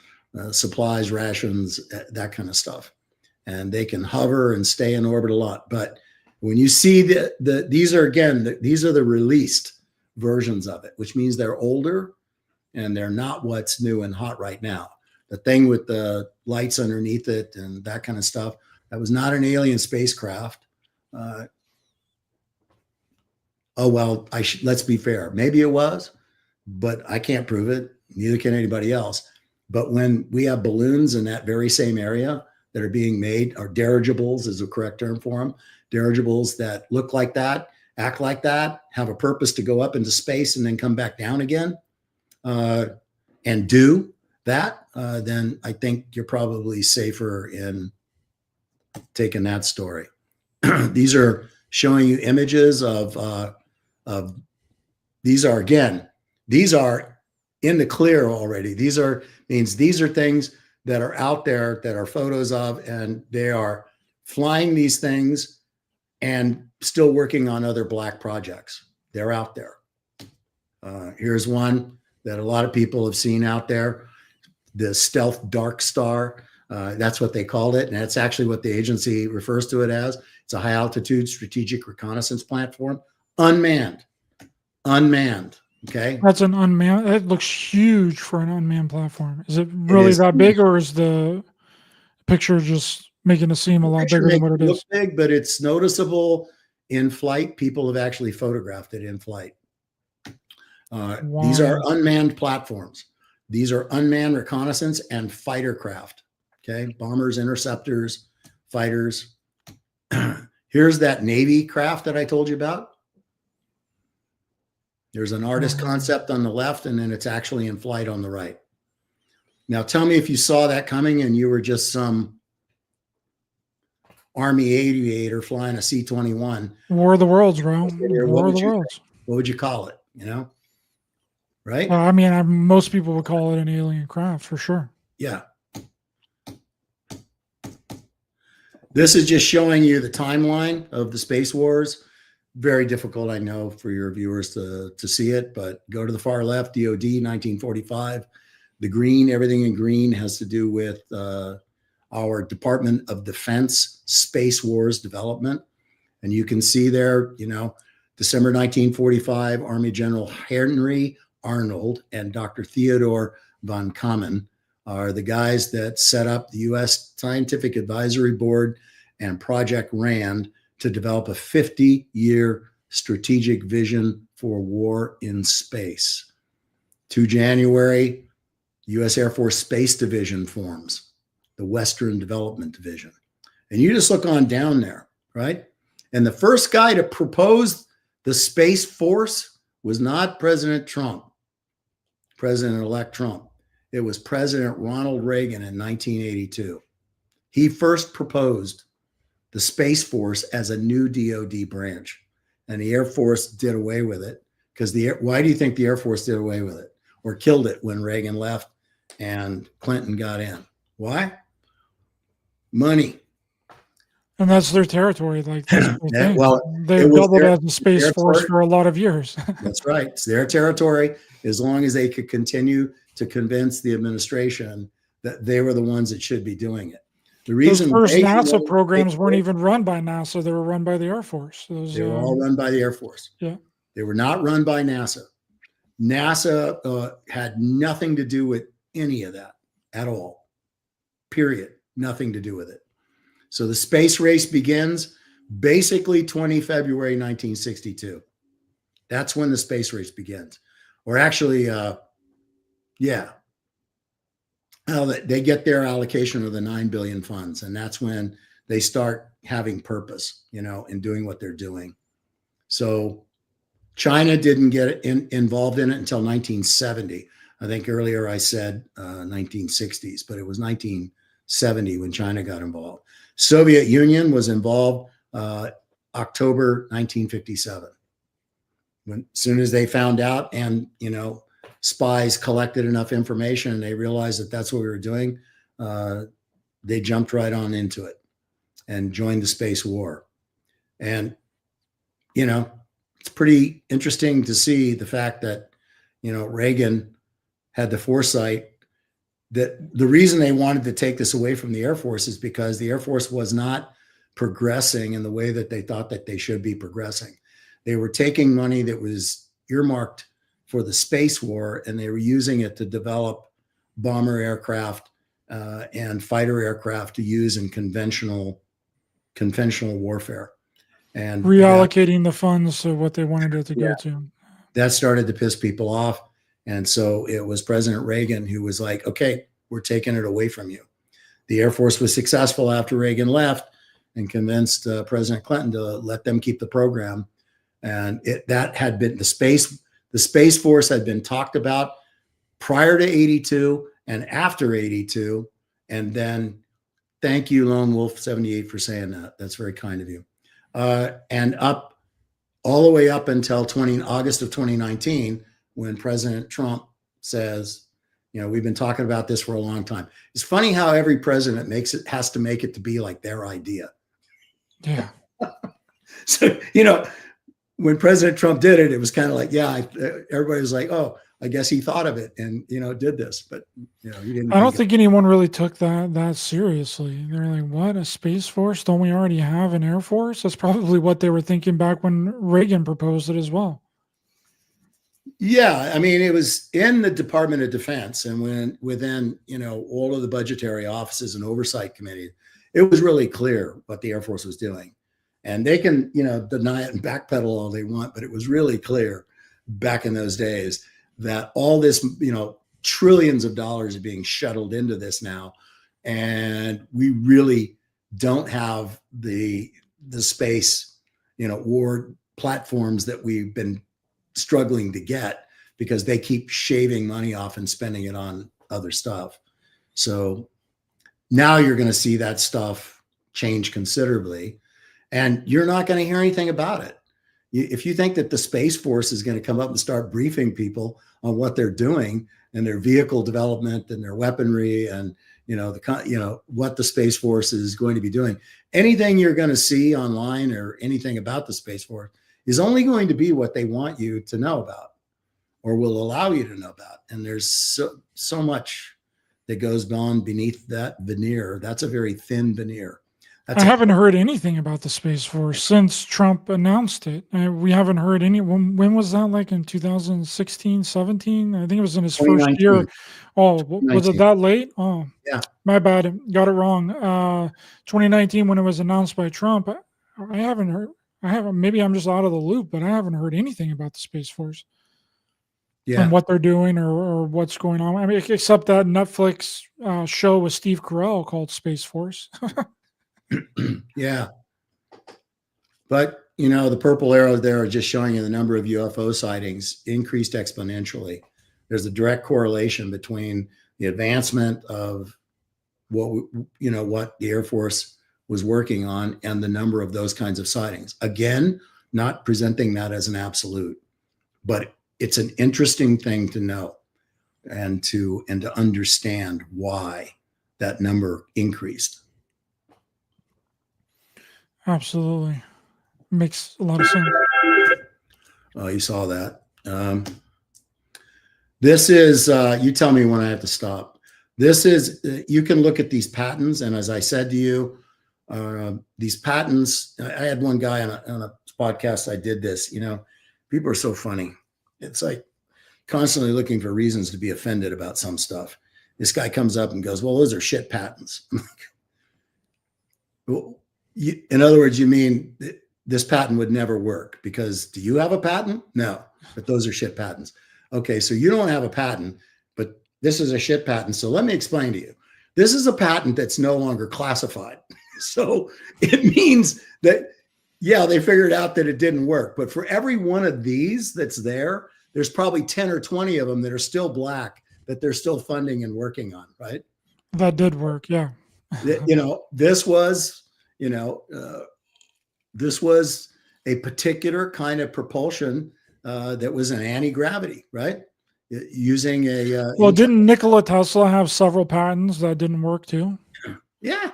Speaker 2: supplies, rations, that kind of stuff. And they can hover and stay in orbit a lot. But when you see these are the released versions of it, which means they're older and they're not what's new and hot right now. The thing with the lights underneath it and that kind of stuff, that was not an alien spacecraft. Oh, well, let's be fair. Maybe it was, but I can't prove it. Neither can anybody else. But when we have balloons in that very same area that are being made, or dirigibles is the correct term for them, dirigibles that look like that, act like that, have a purpose to go up into space and then come back down again, and do that, then I think you're probably safer in taking that story. These are showing you images of these are in the clear already. These are things that are out there that are photos of, and they are flying these things and still working on other black projects. They're out there. Here's one that a lot of people have seen out there, the stealth dark star. That's what they called it. And that's actually what the agency refers to it as. It's a high altitude strategic reconnaissance platform, unmanned. Okay.
Speaker 1: That's an unmanned. It looks huge for an unmanned platform. Is it really that big, or is the picture just making it seem a lot bigger than what it is?
Speaker 2: Big, but it's noticeable in flight. People have actually photographed it in flight. Wow. These are unmanned platforms. These are unmanned reconnaissance and fighter craft. Okay. Bombers, interceptors, fighters. Here's that Navy craft that I told you about. There's an artist concept on the left, and then it's actually in flight on the right. Now, tell me if you saw that coming and you were just some Army aviator flying a C-21.
Speaker 1: War of the Worlds, bro. War of the Worlds.
Speaker 2: What would you call it? You know, right?
Speaker 1: I mean, most people would call it an alien craft for sure.
Speaker 2: Yeah. This is just showing you the timeline of the space wars. Very difficult, I know, for your viewers to see it, but go to the far left, DOD, 1945. The green, everything in green has to do with our Department of Defense Space Wars development. And you can see there, you know, December 1945, Army General Henry Arnold and Dr. Theodore von Kamen are the guys that set up the U.S. Scientific Advisory Board and Project RAND to develop a 50-year strategic vision for war in space. 2 January, U.S. Air Force Space Division forms, the Western Development Division. And you just look on down there, right? And the first guy to propose the Space Force was not President Trump, President-elect Trump. It was President Ronald Reagan in 1982. He first proposed the Space Force as a new DOD branch, and the Air Force did away with it because why do you think the Air Force did away with it or killed it when Reagan left? and Clinton got in. Why? Money.
Speaker 1: And that's their territory. Like, that's their thing.
Speaker 2: Well,
Speaker 1: They've doubled as a space force for a lot of years.
Speaker 2: That's right. It's their territory, as long as they could continue to convince the administration that they were the ones that should be doing it. The reason
Speaker 1: those first NASA programs weren't even run by NASA; they were run by the Air Force.
Speaker 2: They were all run by the Air Force.
Speaker 1: Yeah,
Speaker 2: they were not run by NASA. NASA had nothing to do with any of that at all. Period. Nothing to do with it. So the space race begins basically 20 February 1962. That's when the space race begins. Or actually, yeah. Well, they get their allocation of the 9 billion funds, and that's when they start having purpose, in doing what they're doing. So China didn't get involved in it until 1970. I think earlier I said 1960s, but it was 1970 when China got involved. Soviet Union was involved October 1957. As soon as they found out, and spies collected enough information and they realized that that's what we were doing, they jumped right on into it and joined the space war. And it's pretty interesting to see the fact that Reagan had the foresight that the reason they wanted to take this away from the Air Force is because the Air Force was not progressing in the way that they thought that they should be progressing. They were taking money that was earmarked for the space war, and they were using it to develop bomber aircraft and fighter aircraft to use in conventional warfare. And
Speaker 1: reallocating the funds to what they wanted it to go to.
Speaker 2: That started to piss people off. And so it was President Reagan who was like, okay, we're taking it away from you. The Air Force was successful after Reagan left and convinced President Clinton to let them keep the program. And that had been the Space Force had been talked about prior to 82 and after 82. And then thank you, Lone Wolf 78, for saying that. That's very kind of you. And up all the way up until August of 2019, when President Trump says, we've been talking about this for a long time. It's funny how every president has to make it to be like their idea.
Speaker 1: Yeah.
Speaker 2: So, when President Trump did it, it was kind of like, everybody was like, oh, I guess he thought of it and, did this, but he didn't.
Speaker 1: I don't think anyone really took that seriously. They're like, what, a space force? Don't we already have an Air Force? That's probably what they were thinking back when Reagan proposed it as well.
Speaker 2: Yeah. I mean, it was in the Department of Defense, and within, all of the budgetary offices and oversight committees, it was really clear what the Air Force was doing. And they can, deny it and backpedal all they want, but it was really clear back in those days that all this, trillions of dollars are being shuttled into this now. And we really don't have the space, war platforms that we've been struggling to get, because they keep shaving money off and spending it on other stuff. So now you're going to see that stuff change considerably. And you're not going to hear anything about it. If you think that the Space Force is going to come up and start briefing people on what they're doing and their vehicle development and their weaponry and, what the Space Force is going to be doing, anything you're going to see online or anything about the Space Force is only going to be what they want you to know about or will allow you to know about. And there's so much that goes on beneath that veneer. That's a very thin veneer. I
Speaker 1: haven't heard anything about the Space Force since Trump announced it. We haven't heard any. When was that? Like in 2016, 17? I think it was in his first year. Oh, was it that late? Oh,
Speaker 2: yeah.
Speaker 1: My bad. Got it wrong. 2019, when it was announced by Trump, I haven't heard. Maybe I'm just out of the loop, but I haven't heard anything about the Space Force. Yeah. And what they're doing or what's going on. I mean, except that Netflix show with Steve Carell called Space Force.
Speaker 2: Yeah. But, the purple arrows there are just showing you the number of UFO sightings increased exponentially. There's a direct correlation between the advancement of what the Air Force was working on and the number of those kinds of sightings. Again, not presenting that as an absolute, but it's an interesting thing to know. and to understand why that number increased.
Speaker 1: Absolutely. Makes a lot of sense.
Speaker 2: Oh, you saw that. This is, you tell me when I have to stop. This is, you can look at these patents. And as I said to you, these patents, I had one guy on a podcast, I did this, people are so funny. It's like constantly looking for reasons to be offended about some stuff. This guy comes up and goes, well, those are shit patents. I'm like, well, in other words, you mean this patent would never work because do you have a patent? No, but those are shit patents. Okay, so you don't have a patent, but this is a shit patent. So let me explain to you. This is a patent that's no longer classified. So it means that, yeah, they figured out that it didn't work. But for every one of these that's there, there's probably 10 or 20 of them that are still black that they're still funding and working on, right?
Speaker 1: That did work, yeah.
Speaker 2: This was, this was a particular kind of propulsion that was an anti-gravity, right? Using a
Speaker 1: well, didn't Nikola Tesla have several patents that didn't work too?
Speaker 2: Yeah,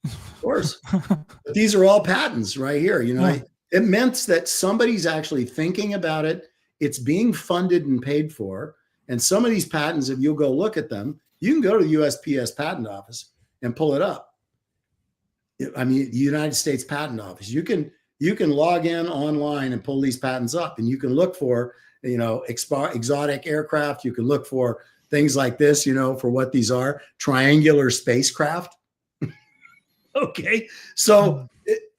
Speaker 2: of course. But these are all patents right here.
Speaker 1: Yeah.
Speaker 2: It meant that somebody's actually thinking about it. It's being funded and paid for. And some of these patents, if you'll go look at them, you can go to the USPS patent office and pull it up. I mean, the United States Patent Office. You can log in online and pull these patents up, and you can look for, exotic aircraft. You can look for things like this, for what these are, triangular spacecraft. Okay. So,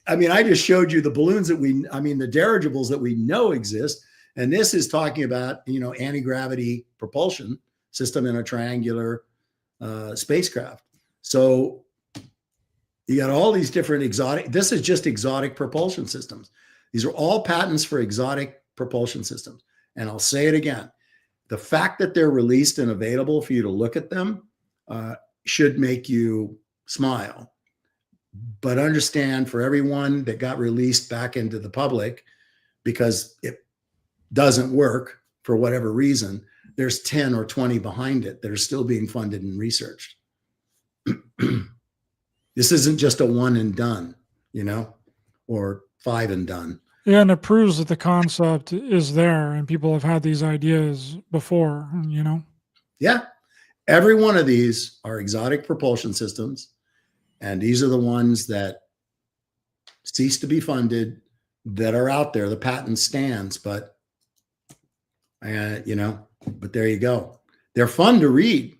Speaker 2: I just showed you the balloons that the dirigibles that we know exist. And this is talking about, anti-gravity propulsion system in a triangular spacecraft. So you got all these different this is just exotic propulsion systems. These are all patents for exotic propulsion systems. And I'll say it again. The fact that they're released and available for you to look at them should make you smile. But understand, for everyone that got released back into the public because it doesn't work for whatever reason, there's 10 or 20 behind it that are still being funded and researched. This isn't just a one and done, or five and done.
Speaker 1: Yeah, and it proves that the concept is there and people have had these ideas before,
Speaker 2: Yeah. Every one of these are exotic propulsion systems. And these are the ones that cease to be funded, that are out there. The patent stands, but, but there you go. They're fun to read.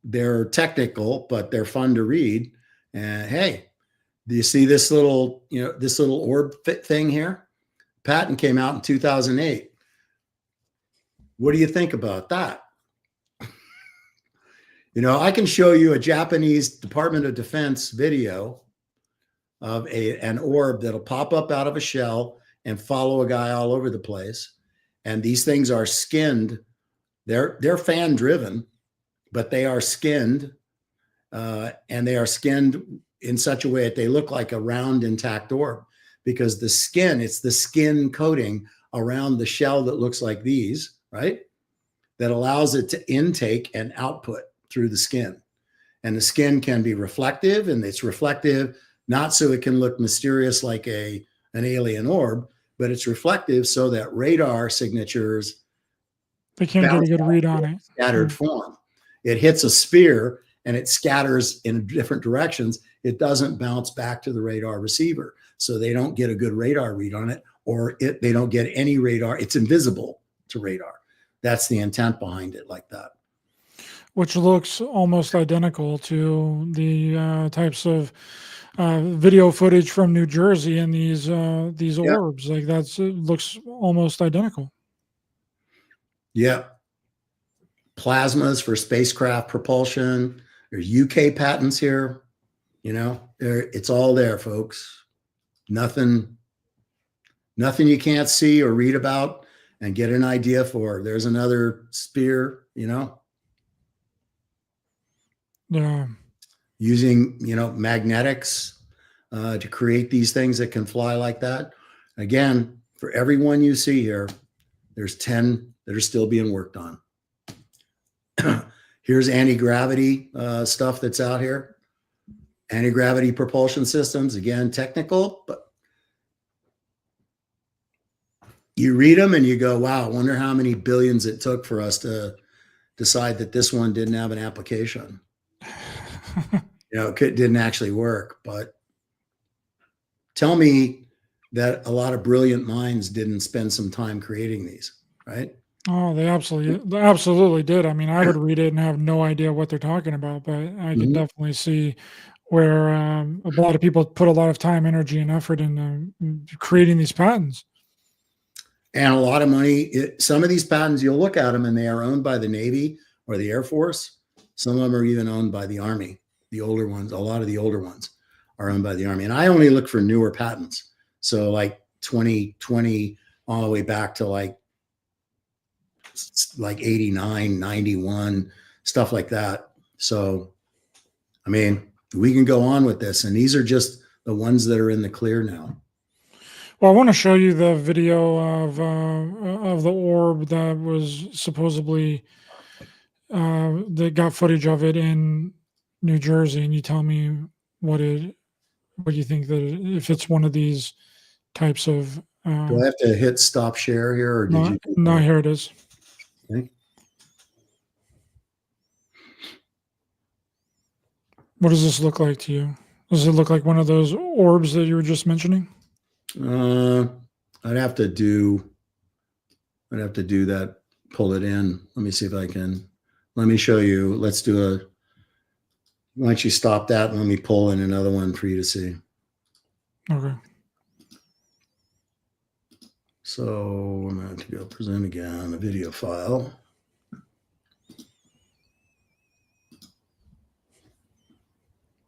Speaker 2: They're technical, but they're fun to read. And hey, do you see this little, this little orb thing here? Patent came out in 2008. What do you think about that? I can show you a Japanese Department of Defense video of an orb that'll pop up out of a shell and follow a guy all over the place. And these things are skinned. They're fan driven, but they are skinned, and they are skinned in such a way that they look like a round intact orb, because it's the skin coating around the shell that looks like these, right? That allows it to intake and output through the skin. And the skin can be reflective, and it's reflective not so it can look mysterious like an alien orb, but it's reflective so that radar signatures,
Speaker 1: they can't get a good read on it.
Speaker 2: Scattered form. It hits a sphere and it scatters in different directions. It doesn't bounce back to the radar receiver. So they don't get a good radar read on it, or they don't get any radar. It's invisible to radar. That's the intent behind it, like that.
Speaker 1: Which looks almost identical to the types of video footage from New Jersey and these orbs. Like it looks almost identical.
Speaker 2: Yeah. Plasmas for spacecraft propulsion. There's UK patents here. It's all there, folks. Nothing you can't see or read about and get an idea for. There's another spear,
Speaker 1: Yeah.
Speaker 2: Using, magnetics to create these things that can fly like that. Again, for every one you see here, there's 10 that are still being worked on. Here's anti-gravity stuff that's out here. Anti-gravity propulsion systems, again, technical, but you read them and you go, wow, I wonder how many billions it took for us to decide that this one didn't have an application. It didn't actually work. But tell me that a lot of brilliant minds didn't spend some time creating these, right?
Speaker 1: Oh, they absolutely did. I mean, I would read it and have no idea what they're talking about, but I can definitely see where a lot of people put a lot of time, energy, and effort into creating these patents.
Speaker 2: And a lot of money. Some of these patents, you'll look at them and they are owned by the Navy or the Air Force. Some of them are even owned by the Army. The older ones, a lot of the older ones are owned by the Army. And I only look for newer patents. So like 2020 all the way back to like 89, 91, stuff like that. So, I mean, we can go on with this. And these are just the ones that are in the clear now.
Speaker 1: Well, I want to show you the video of the orb that was supposedly that got footage of it in New Jersey, and you tell me what you think that if it's one of these types of.
Speaker 2: Do I have to hit stop share here, or did
Speaker 1: no,
Speaker 2: you?
Speaker 1: No, here it is.
Speaker 2: Okay.
Speaker 1: What does this look like to you? Does it look like one of those orbs that you were just mentioning?
Speaker 2: I'd have to do that. Pull it in. Let me see if I can. Let me show you. Let's do why don't you stop that and let me pull in another one for you to see.
Speaker 1: Okay.
Speaker 2: So I'm going to go present again a video file.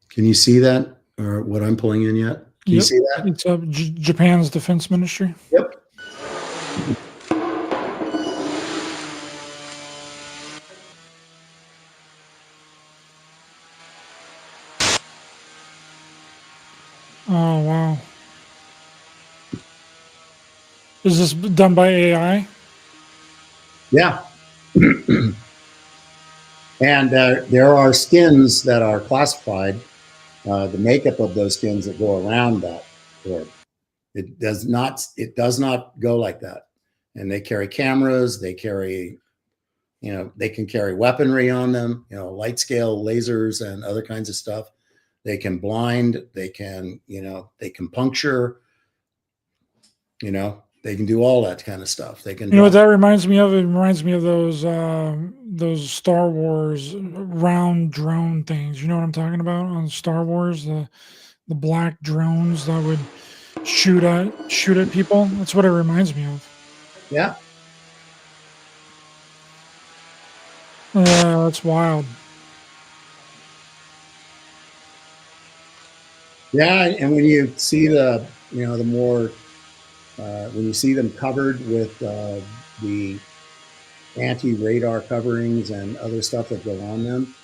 Speaker 2: Can you see that, or what I'm pulling in yet? Can you see that?
Speaker 1: It's Japan's Defense Ministry.
Speaker 2: Yep.
Speaker 1: Oh, wow. Is this done by AI?
Speaker 2: Yeah. And there are skins that are classified, the makeup of those skins that go around that orb. It does not go like that. And they carry cameras, they carry, they can carry weaponry on them, light scale lasers and other kinds of stuff. They can blind, they can puncture, they can do all that kind of stuff. They can.
Speaker 1: What that reminds me of? It reminds me of those Star Wars round drone things. You know what I'm talking about on Star Wars? The black drones that would shoot at people. That's what it reminds me of.
Speaker 2: Yeah.
Speaker 1: That's wild.
Speaker 2: Yeah, and when you see the more when you see them covered with the anti-radar coverings and other stuff that go on them,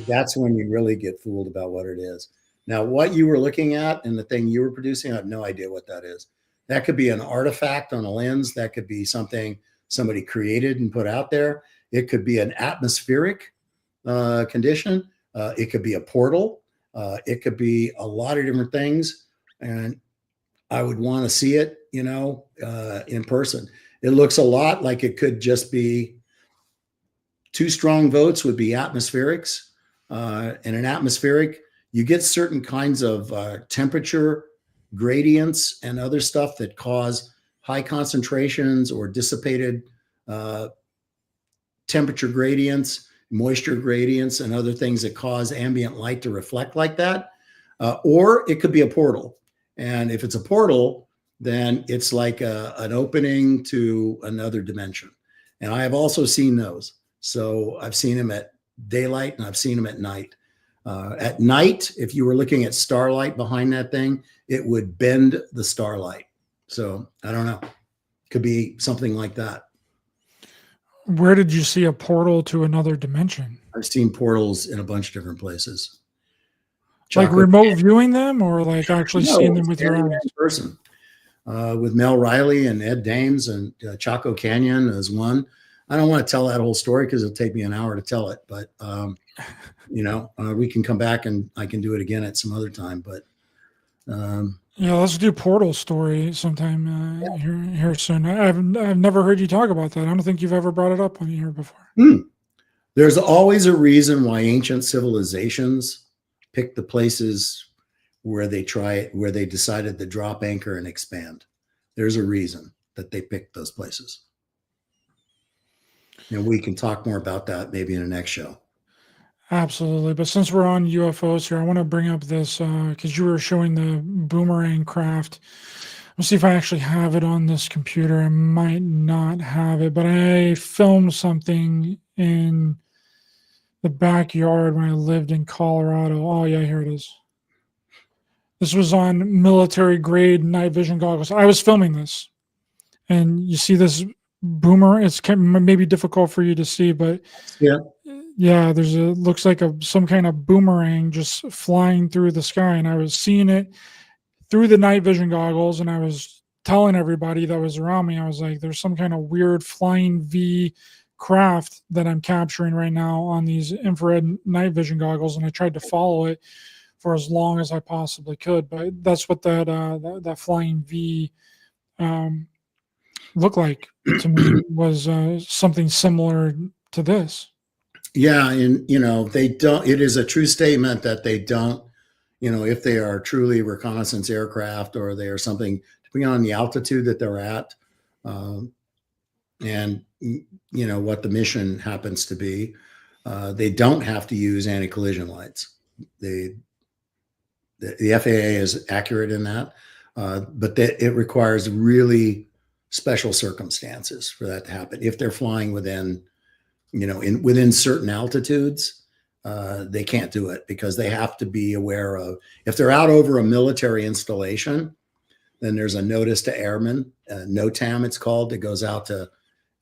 Speaker 2: that's when you really get fooled about what it is. Now, what you were looking at and the thing you were producing, I have no idea what that is. That could be an artifact on a lens. That could be something somebody created and put out there. It could be an atmospheric condition. It could be a portal. It could be a lot of different things. And I would want to see it, in person. It looks a lot like it could just be two strong votes would be atmospherics. And an atmospheric, you get certain kinds of temperature gradients and other stuff that cause high concentrations or dissipated temperature gradients, moisture gradients, and other things that cause ambient light to reflect like that. Or it could be a portal. And if it's a portal, then it's like an opening to another dimension. And I have also seen those. So I've seen them at daylight and I've seen them at night. At night, if you were looking at starlight behind that thing, it would bend the starlight. So I don't know. Could be something like that.
Speaker 1: Where did you see a portal to another dimension?
Speaker 2: I've seen portals in a bunch of different places.
Speaker 1: Like remote viewing them, or like actually seeing them with your eyes?
Speaker 2: In person. With Mel Riley and Ed Dames and Chaco Canyon is one. I don't want to tell that whole story because it'll take me an hour to tell it. But we can come back and I can do it again at some other time. But
Speaker 1: yeah, let's do portal story sometime here soon. I've never heard you talk about that. I don't think you've ever brought it up on here before.
Speaker 2: There's always a reason why ancient civilizations pick the places where they decided to drop anchor and expand. There's a reason that they picked those places. And we can talk more about that maybe in the next show.
Speaker 1: Absolutely. But since we're on UFOs here, I want to bring up this because you were showing the boomerang craft. Let's see if I actually have it on this computer. I might not have it, but I filmed something in the backyard when I lived in Colorado. Oh, yeah, here it is. This was on military grade night vision goggles. I was filming this. And you see this boomer. It's maybe difficult for you to see, but yeah, looks like some kind of boomerang just flying through the sky. And I was seeing it through the night vision goggles, and I was telling everybody that was around me, I was like, there's some kind of weird flying V craft that I'm capturing right now on these infrared night vision goggles. And I tried to follow it for as long as I possibly could. But that's what that flying V looked like to me, was something similar to this.
Speaker 2: Yeah. And, they don't, it is a true statement that they don't, if they are truly reconnaissance aircraft or they are something, depending on the altitude that they're at, and, what the mission happens to be, they don't have to use anti-collision lights. The FAA is accurate in that, but it requires really special circumstances for that to happen. If they're flying within, within certain altitudes, they can't do it because they have to be aware of, if they're out over a military installation, then there's a notice to airmen, NOTAM it's called, that goes out to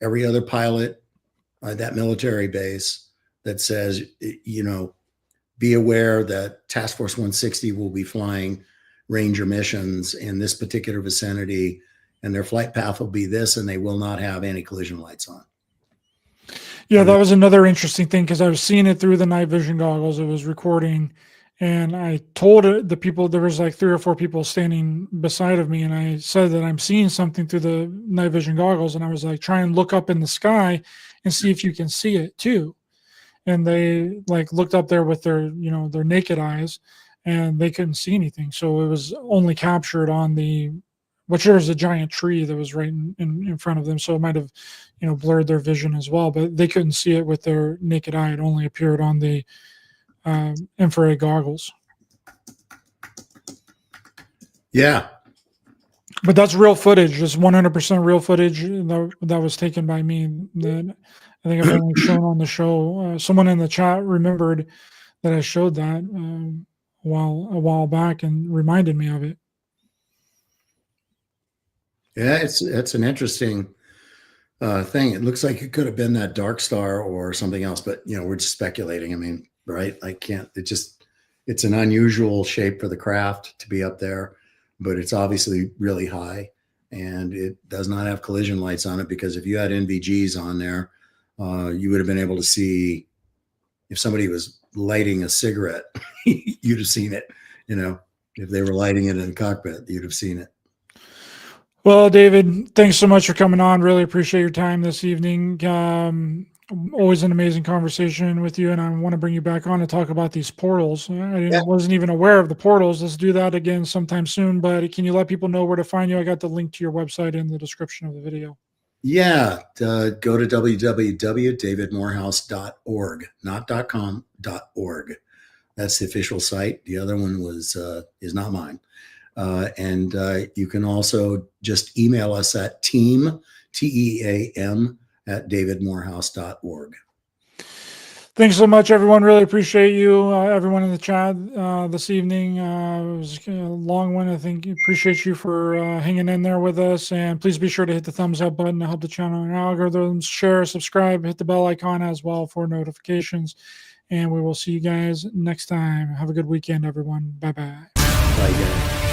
Speaker 2: every other pilot at that military base that says, be aware that Task Force 160 will be flying Ranger missions in this particular vicinity, and their flight path will be this, and they will not have anti-collision lights on.
Speaker 1: Yeah, that was another interesting thing because I was seeing it through the night vision goggles. It was recording, and I told the people, there was like 3 or 4 people standing beside of me, and I said that I'm seeing something through the night vision goggles, and I was like, try and look up in the sky and see if you can see it too. And they like looked up there with their naked eyes, and they couldn't see anything. So it was only captured on which there was a giant tree that was right in front of them. So it might have, blurred their vision as well, but they couldn't see it with their naked eye. It only appeared on the infrared goggles.
Speaker 2: Yeah.
Speaker 1: But that's real footage. Just 100% real footage that was taken by me. That I think I've only shown on the show. Someone in the chat remembered that I showed that a while back and reminded me of it.
Speaker 2: Yeah, it's an interesting thing. It looks like it could have been that dark star or something else, but we're just speculating. I mean, right? It's an unusual shape for the craft to be up there, but it's obviously really high, and it does not have collision lights on it, because if you had NVGs on there, you would have been able to see if somebody was lighting a cigarette, you'd have seen it. If they were lighting it in the cockpit, you'd have seen it.
Speaker 1: Well, David, thanks so much for coming on. Really appreciate your time this evening. Always an amazing conversation with you, and I want to bring you back on to talk about these portals. Wasn't even aware of the portals. Let's do that again sometime soon, but can you let people know where to find you? I got the link to your website in the description of the video.
Speaker 2: Yeah, go to www.davidmorehouse.org, not .com, .org. That's the official site. The other one is not mine. And you can also just email us at team, TEAM, at davidmorehouse.org.
Speaker 1: Thanks so much, everyone. Really appreciate you, everyone in the chat this evening. It was a long one. I think appreciate you for hanging in there with us. And please be sure to hit the thumbs up button to help the channel and algorithms. Share, subscribe, hit the bell icon as well for notifications. And we will see you guys next time. Have a good weekend, everyone. Bye-bye.
Speaker 2: Bye, guys.